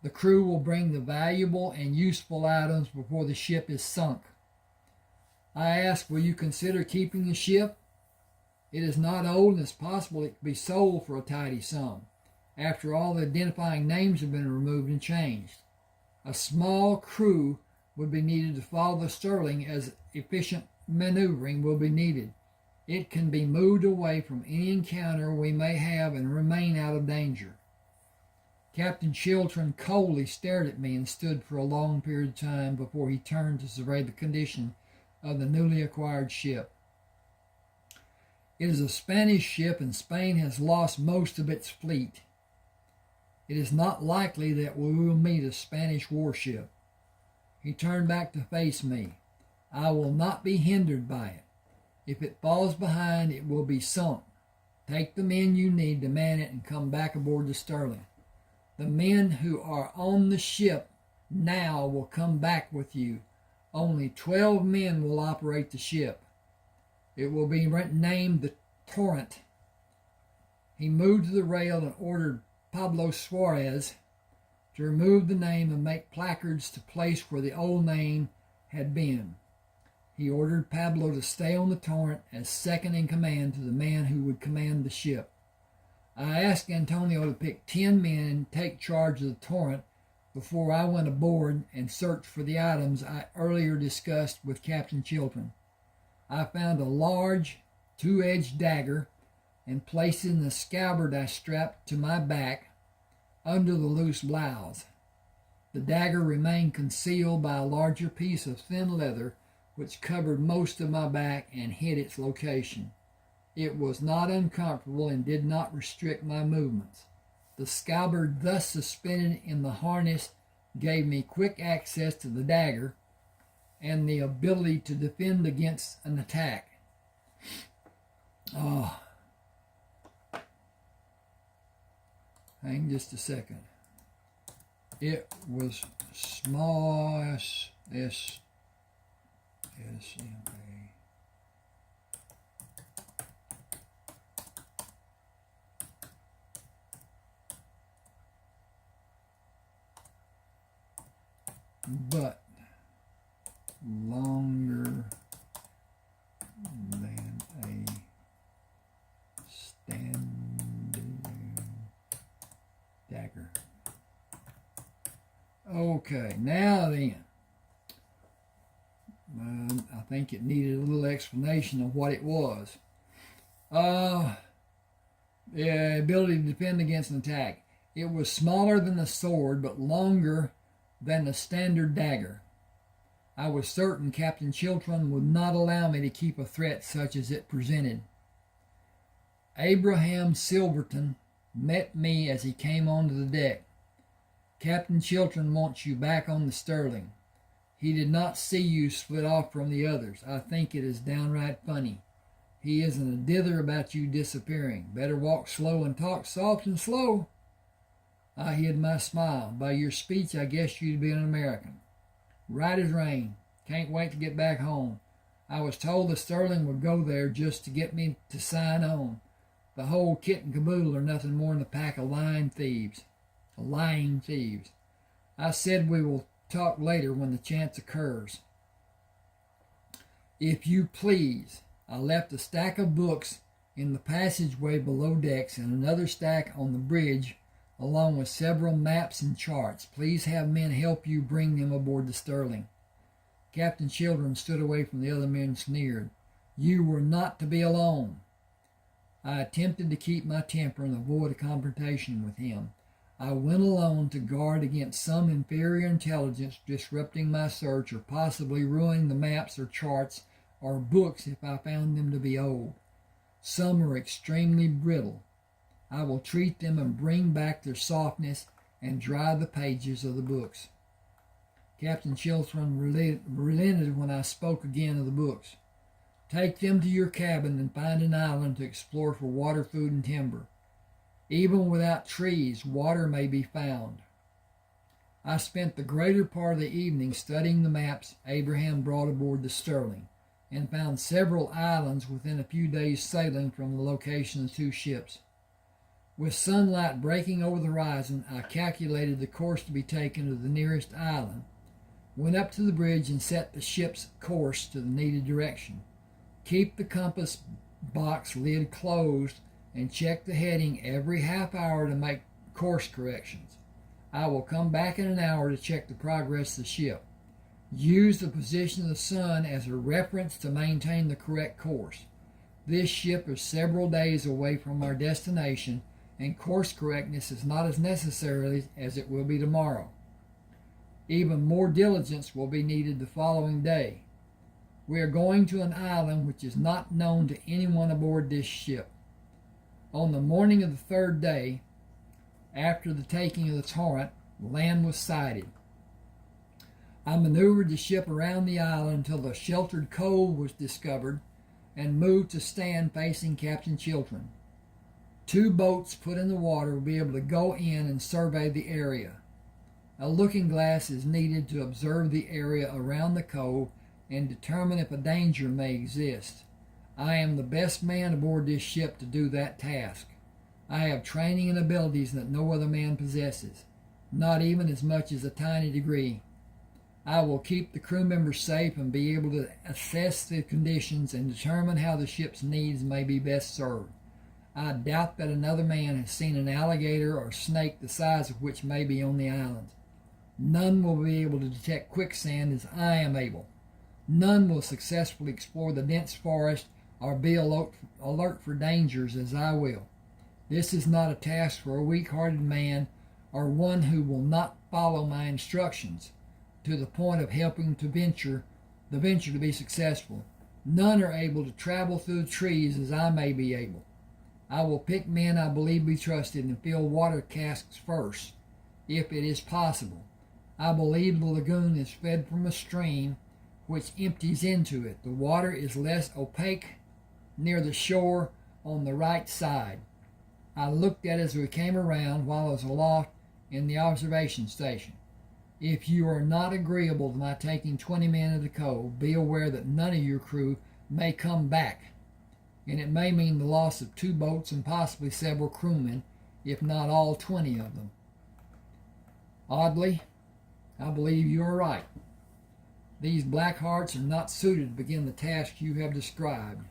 The crew will bring the valuable and useful items before the ship is sunk." I asked, "Will you consider keeping the ship? It is not old and it's possible it could be sold for a tidy sum. After all, the identifying names have been removed and changed. A small crew would be needed to follow the Sterling as efficient maneuvering will be needed. It can be moved away from any encounter we may have and remain out of danger." Captain Chiltern coldly stared at me and stood for a long period of time before he turned to survey the condition of the newly acquired ship. "It is a Spanish ship and Spain has lost most of its fleet. It is not likely that we will meet a Spanish warship." He turned back to face me. "I will not be hindered by it. If it falls behind, it will be sunk. Take the men you need to man it and come back aboard the Sterling. The men who are on the ship now will come back with you. Only 12 men will operate the ship. It will be named the Torrent." He moved to the rail and ordered Pablo Suarez to remove the name and make placards to place where the old name had been. He ordered Pablo to stay on the Torrent as second in command to the man who would command the ship. I asked Antonio to pick 10 men and take charge of the Torrent before I went aboard and searched for the items I earlier discussed with Captain Chiltern. I found a large 2-edged dagger and placed it in the scabbard I strapped to my back under the loose blouse. The dagger remained concealed by a larger piece of thin leather which covered most of my back and hid its location. It was not uncomfortable and did not restrict my movements. The scabbard thus suspended in the harness gave me quick access to the dagger and the ability to defend against an attack. Hang just a second. It was small S-M-A. But longer than a standing dagger. Okay, now then, I think it needed a little explanation of what it was. The ability to defend against an attack. It was smaller than a sword, but longer than a standard dagger. I was certain Captain Chiltern would not allow me to keep a threat such as it presented. Abraham Silverton met me as he came onto the deck. "Captain Chiltern wants you back on the Sterling. He did not see you split off from the others. I think it is downright funny. He isn't a dither about you disappearing. Better walk slow and talk soft and slow." I hid my smile. "By your speech, I guess you'd be an American." "Right as rain. Can't wait to get back home. I was told the Sterling would go there just to get me to sign on. The whole kit and caboodle are nothing more than a pack of lying thieves. Lying thieves. I said we will talk later when the chance occurs. If you please, I left a stack of books in the passageway below decks and another stack on the bridge, along with several maps and charts. Please have men help you bring them aboard the Sterling. Captain Children stood away from the other men and sneered. You were not to be alone. I attempted to keep my temper and avoid a confrontation with him. I went alone to guard against some inferior intelligence disrupting my search or possibly ruining the maps or charts or books if I found them to be old. Some are extremely brittle. I will treat them and bring back their softness and dry the pages of the books. Captain Chiltern relented when I spoke again of the books. Take them to your cabin and find an island to explore for water, food, and timber. Even without trees, water may be found. I spent the greater part of the evening studying the maps Abraham brought aboard the Sterling, and found several islands within a few days' sailing from the location of the two ships. With sunlight breaking over the horizon, I calculated the course to be taken to the nearest island, went up to the bridge and set the ship's course to the needed direction. Keep the compass box lid closed and check the heading every half hour to make course corrections. I will come back in an hour to check the progress of the ship. Use the position of the sun as a reference to maintain the correct course. This ship is several days away from our destination, and course correctness is not as necessary as it will be tomorrow. Even more diligence will be needed the following day. We are going to an island which is not known to anyone aboard this ship. On the morning of the third day, after the taking of the Torrent, land was sighted. I maneuvered the ship around the island until a sheltered cove was discovered and moved to stand facing Captain Chiltern. 2 boats put in the water will be able to go in and survey the area. A looking glass is needed to observe the area around the cove and determine if a danger may exist. I am the best man aboard this ship to do that task. I have training and abilities that no other man possesses, not even as much as a tiny degree. I will keep the crew members safe and be able to assess the conditions and determine how the ship's needs may be best served. I doubt that another man has seen an alligator or snake the size of which may be on the island. None will be able to detect quicksand as I am able. None will successfully explore the dense forest or be alert for dangers as I will. This is not a task for a weak-hearted man or one who will not follow my instructions to the point of helping the venture to be successful. None are able to travel through the trees as I may be able. I will pick men I believe be trusted and fill water casks first, if it is possible. I believe the lagoon is fed from a stream which empties into it. The water is less opaque near the shore on the right side. I looked at it as we came around while I was aloft in the observation station. If you are not agreeable to my taking 20 men to the cove, be aware that none of your crew may come back, and it may mean the loss of 2 boats and possibly several crewmen, if not all 20 of them. Oddly, I believe you are right. These black hearts are not suited to begin the task you have described.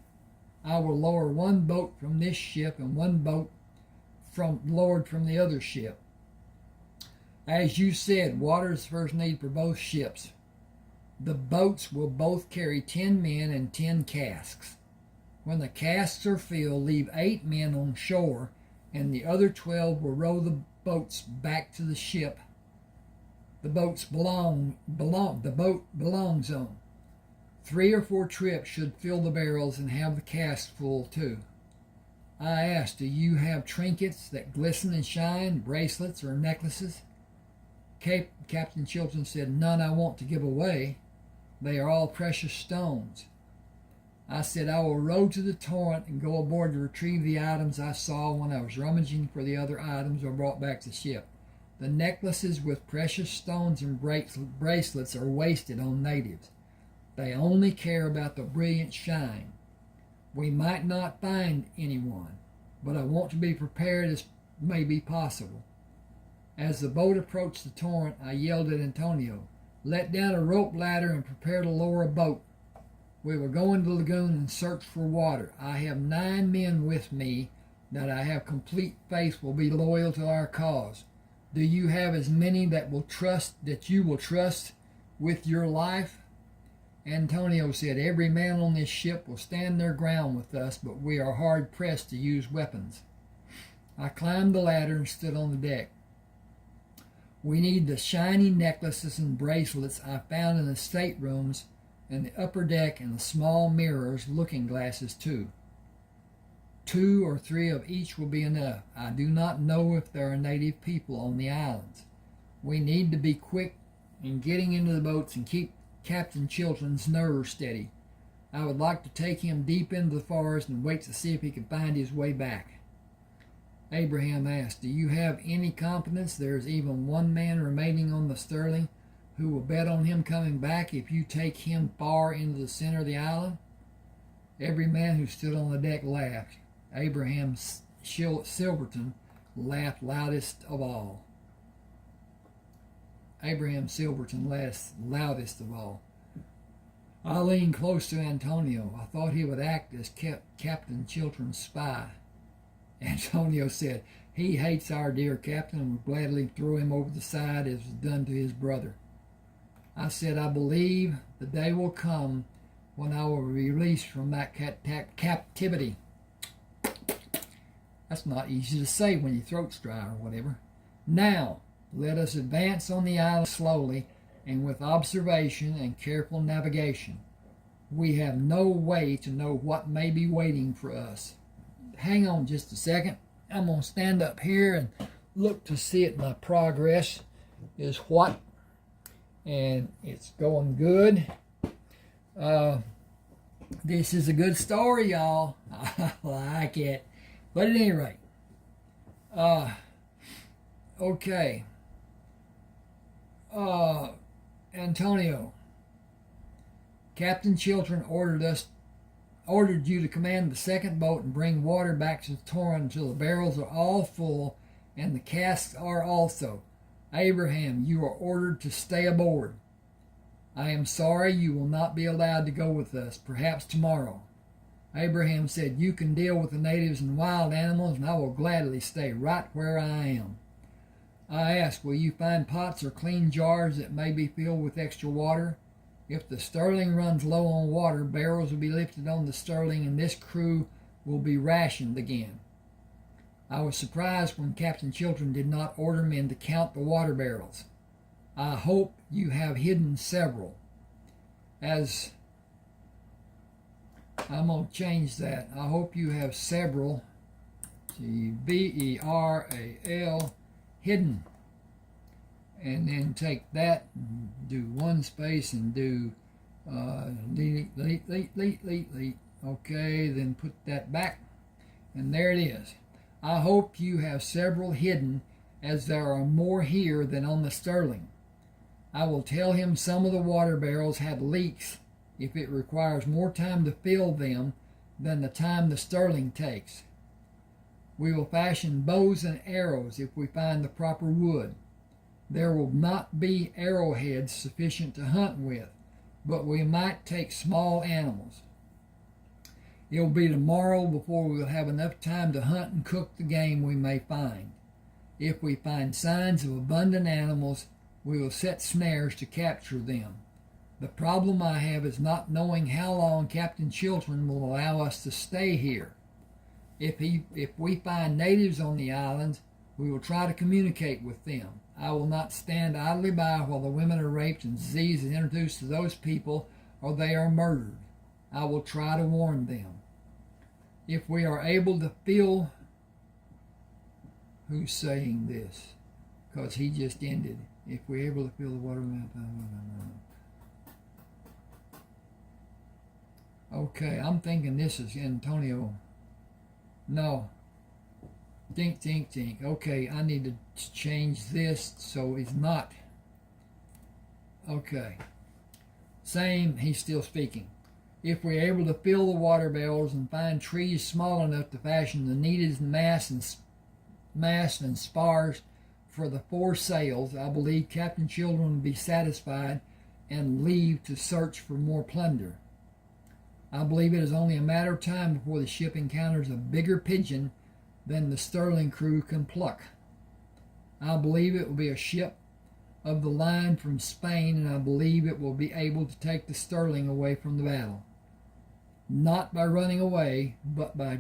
I will lower 1 boat from this ship and 1 boat lowered from the other ship. As you said, water is first need for both ships. The boats will both carry 10 men and 10 casks. When the casks are filled, leave 8 men on shore, and the other 12 will row the boats back to the ship the boat belongs on. 3 or 4 trips should fill the barrels and have the casks full too. I asked, do you have trinkets that glisten and shine, bracelets or necklaces? Captain Chilton said, none I want to give away. They are all precious stones. I said, I will row to the Torrent and go aboard to retrieve the items I saw when I was rummaging for the other items I brought back to ship. The necklaces with precious stones and bracelets are wasted on natives. They only care about the brilliant shine. We might not find anyone, but I want to be prepared as may be possible. As the boat approached the torrent, I yelled at Antonio, "Let down a rope ladder and prepare to lower a boat. We will go into the lagoon and search for water. I have 9 men with me that I have complete faith will be loyal to our cause. Do you have as many that you will trust with your life?" Antonio said, "Every man on this ship will stand their ground with us, but we are hard pressed to use weapons." I climbed the ladder and stood on the deck. "We need the shiny necklaces and bracelets I found in the staterooms and the upper deck, and the small mirrors, looking glasses too. 2 or 3 of each will be enough. I do not know if there are native people on the islands. We need to be quick in getting into the boats and keep Captain Chilton's nerves steady. I would like to take him deep into the forest and wait to see if he can find his way back." Abraham asked, "Do you have any confidence there is even one man remaining on the Sterling who will bet on him coming back if you take him far into the center of the island?" Every man who stood on the deck laughed. Abraham Silverton laughed loudest of all. Abraham Silverton laughed loudest of all. I leaned close to Antonio. I thought he would act as Captain Chilton's spy. Antonio said, "He hates our dear captain and would gladly throw him over the side as was done to his brother." I said, "I believe the day will come when I will be released from that captivity." That's not easy to say when your throat's dry or whatever. "Now, let us advance on the island slowly and with observation and careful navigation. We have no way to know what may be waiting for us." Hang on just a second. I'm going to stand up here and look to see if my progress is what. And it's going good. This is a good story, y'all. I like it. But at any rate, okay. Antonio, Captain Chilton ordered you to command the second boat and bring water back to the torrent until the barrels are all full and the casks are also. Abraham, you are ordered to stay aboard. I am sorry you will not be allowed to go with us, perhaps tomorrow. Abraham said, "You can deal with the natives and wild animals, and I will gladly stay right where I am." I asked, "Will you find pots or clean jars that may be filled with extra water? If the Sterling runs low on water, barrels will be lifted on the Sterling and this crew will be rationed again." I was surprised when Captain Chilton did not order men to count the water barrels. "I hope you have hidden several." As I'm going to change that. I hope you have several, Beral, hidden. And then take that, and do one space and do delete. Okay, then put that back. And there it is. I hope you have several hidden, as there are more here than on the Sterling. I will tell him some of the water barrels have leaks if it requires more time to fill them than the time the Sterling takes. We will fashion bows and arrows if we find the proper wood. There will not be arrowheads sufficient to hunt with, but we might take small animals. It will be tomorrow before we will have enough time to hunt and cook the game we may find. If we find signs of abundant animals, we will set snares to capture them. The problem I have is not knowing how long Captain Chilton will allow us to stay here. If we find natives on the islands, we will try to communicate with them. I will not stand idly by while the women are raped and disease is introduced to those people or they are murdered. I will try to warn them. If we are able to fill... Who's saying this? Because he just ended. If we're able to fill the water... Okay, I'm thinking this is Antonio. No. Think. Okay, I need to change this so it's not. Okay. Same, he's still speaking. If we're able to fill the water barrels and find trees small enough to fashion the needed mast and spars for the foresails, I believe Captain Children will be satisfied and leave to search for more plunder. I believe it is only a matter of time before the ship encounters a bigger pigeon than the Sterling crew can pluck. I believe it will be a ship of the line from Spain, and I believe it will be able to take the Sterling away from the battle. Not by running away, but by...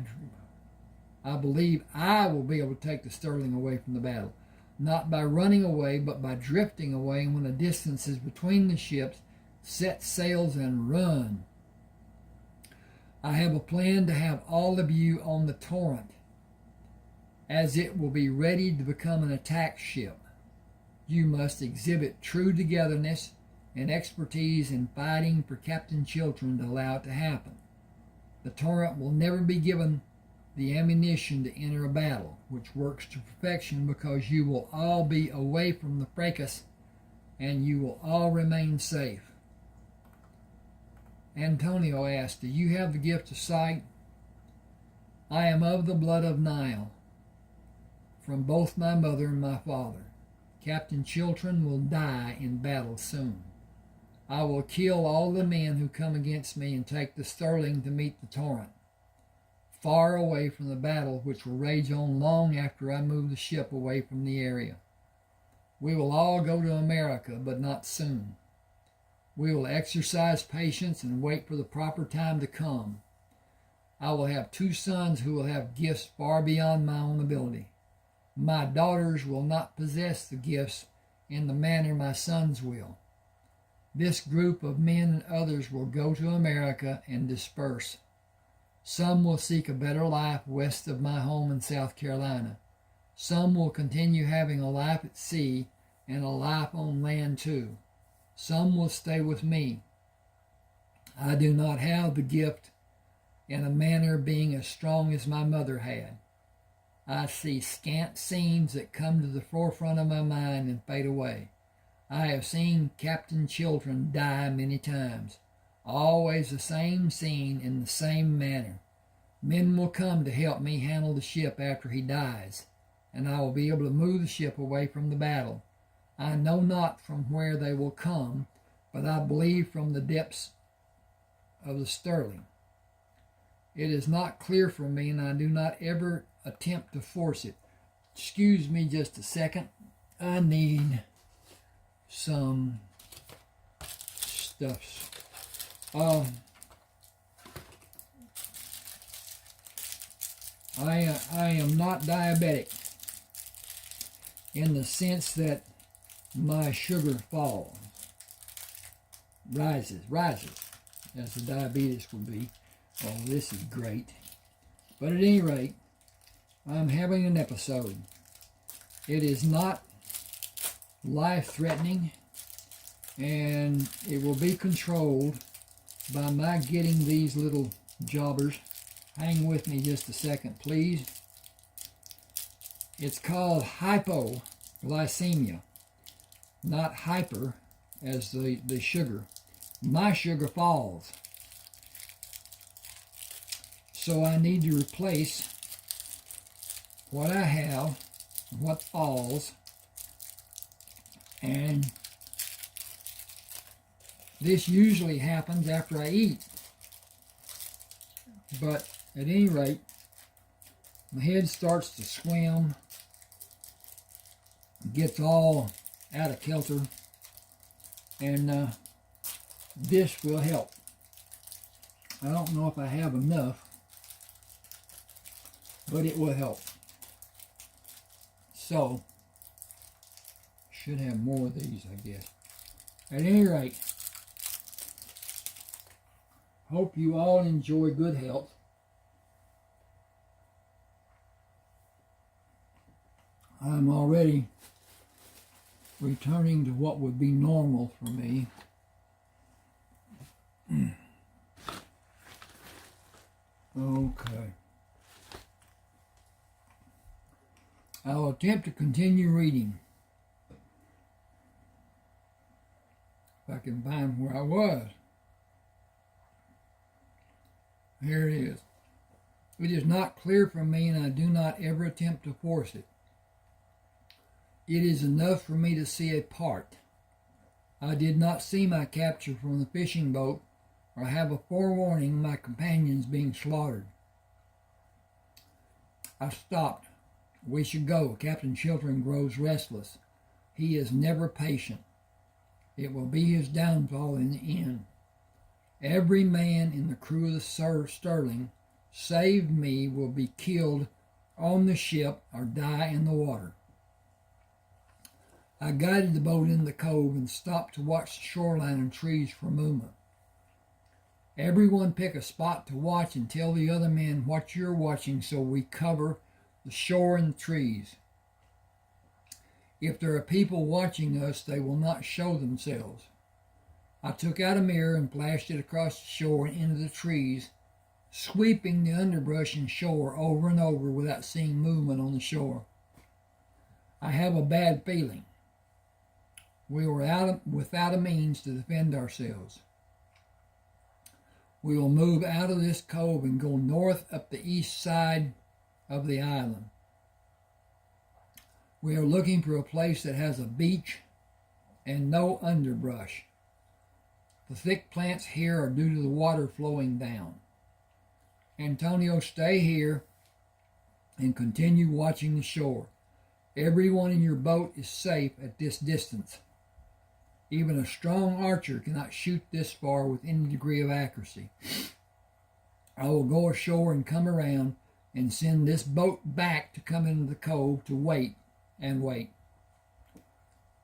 I believe I will be able to take the Sterling away from the battle. Not by running away, but by drifting away, and when the distance is between the ships, set sails and run. I have a plan to have all of you on the Torrent, as it will be ready to become an attack ship. You must exhibit true togetherness and expertise in fighting for Captain Chiltern to allow it to happen. The Torrent will never be given the ammunition to enter a battle, which works to perfection because you will all be away from the fracas and you will all remain safe. Antonio asked, do you have the gift of sight? I am of the blood of Nile, from both my mother and my father. Captain Chiltern will die in battle soon. I will kill all the men who come against me and take the Sterling to meet the Torrent, far away from the battle which will rage on long after I move the ship away from the area. We will all go to America, but not soon. We will exercise patience and wait for the proper time to come. I will have 2 sons who will have gifts far beyond my own ability. My daughters will not possess the gifts in the manner my sons will. This group of men and others will go to America and disperse. Some will seek a better life west of my home in South Carolina. Some will continue having a life at sea and a life on land too. Some will stay with me. I do not have the gift in a manner being as strong as my mother had. I see scant scenes that come to the forefront of my mind and fade away. I have seen Captain Chiltern die many times, always the same scene in the same manner. Men will come to help me handle the ship after he dies, and I will be able to move the ship away from the battle. I know not from where they will come, but I believe from the depths of the Sterling. It is not clear for me, and I do not ever attempt to force it. Excuse me just a second. I need some stuff. I am not diabetic in the sense that my sugar falls, rises, as the diabetes would be. Oh, this is great. But at any rate, I'm having an episode. It is not life-threatening, and it will be controlled by my getting these little jobbers. Hang with me just a second, please. It's called hypoglycemia, not hyper as the sugar. My sugar falls. So I need to replace what I have, what falls, and this usually happens after I eat. But at any rate, my head starts to swim, gets all out of kilter, and this will help. I don't know if I have enough, but it will help. So, should have more of these, I guess. At any rate, hope you all enjoy good health. I'm already returning to what would be normal for me. Okay. I'll attempt to continue reading. If I can find where I was. Here it is. It is not clear from me, and I do not ever attempt to force it. It is enough for me to see a part. I did not see my capture from the fishing boat, or have a forewarning of my companions being slaughtered. I stopped. We should go. Captain Chiltern grows restless. He is never patient. It will be his downfall in the end. Every man in the crew of the Sterling, save me, will be killed on the ship or die in the water. I guided the boat into the cove and stopped to watch the shoreline and trees for movement. Everyone pick a spot to watch and tell the other men what you're watching so we cover the shore and the trees. If there are people watching us, they will not show themselves. I took out a mirror and flashed it across the shore and into the trees, sweeping the underbrush and shore over and over without seeing movement on the shore. I have a bad feeling. We were without a means to defend ourselves. We will move out of this cove and go north up the east side of the island. We are looking for a place that has a beach and no underbrush. The thick plants here are due to the water flowing down. Antonio, stay here and continue watching the shore. Everyone in your boat is safe at this distance. Even a strong archer cannot shoot this far with any degree of accuracy. I will go ashore and come around and send this boat back to come into the cove to wait and wait.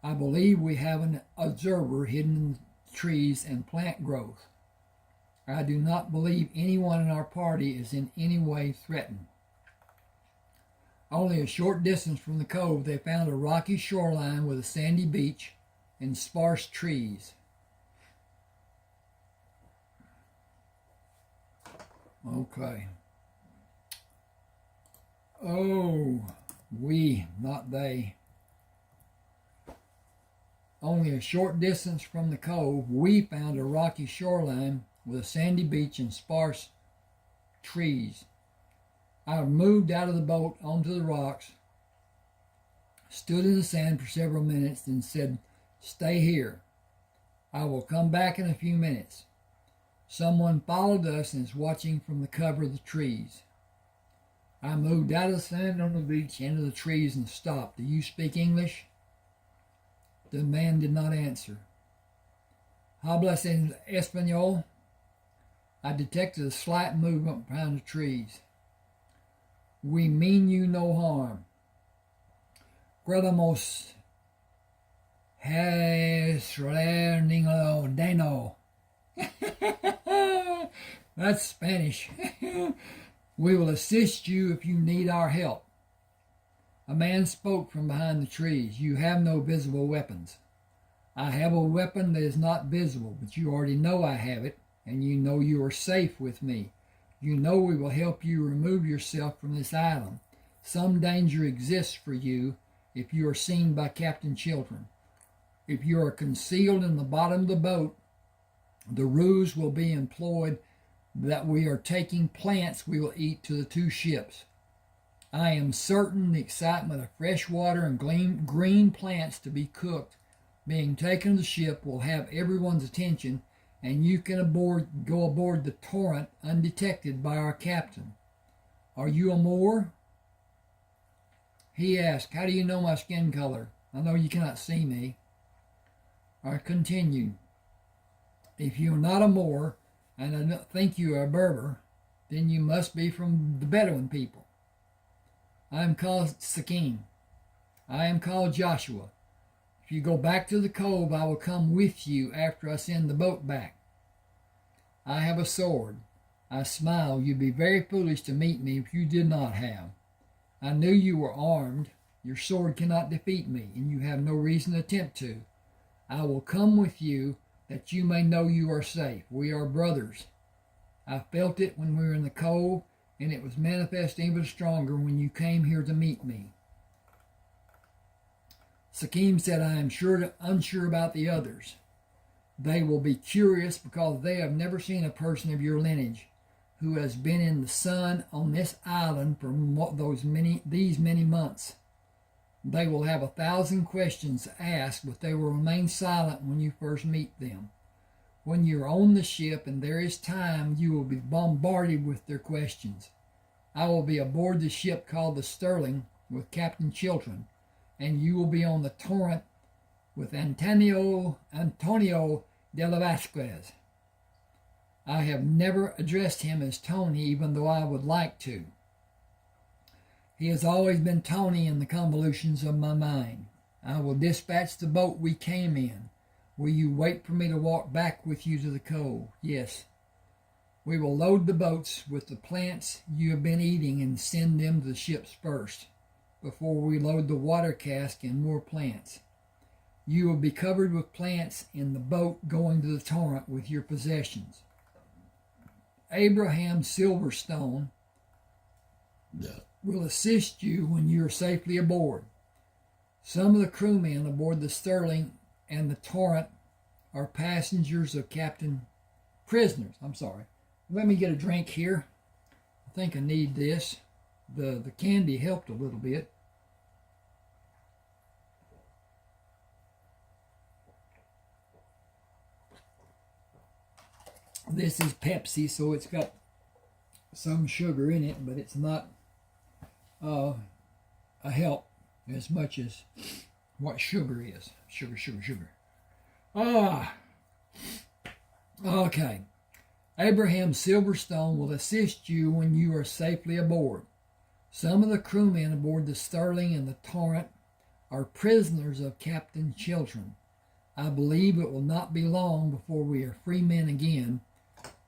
I believe we have an observer hidden in the trees and plant growth. I do not believe anyone in our party is in any way threatened. Only a short distance from the cove, they found a rocky shoreline with a sandy beach and sparse trees. Okay. Oh, we, not they. Only a short distance from the cove, we found a rocky shoreline with a sandy beach and sparse trees. I moved out of the boat onto the rocks, stood in the sand for several minutes, and said, "Stay here. I will come back in a few minutes." Someone followed us and is watching from the cover of the trees. I moved out of the sand on the beach into the trees and stopped. "Do you speak English?" The man did not answer. "Hablas en español?" I detected a slight movement behind the trees. "We mean you no harm. Queremos deno." That's Spanish. "We will assist you if you need our help." A man spoke from behind the trees. "You have no visible weapons." "I have a weapon that is not visible, but you already know I have it, and you know you are safe with me. You know we will help you remove yourself from this island. Some danger exists for you if you are seen by Captain Chiltern. If you are concealed in the bottom of the boat, the ruse will be employed that we are taking plants we will eat to the two ships. I am certain the excitement of fresh water and green plants to be cooked being taken to the ship will have everyone's attention, and you can go aboard the Torrent undetected by our captain. Are you a Moor?" He asked, "How do you know my skin color? I know you cannot see me." I continued, "If you are not a Moor, and I don't think you are a Berber, then you must be from the Bedouin people. I am called Sakim. I am called Joshua. If you go back to the cove, I will come with you after I send the boat back. I have a sword." I smiled. "You'd be very foolish to meet me if you did not have. I knew you were armed. Your sword cannot defeat me, and you have no reason to attempt to. I will come with you that you may know you are safe. We are brothers. I felt it when we were in the cove, and it was manifest even stronger when you came here to meet me." Sakim said, "I am unsure about the others. They will be curious because they have never seen a person of your lineage. who has been in the sun on this island for these many months. They will have 1,000 questions to ask, but they will remain silent when you first meet them. When you're on the ship and there is time, you will be bombarded with their questions. I will be aboard the ship called the Sterling with Captain Chiltern, and you will be on the Torrent with Antonio de la Vasquez. I have never addressed him as Tony, even though I would like to. He has always been Tony in the convolutions of my mind. I will dispatch the boat we came in. Will you wait for me to walk back with you to the cove? Yes. We will load the boats with the plants you have been eating and send them to the ships first, before we load the water cask and more plants. You will be covered with plants in the boat going to the Torrent with your possessions. Abraham Silverstone will assist you when you are safely aboard. Some of the crewmen aboard the Sterling and the Torrent are prisoners. Let me get a drink here. I think I need this. The candy helped a little bit. This is Pepsi, so it's got some sugar in it, but it's not a help as much as what sugar is. Sugar. Okay. Abraham Silverstone will assist you when you are safely aboard. Some of the crewmen aboard the Sterling and the Torrent are prisoners of Captain Chiltern. I believe it will not be long before we are free men again,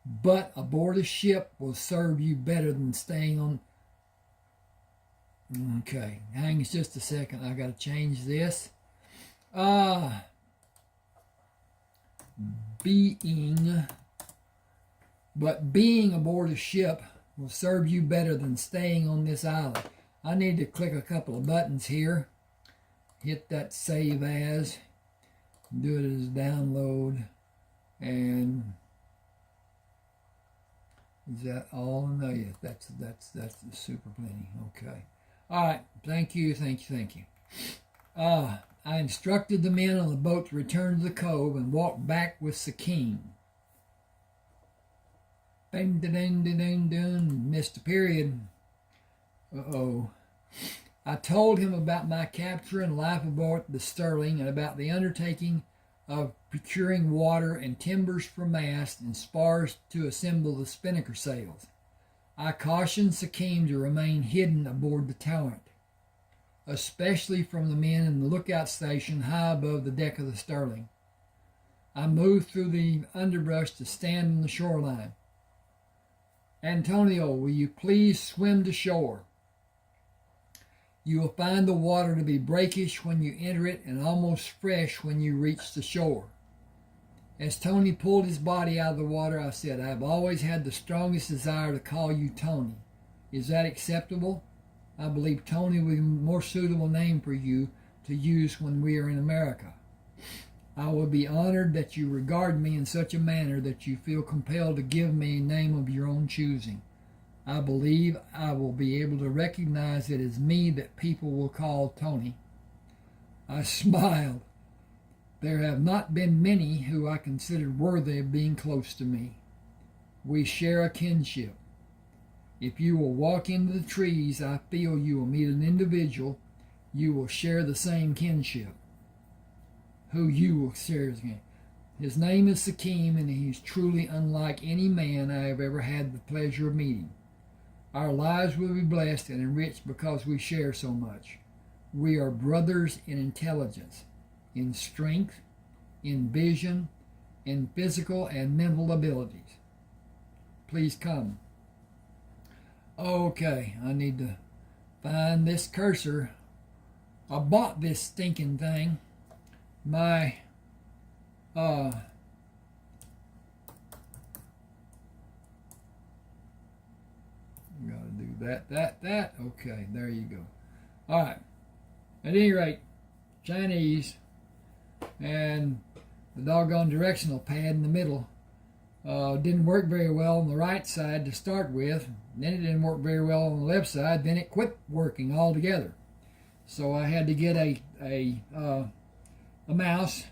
but aboard a ship will serve you better than staying on... Okay, hang just a second. I got to change this. Being aboard a ship will serve you better than staying on this island. I need to click a couple of buttons here. Hit that save as. Do it as download. And is that all? No, yes, that's super plenty. Okay. All right. Thank you. I instructed the men on the boat to return to the cove and walk back with Sakim. Ding, ding, ding, ding, ding. Missed a period. I told him about my capture and life aboard the Sterling and about the undertaking of procuring water and timbers for mast and spars to assemble the spinnaker sails. I cautioned Sakim to remain hidden aboard the Torrent, especially from the men in the lookout station high above the deck of the Sterling. I moved through the underbrush to stand on the shoreline. Antonio, will you please swim to shore? You will find the water to be brackish when you enter it and almost fresh when you reach the shore. As Tony pulled his body out of the water, I said, I have always had the strongest desire to call you Tony. Is that acceptable? I believe Tony would be a more suitable name for you to use when we are in America. I will be honored that you regard me in such a manner that you feel compelled to give me a name of your own choosing. I believe I will be able to recognize it as me that people will call Tony. I smiled. There have not been many who I considered worthy of being close to me. We share a kinship. If you will walk into the trees, I feel you will meet an individual you will share the same kinship. Who you will share his name. His name is Sakim, and he's truly unlike any man I have ever had the pleasure of meeting. Our lives will be blessed and enriched because we share so much. We are brothers in intelligence, in strength, in vision, in physical and mental abilities. Please come. Okay, I need to find this cursor. I bought this stinking thing. My gotta do that. Okay, there you go. All right. At any rate, Chinese, and the doggone directional pad in the middle Didn't work very well on the right side to start with. Then it didn't work very well on the left side. Then it quit working altogether. So I had to get a mouse,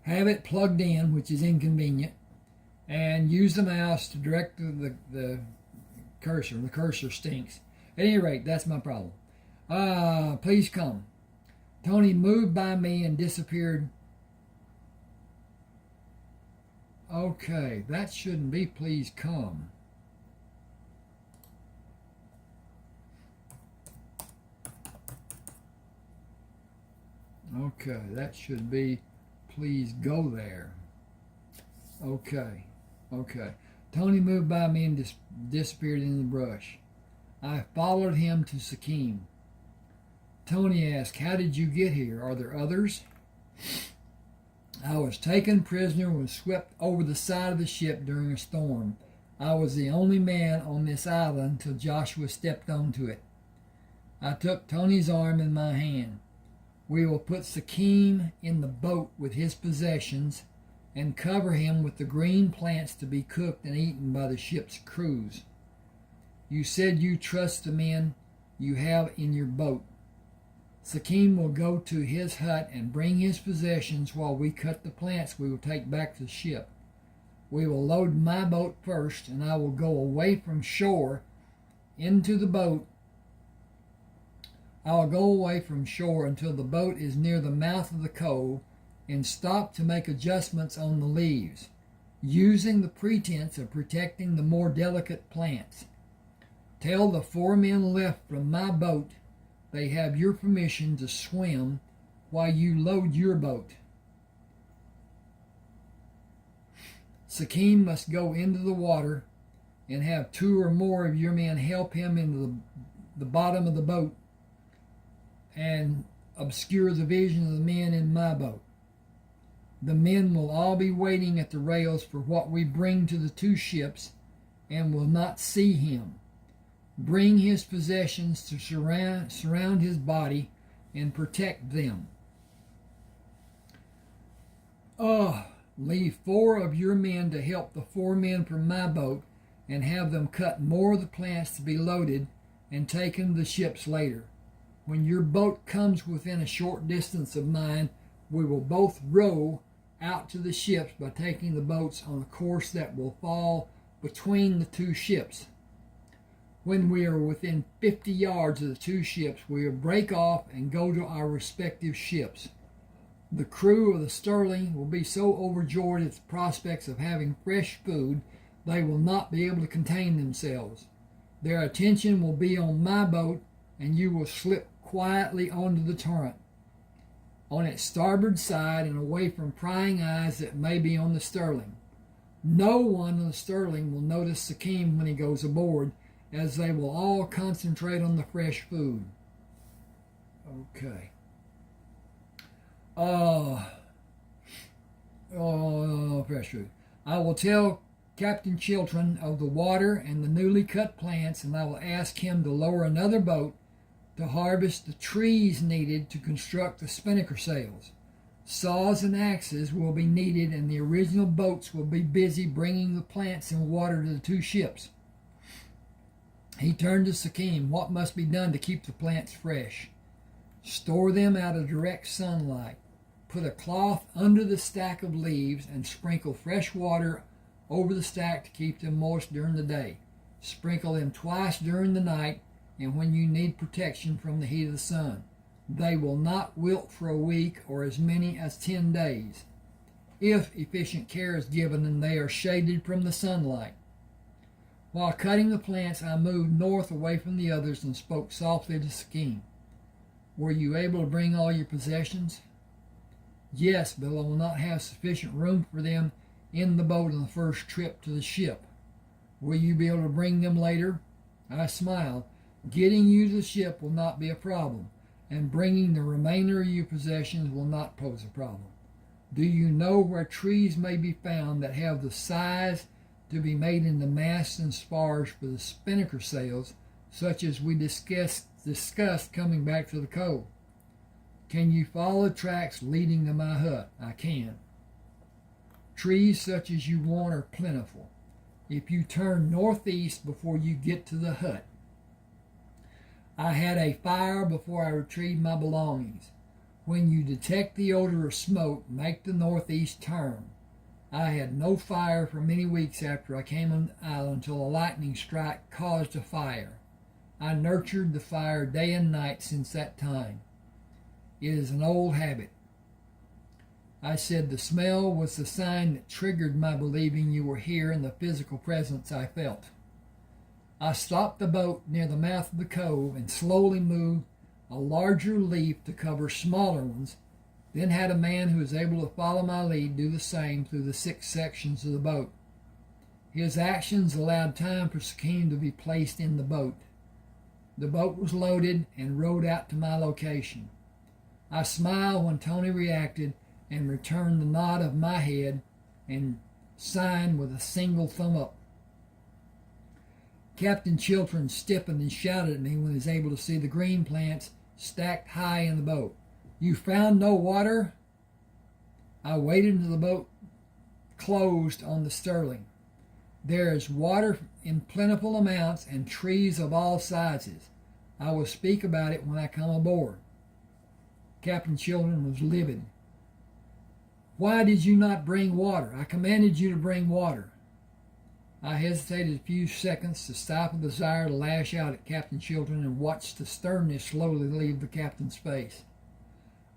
have it plugged in, which is inconvenient, and use the mouse to direct the cursor. The cursor stinks. At any rate, that's my problem. Please come. Tony moved by me and disappeared. Okay, that shouldn't be please come. Okay, that should be please go there. Okay. Tony moved by me and disappeared in the brush. I followed him to Sikkim. Tony asked, how did you get here? Are there others? I was taken prisoner and was swept over the side of the ship during a storm. I was the only man on this island till Joshua stepped onto it. I took Tony's arm in my hand. We will put Sikkim in the boat with his possessions and cover him with the green plants to be cooked and eaten by the ship's crews. You said you trust the men you have in your boat. Sikkim will go to his hut and bring his possessions while we cut the plants we will take back to the ship. We will load my boat first, and I will go away from shore into the boat. I will go away from shore until the boat is near the mouth of the cove and stop to make adjustments on the leaves, using the pretense of protecting the more delicate plants. Tell the 4 men left from my boat they have your permission to swim while you load your boat. Sikkim must go into the water and have 2 or more of your men help him into the bottom of the boat and obscure the vision of the men in my boat. The men will all be waiting at the rails for what we bring to the 2 ships and will not see him. Bring his possessions to surround his body and protect them. Leave 4 of your men to help the 4 men from my boat and have them cut more of the plants to be loaded and taken to the ships later. When your boat comes within a short distance of mine, we will both row out to the ships by taking the boats on a course that will fall between the 2 ships. When we are within 50 yards of the 2 ships, we will break off and go to our respective ships. The crew of the Sterling will be so overjoyed at the prospects of having fresh food, they will not be able to contain themselves. Their attention will be on my boat, and you will slip quietly onto the torrent, on its starboard side and away from prying eyes that may be on the Sterling. No one on the Sterling will notice Sikkim when he goes aboard, as they will all concentrate on the fresh food. Okay. Fresh food. I will tell Captain Chiltern of the water and the newly cut plants, and I will ask him to lower another boat to harvest the trees needed to construct the spinnaker sails. Saws and axes will be needed, and the original boats will be busy bringing the plants and water to the 2 ships. He turned to Sikkim. What must be done to keep the plants fresh? Store them out of direct sunlight. Put a cloth under the stack of leaves and sprinkle fresh water over the stack to keep them moist during the day. Sprinkle them twice during the night and when you need protection from the heat of the sun. They will not wilt for a week or as many as 10 days, if efficient care is given and they are shaded from the sunlight. While cutting the plants, I moved north away from the others and spoke softly to Sikkim. Were you able to bring all your possessions? Yes, but I will not have sufficient room for them in the boat on the first trip to the ship. Will you be able to bring them later? I smiled. Getting you to the ship will not be a problem, and bringing the remainder of your possessions will not pose a problem. Do you know where trees may be found that have the size to be made into masts and spars for the spinnaker sails, such as we discussed coming back to the cove? Can you follow the tracks leading to my hut? I can. Trees such as you want are plentiful. If you turn northeast before you get to the hut. I had a fire before I retrieved my belongings. When you detect the odor of smoke, make the northeast turn. I had no fire for many weeks after I came on the island until a lightning strike caused a fire. I nurtured the fire day and night since that time. It is an old habit. I said the smell was the sign that triggered my believing you were here and the physical presence I felt. I stopped the boat near the mouth of the cove and slowly moved a larger leaf to cover smaller ones, then had a man who was able to follow my lead do the same through the 6 sections of the boat. His actions allowed time for Sakine to be placed in the boat. The boat was loaded and rowed out to my location. I smiled when Tony reacted and returned the nod of my head and signed with a single thumb up. Captain Chiltern stiffened and shouted at me when he was able to see the green plants stacked high in the boat. You found no water? I waited until the boat closed on the Sterling. There is water in plentiful amounts and trees of all sizes. I will speak about it when I come aboard. Captain Chiltern was livid. Why did you not bring water? I commanded you to bring water. I hesitated a few seconds to stifle the desire to lash out at Captain Chiltern and watch the sternness slowly leave the captain's face.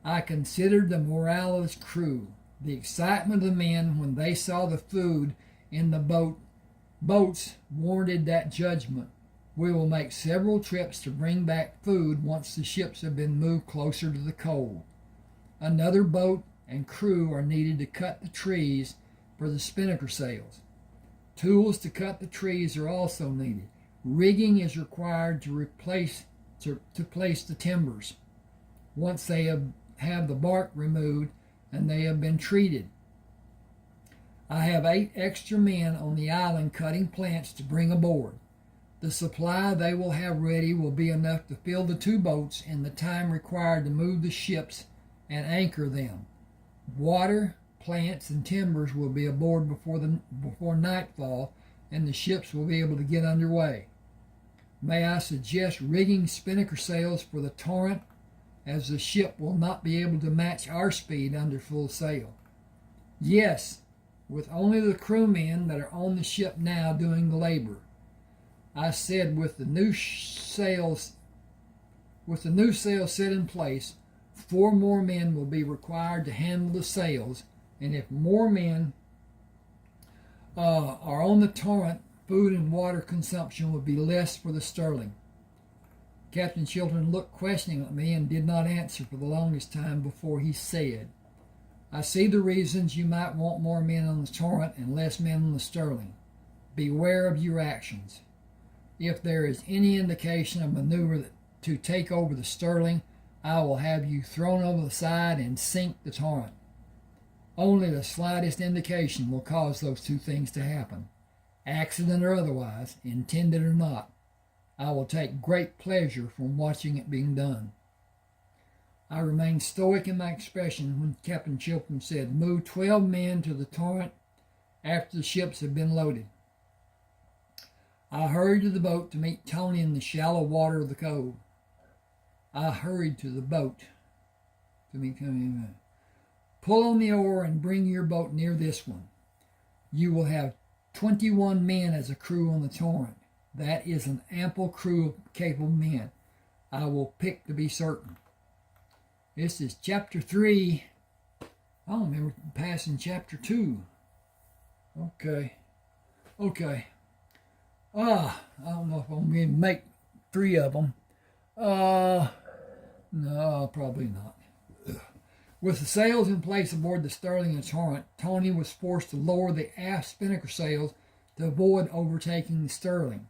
I considered the morale of his crew, the excitement of the men when they saw the food in the boats warranted that judgment. We will make several trips to bring back food once the ships have been moved closer to the coal. Another boat and crew are needed to cut the trees for the spinnaker sails. Tools to cut the trees are also needed. Rigging is required to place the timbers once they have the bark removed and they have been treated. I have 8 extra men on the island cutting plants to bring aboard. The supply they will have ready will be enough to fill the 2 boats in the time required to move the ships and anchor them. Water, plants, and timbers will be aboard before nightfall, and the ships will be able to get underway. May I suggest rigging spinnaker sails for the Torrent, as the ship will not be able to match our speed under full sail? Yes, with only the crewmen that are on the ship now doing the labor. I said with the new sails set in place, 4 more men will be required to handle the sails, and if more men are on the Torrent, food and water consumption will be less for the Sterling. Captain Chiltern looked questioning at me and did not answer for the longest time before he said, I see the reasons you might want more men on the Torrent and less men on the Sterling. Beware of your actions. If there is any indication of maneuver to take over the Sterling, I will have you thrown over the side and sink the Torrent. Only the slightest indication will cause those 2 things to happen, accident or otherwise, intended or not. I will take great pleasure from watching it being done. I remained stoic in my expression when Captain Chiltern said, move 12 men to the Torrent after the ships have been loaded. I hurried to the boat to meet Tony in the shallow water of the cove. I hurried to the boat to meet Tony. Pull on the oar and bring your boat near this one. You will have 21 men as a crew on the Torrent. That is an ample crew of capable men. I will pick to be certain. This is chapter 3. I don't remember passing chapter 2. Okay. I don't know if I'm going to make 3 of them. No, probably not. With the sails in place aboard the Sterling and Torrent, Tony was forced to lower the aft spinnaker sails to avoid overtaking the Sterling.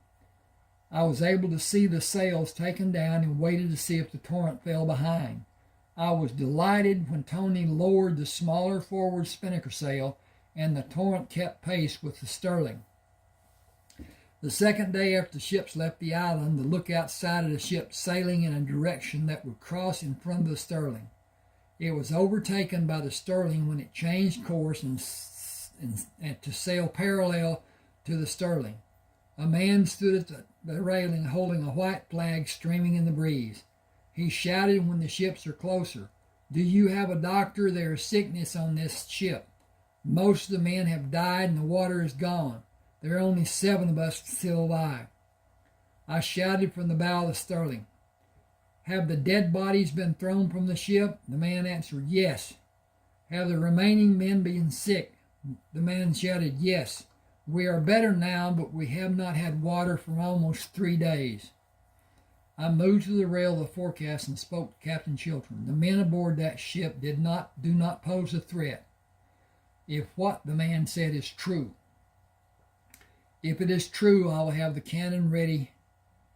I was able to see the sails taken down and waited to see if the Torrent fell behind. I was delighted when Tony lowered the smaller forward spinnaker sail and the Torrent kept pace with the Sterling. The second day after the ships left the island, the lookout sighted a ship sailing in a direction that would cross in front of the Sterling. It was overtaken by the Sterling when it changed course and and to sail parallel to the Sterling. A man stood at the railing holding a white flag streaming in the breeze. He shouted when the ships are closer, "Do you have a doctor? There is sickness on this ship. Most of the men have died and the water is gone. There are only 7 of us still alive." I shouted from the bow of the Sterling, "Have the dead bodies been thrown from the ship?" The man answered, "Yes." "Have the remaining men been sick?" The man shouted, "Yes. We are better now, but we have not had water for almost 3 days." I moved to the rail of the forecastle and spoke to Captain Chiltern. "The men aboard that ship do not pose a threat, if what the man said is true. If it is true, I will have the cannon ready.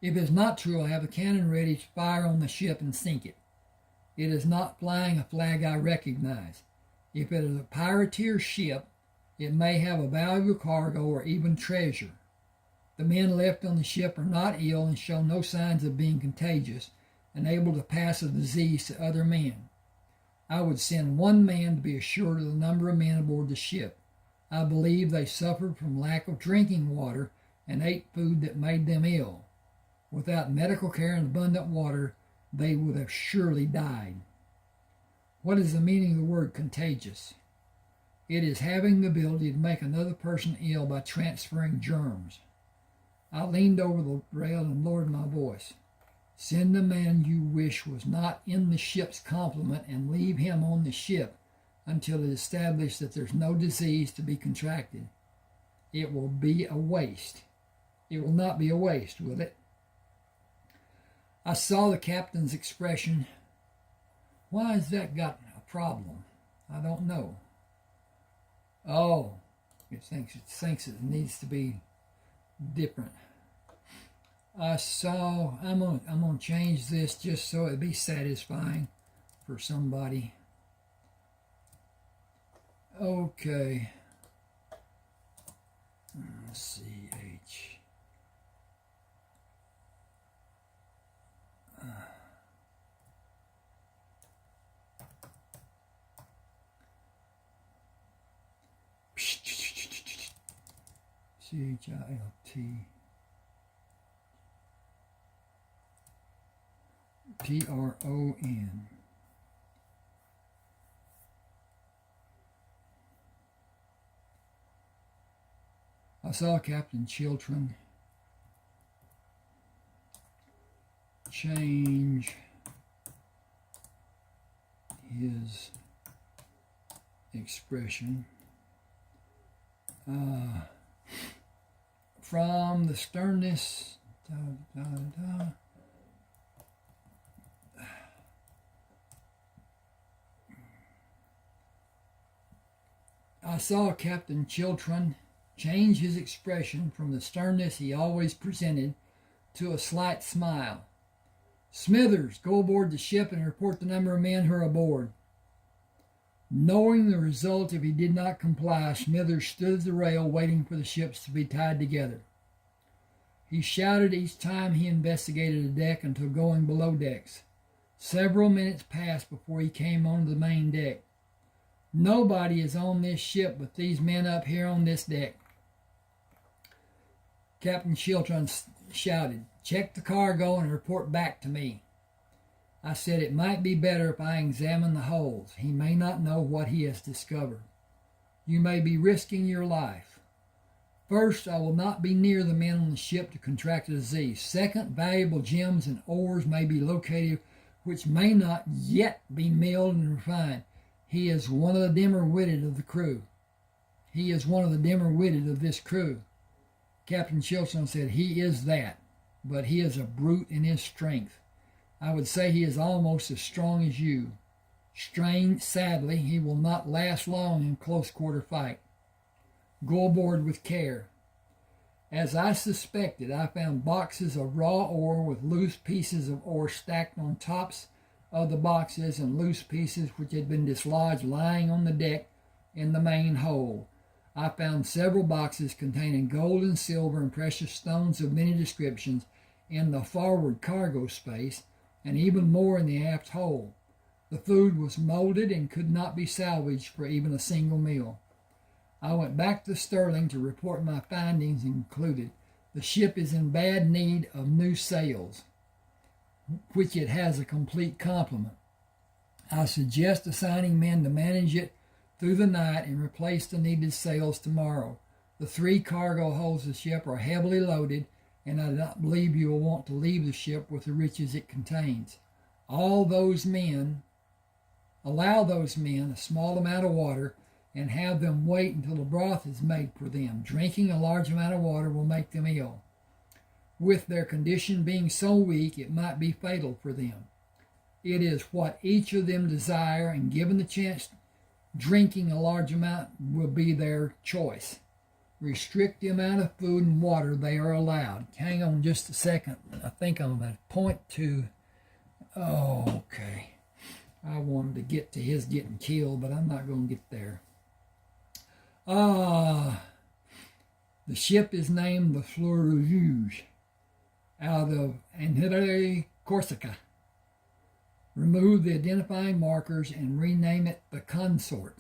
If it is not true, I'll have the cannon ready to fire on the ship and sink it. It is not flying a flag I recognize. If it is a privateer ship, it may have a valuable cargo or even treasure. The men left on the ship are not ill and show no signs of being contagious and able to pass the disease to other men. I would send 1 man to be assured of the number of men aboard the ship. I believe they suffered from lack of drinking water and ate food that made them ill. Without medical care and abundant water, they would have surely died." What is the meaning of the word contagious? It is having the ability to make another person ill by transferring germs. I leaned over the rail and lowered my voice. "Send the man you wish was not in the ship's complement and leave him on the ship until it is established that there's no disease to be contracted. It will be a waste. It will not be a waste, will it?" I saw the captain's expression. Why has that got a problem? I don't know. Oh, it thinks it needs to be different. I'm gonna change this just so it'd be satisfying for somebody. Okay. CH. CHILT TRON. I saw Captain Chiltern change his expression from the sternness I saw Captain Chiltern change his expression from the sternness he always presented to a slight smile. "Smithers, go aboard the ship and report the number of men who are aboard." Knowing the result if he did not comply, Smithers stood at the rail waiting for the ships to be tied together. He shouted each time he investigated the deck until going below decks. Several minutes passed before he came onto the main deck. "Nobody is on this ship but these men up here on this deck." Captain Chiltern shouted, "Check the cargo and report back to me." I said it might be better if I examine the holds. He may not know what he has discovered. "You may be risking your life. First, I will not be near the men on the ship to contract a disease. Second, valuable gems and ores may be located which may not yet be milled and refined. He is one of the dimmer-witted of the crew. He is one of the dimmer-witted of this crew." Captain Chiltern said, "He is that, but he is a brute in his strength. I would say he is almost as strong as you. Sadly, he will not last long in close-quarter fight. Go aboard with care." As I suspected, I found boxes of raw ore with loose pieces of ore stacked on tops of the boxes and loose pieces which had been dislodged lying on the deck in the main hold. I found several boxes containing gold and silver and precious stones of many descriptions in the forward cargo space, and even more in the aft hold. The food was molded and could not be salvaged for even a single meal. I went back to Sterling to report my findings and concluded the ship is in bad need of new sails, which it has a complete complement. I suggest assigning men to manage it through the night and replace the needed sails tomorrow. The 3 cargo holds of the ship are heavily loaded, and I do not believe you will want to leave the ship with the riches it contains. Allow those men a small amount of water and have them wait until the broth is made for them. Drinking a large amount of water will make them ill. With their condition being so weak, it might be fatal for them. It is what each of them desire, and given the chance, drinking a large amount will be their choice. Restrict the amount of food and water they are allowed. Hang on just a second. I think I'm going to point to... Oh, okay. I wanted to get to his getting killed, but I'm not going to get there. The ship is named the Fleur Rouge, out of Anhidre, Corsica. Remove the identifying markers and rename it the Consort.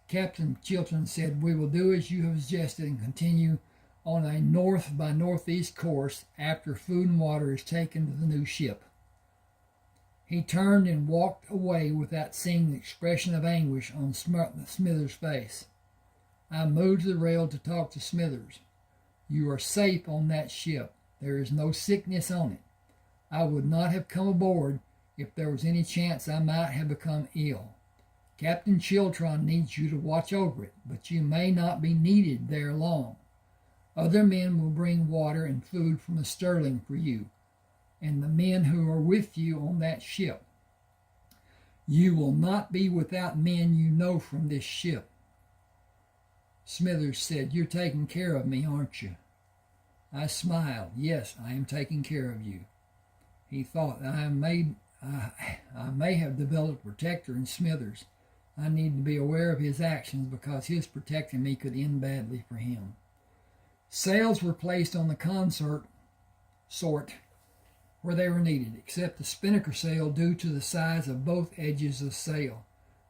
Captain Chilton said, we will do as you have suggested and continue on a north by northeast course after food and water is taken to the new ship. He turned and walked away without seeing the expression of anguish on Smithers' face. I moved to the rail to talk to Smithers. You are safe on that ship. There is no sickness on it. I would not have come aboard if there was any chance I might have become ill. Captain Chiltron needs you to watch over it, but you may not be needed there long. Other men will bring water and food from the Sterling for you, and the men who are with you on that ship. You will not be without men you know from this ship. Smithers said, you're taking care of me, aren't you? I smiled. Yes, I am taking care of you. He thought, I may have developed a protector in Smithers. I need to be aware of his actions because his protecting me could end badly for him. Sails were placed on the consort where they were needed, except the spinnaker sail due to the size of both edges of sail.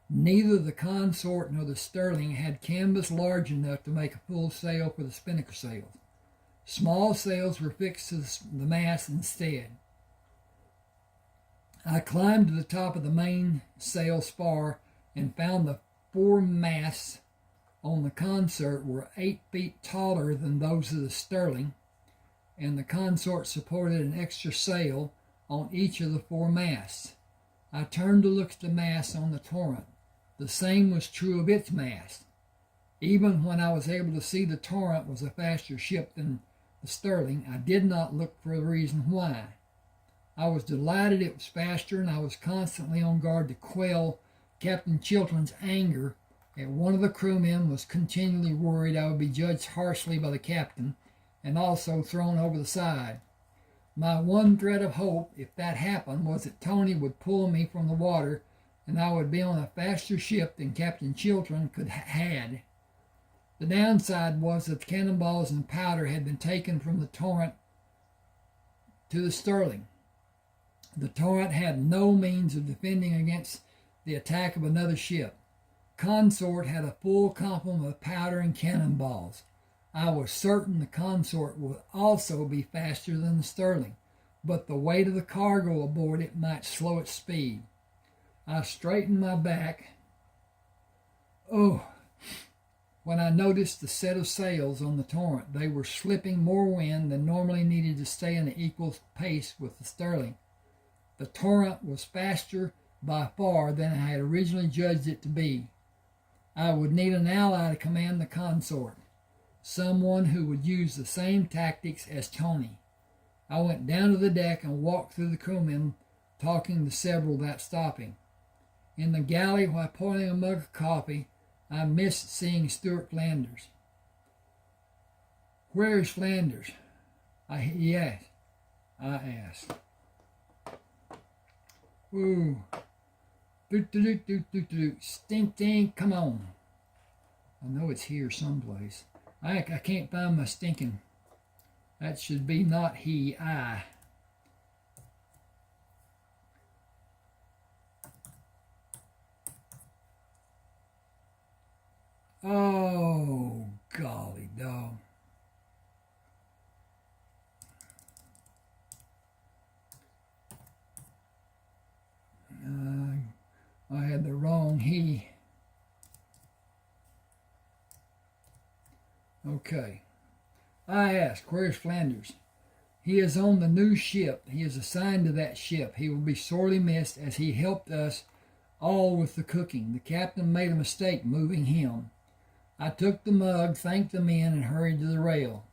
Neither the consort nor the Sterling had canvas large enough to make a full sail for the spinnaker sails. Small sails were fixed to the mast instead. I climbed to the top of the main sail spar and found the 4 masts on the consort were 8 feet taller than those of the Sterling, and the consort supported an extra sail on each of the 4 masts. I turned to look at the masts on the Torrent. The same was true of its mast. Even when I was able to see the Torrent was a faster ship than the Sterling, I did not look for the reason why. I was delighted it was faster, and I was constantly on guard to quell Captain Chilton's anger at one of the crewmen was continually worried I would be judged harshly by the captain and also thrown over the side. My one thread of hope, if that happened, was that Tony would pull me from the water and I would be on a faster ship than Captain Chilton could had. The downside was that the cannonballs and powder had been taken from the Torrent to the Sterling. The Torrent had no means of defending against the attack of another ship. Consort had a full complement of powder and cannonballs. I was certain the Consort would also be faster than the Sterling, but the weight of the cargo aboard it might slow its speed. I straightened my back. When I noticed the set of sails on the Torrent, they were slipping more wind than normally needed to stay in an equal pace with the Sterling. The Torrent was faster by far than I had originally judged it to be. I would need an ally to command the Consort, someone who would use the same tactics as Tony. I went down to the deck and walked through the crewmen, talking to several without stopping. In the galley, while pouring a mug of coffee, I missed seeing Stuart Flanders. Where is Flanders? I asked. Ooh. Stink, come on. I know it's here someplace. I can't find my stinking. That should be not he, I. Oh, golly dog. I had the wrong he. Okay. I asked, where's Flanders? He is on the new ship. He is assigned to that ship. He will be sorely missed as he helped us all with the cooking. The captain made a mistake moving him. I took the mug, thanked the men, and hurried to the rail.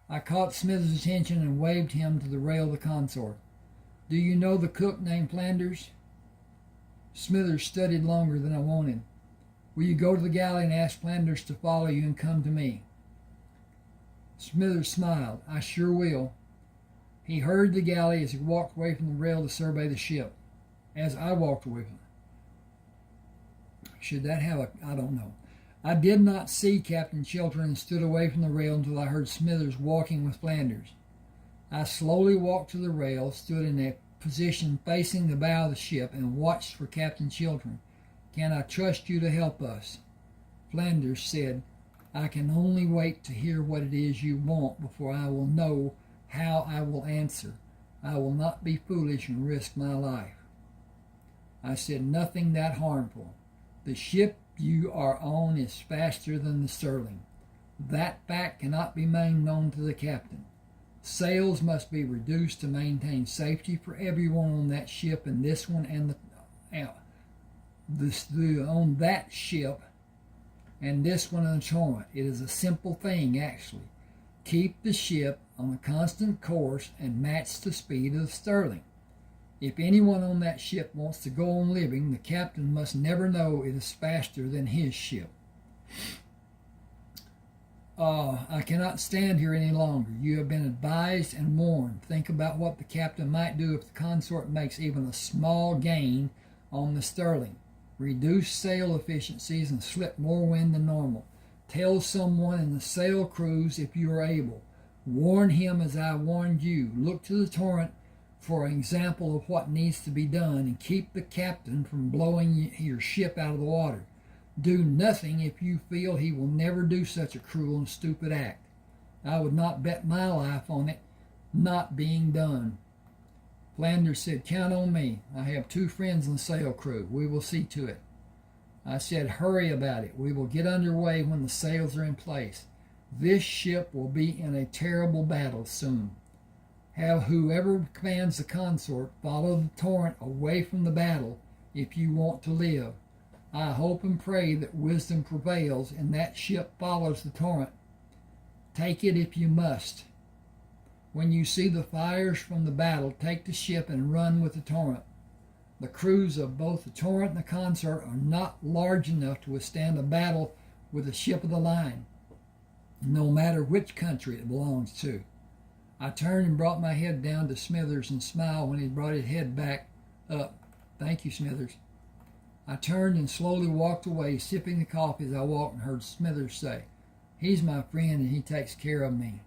I caught Smithers' attention and waved him to the rail of the consort. Do you know the cook named Flanders? Smithers studied longer than I wanted. Will you go to the galley and ask Flanders to follow you and come to me? Smithers smiled. I sure will. He hurried the galley as he walked away from the rail to survey the ship. As I walked away from it. Should that have a... I don't know. I did not see Captain Chiltern and stood away from the rail until I heard Smithers walking with Flanders. I slowly walked to the rail, stood in a position facing the bow of the ship, and watched for Captain Chiltern. Can I trust you to help us? Flanders said, I can only wait to hear what it is you want before I will know how I will answer. I will not be foolish and risk my life. I said, nothing that harmful. The ship you are on is faster than the Sterling. That fact cannot be made known to the captain. Sails must be reduced to maintain safety for everyone on that ship, and this one and on that ship and this one on the Torrent. It is a simple thing, actually. Keep the ship on a constant course and match the speed of the Sterling. If anyone on that ship wants to go on living, the captain must never know it is faster than his ship. I cannot stand here any longer. You have been advised and warned. Think about what the captain might do if the consort makes even a small gain on the Sterling. Reduce sail efficiencies and slip more wind than normal. Tell someone in the sail crews if you are able. Warn him as I warned you. Look to the Torrent for an example of what needs to be done, and keep the captain from blowing your ship out of the water. Do nothing if you feel he will never do such a cruel and stupid act. I would not bet my life on it not being done. Flanders said, count on me. I have 2 friends in the sail crew. We will see to it. I said, hurry about it. We will get underway when the sails are in place. This ship will be in a terrible battle soon. Have whoever commands the consort follow the Torrent away from the battle if you want to live. I hope and pray that wisdom prevails and that ship follows the Torrent. Take it if you must. When you see the fires from the battle, take the ship and run with the Torrent. The crews of both the Torrent and the consort are not large enough to withstand a battle with a ship of the line, no matter which country it belongs to. I turned and brought my head down to Smithers and smiled when he brought his head back up. Thank you, Smithers. I turned and slowly walked away, sipping the coffee as I walked, and heard Smithers say, he's my friend and he takes care of me.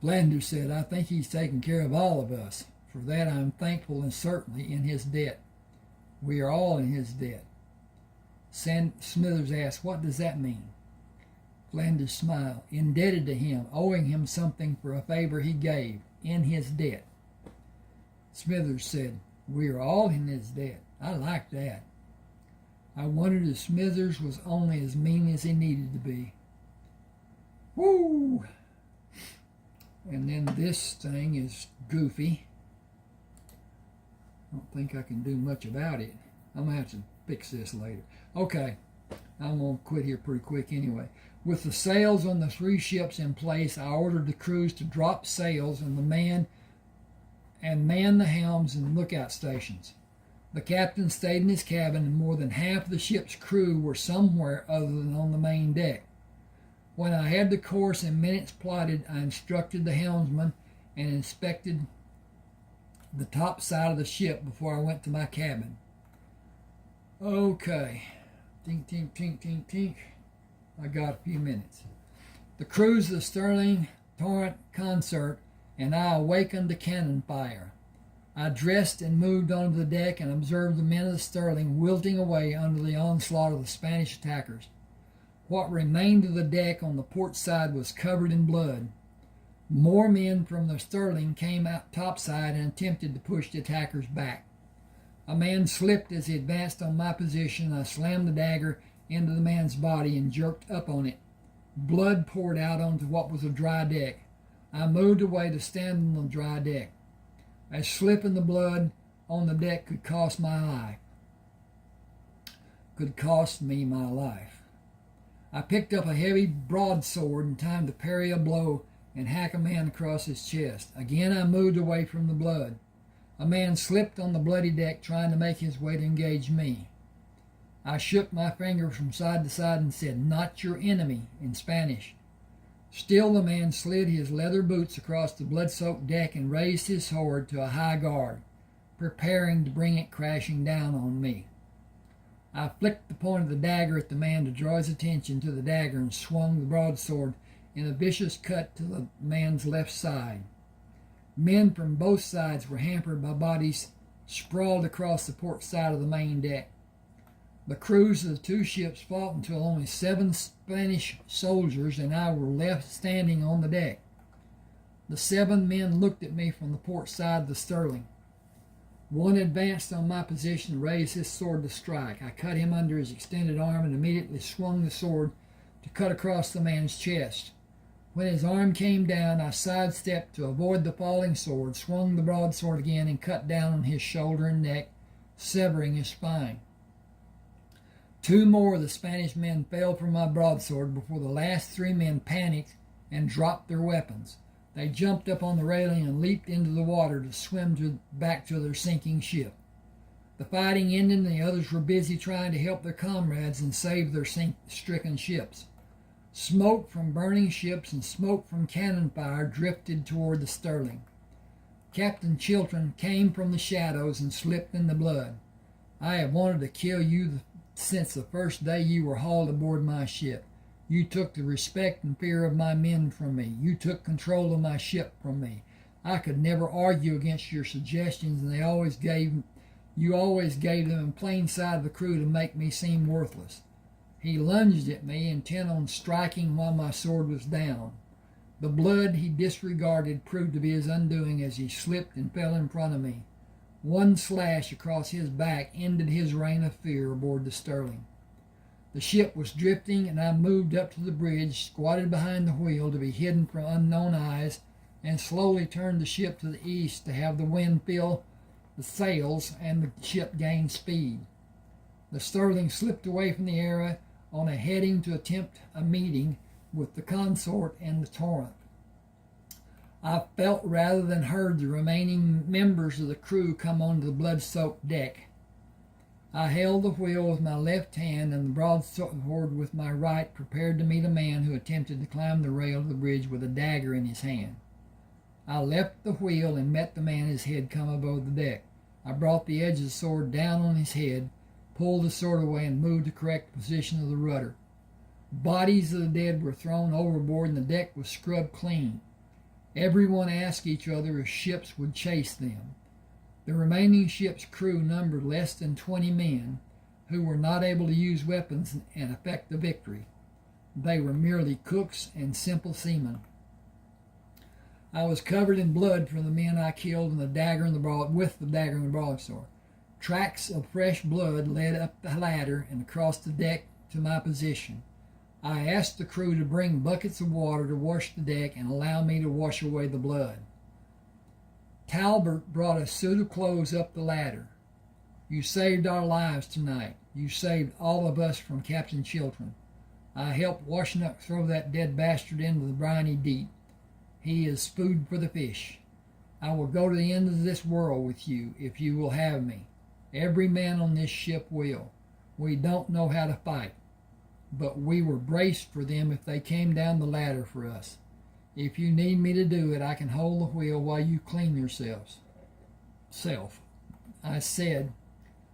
Flanders said, I think he's taking care of all of us. For that I am thankful and certainly in his debt. We are all in his debt. Smithers asked, what does that mean? Flanders smiled. Indebted to him, owing him something for a favor he gave, in his debt. Smithers said, we are all in his debt. I like that. I wondered if Smithers was only as mean as he needed to be. Woo! And then this thing is goofy. I don't think I can do much about it. I'm going to have to fix this later. Okay, I'm going to quit here pretty quick anyway. With the sails on the 3 ships in place, I ordered the crews to drop sails and man the helms and lookout stations. The captain stayed in his cabin, and more than half of the ship's crew were somewhere other than on the main deck. When I had the course and minutes plotted, I instructed the helmsman and inspected the top side of the ship before I went to my cabin. Okay. Tink, tink, tink, tink, tink. I got a few minutes. The crews of the Sterling, Torrent, Consort, and I awakened the cannon fire. I dressed and moved onto the deck and observed the men of the Sterling wilting away under the onslaught of the Spanish attackers. What remained of the deck on the port side was covered in blood. More men from the Sterling came out topside and attempted to push the attackers back. A man slipped as he advanced on my position. I slammed the dagger into the man's body and jerked up on it. Blood poured out onto what was a dry deck. I moved away to stand on the dry deck. A slip in the blood on the deck could cost my life. Could cost me my life. I picked up a heavy broadsword in time to parry a blow and hack a man across his chest. Again I moved away from the blood. A man slipped on the bloody deck trying to make his way to engage me. I shook my fingers from side to side and said, "Not your enemy," in Spanish. Still the man slid his leather boots across the blood-soaked deck and raised his sword to a high guard, preparing to bring it crashing down on me. I flicked the point of the dagger at the man to draw his attention to the dagger and swung the broadsword in a vicious cut to the man's left side. Men from both sides were hampered by bodies sprawled across the port side of the main deck. The crews of the two ships fought until only 7 Spanish soldiers and I were left standing on the deck. The 7 men looked at me from the port side of the Sterling. One advanced on my position and raised his sword to strike. I cut him under his extended arm and immediately swung the sword to cut across the man's chest. When his arm came down, I sidestepped to avoid the falling sword, swung the broadsword again, and cut down on his shoulder and neck, severing his spine. 2 more of the Spanish men fell from my broadsword before the last 3 men panicked and dropped their weapons. They jumped up on the railing and leaped into the water to swim back to their sinking ship. The fighting ended and the others were busy trying to help their comrades and save their stricken ships. Smoke from burning ships and smoke from cannon fire drifted toward the Sterling. Captain Chiltern came from the shadows and slipped in the blood. "I have wanted to kill you since the first day you were hauled aboard my ship. You took the respect and fear of my men from me. You took control of my ship from me. I could never argue against your suggestions, and you always gave them in plain sight of the crew to make me seem worthless." He lunged at me, intent on striking while my sword was down. The blood he disregarded proved to be his undoing as he slipped and fell in front of me. One slash across his back ended his reign of fear aboard the Sterling. The ship was drifting, and I moved up to the bridge, squatted behind the wheel to be hidden from unknown eyes, and slowly turned the ship to the east to have the wind fill the sails and the ship gain speed. The Sterling slipped away from the area on a heading to attempt a meeting with the consort and the Torrent. I felt rather than heard the remaining members of the crew come onto the blood-soaked deck. I held the wheel with my left hand and the broadsword with my right, prepared to meet a man who attempted to climb the rail of the bridge with a dagger in his hand. I left the wheel and met the man, his head come above the deck. I brought the edge of the sword down on his head, pulled the sword away, and moved to correct the position of the rudder. Bodies of the dead were thrown overboard and the deck was scrubbed clean. Everyone asked each other if ships would chase them. The remaining ship's crew numbered less than 20 men who were not able to use weapons and effect the victory. They were merely cooks and simple seamen. I was covered in blood from the men I killed with the dagger and the broadsword. Tracks of fresh blood led up the ladder and across the deck to my position. I asked the crew to bring buckets of water to wash the deck and allow me to wash away the blood. Talbot brought a suit of clothes up the ladder. "You saved our lives tonight. You saved all of us from Captain Chiltern. I helped Washnut throw that dead bastard into the briny deep. He is food for the fish. I will go to the end of this world with you if you will have me. Every man on this ship will. We don't know how to fight, but we were braced for them if they came down the ladder for us. If you need me to do it, I can hold the wheel while you clean yourselves." I said,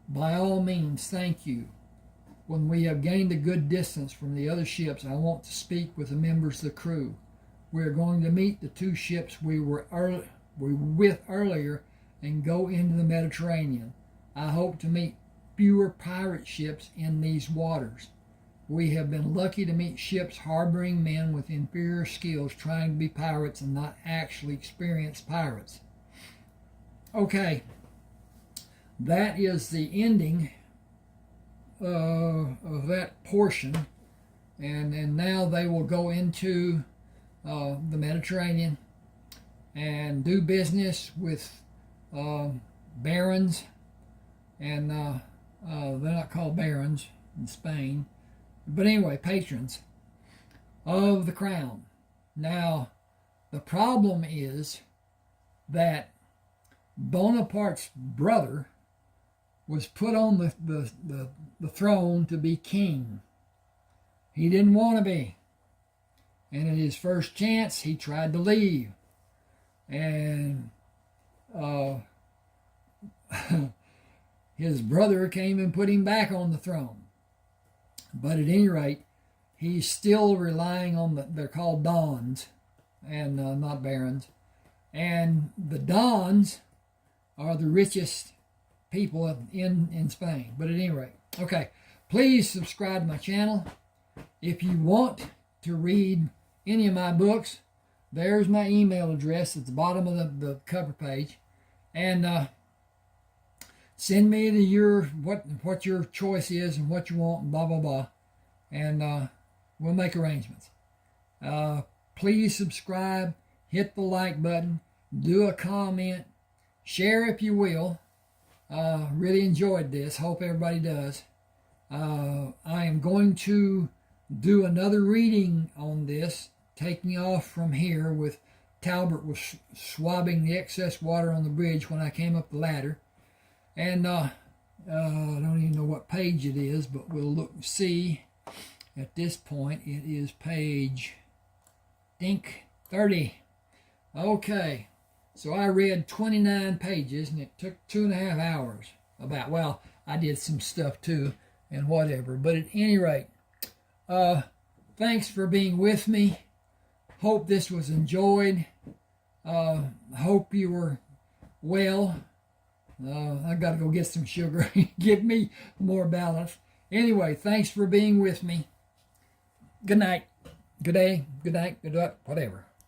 "By all means, thank you. When we have gained a good distance from the other ships, I want to speak with the members of the crew. We are going to meet the 2 ships we were with earlier and go into the Mediterranean. I hope to meet fewer pirate ships in these waters. We have been lucky to meet ships harboring men with inferior skills trying to be pirates and not actually experienced pirates. Okay, that is the ending of that portion. And now they will go into the Mediterranean and do business with barons. And they're not called barons in Spain. But anyway, patrons of the crown. Now, the problem is that Bonaparte's brother was put on the throne to be king. He didn't want to be. And at his first chance, he tried to leave. And his brother came and put him back on the throne. But at any rate, he's still relying on they're called dons, and not barons. And the dons are the richest people in Spain. But at any rate, okay, please subscribe to my channel. If you want to read any of my books, there's my email address at the bottom of the cover page. And send me what your choice is and what you want, and blah, blah, blah. And we'll make arrangements. Please subscribe, hit the like button, do a comment, share if you will. Really enjoyed this. Hope everybody does. I am going to do another reading on this, taking off from here with Talbot was swabbing the excess water on the bridge when I came up the ladder. And I don't even know what page it is, but we'll look and see. At this point, it is page, I think, 30. Okay, so I read 29 pages, and it took 2.5 hours. Well, I did some stuff too, and whatever. But at any rate, thanks for being with me. Hope this was enjoyed. Hope you were well. I got to go get some sugar. Give me more balance. Anyway, thanks for being with me. Good night. Good day. Good night. Good luck. Whatever.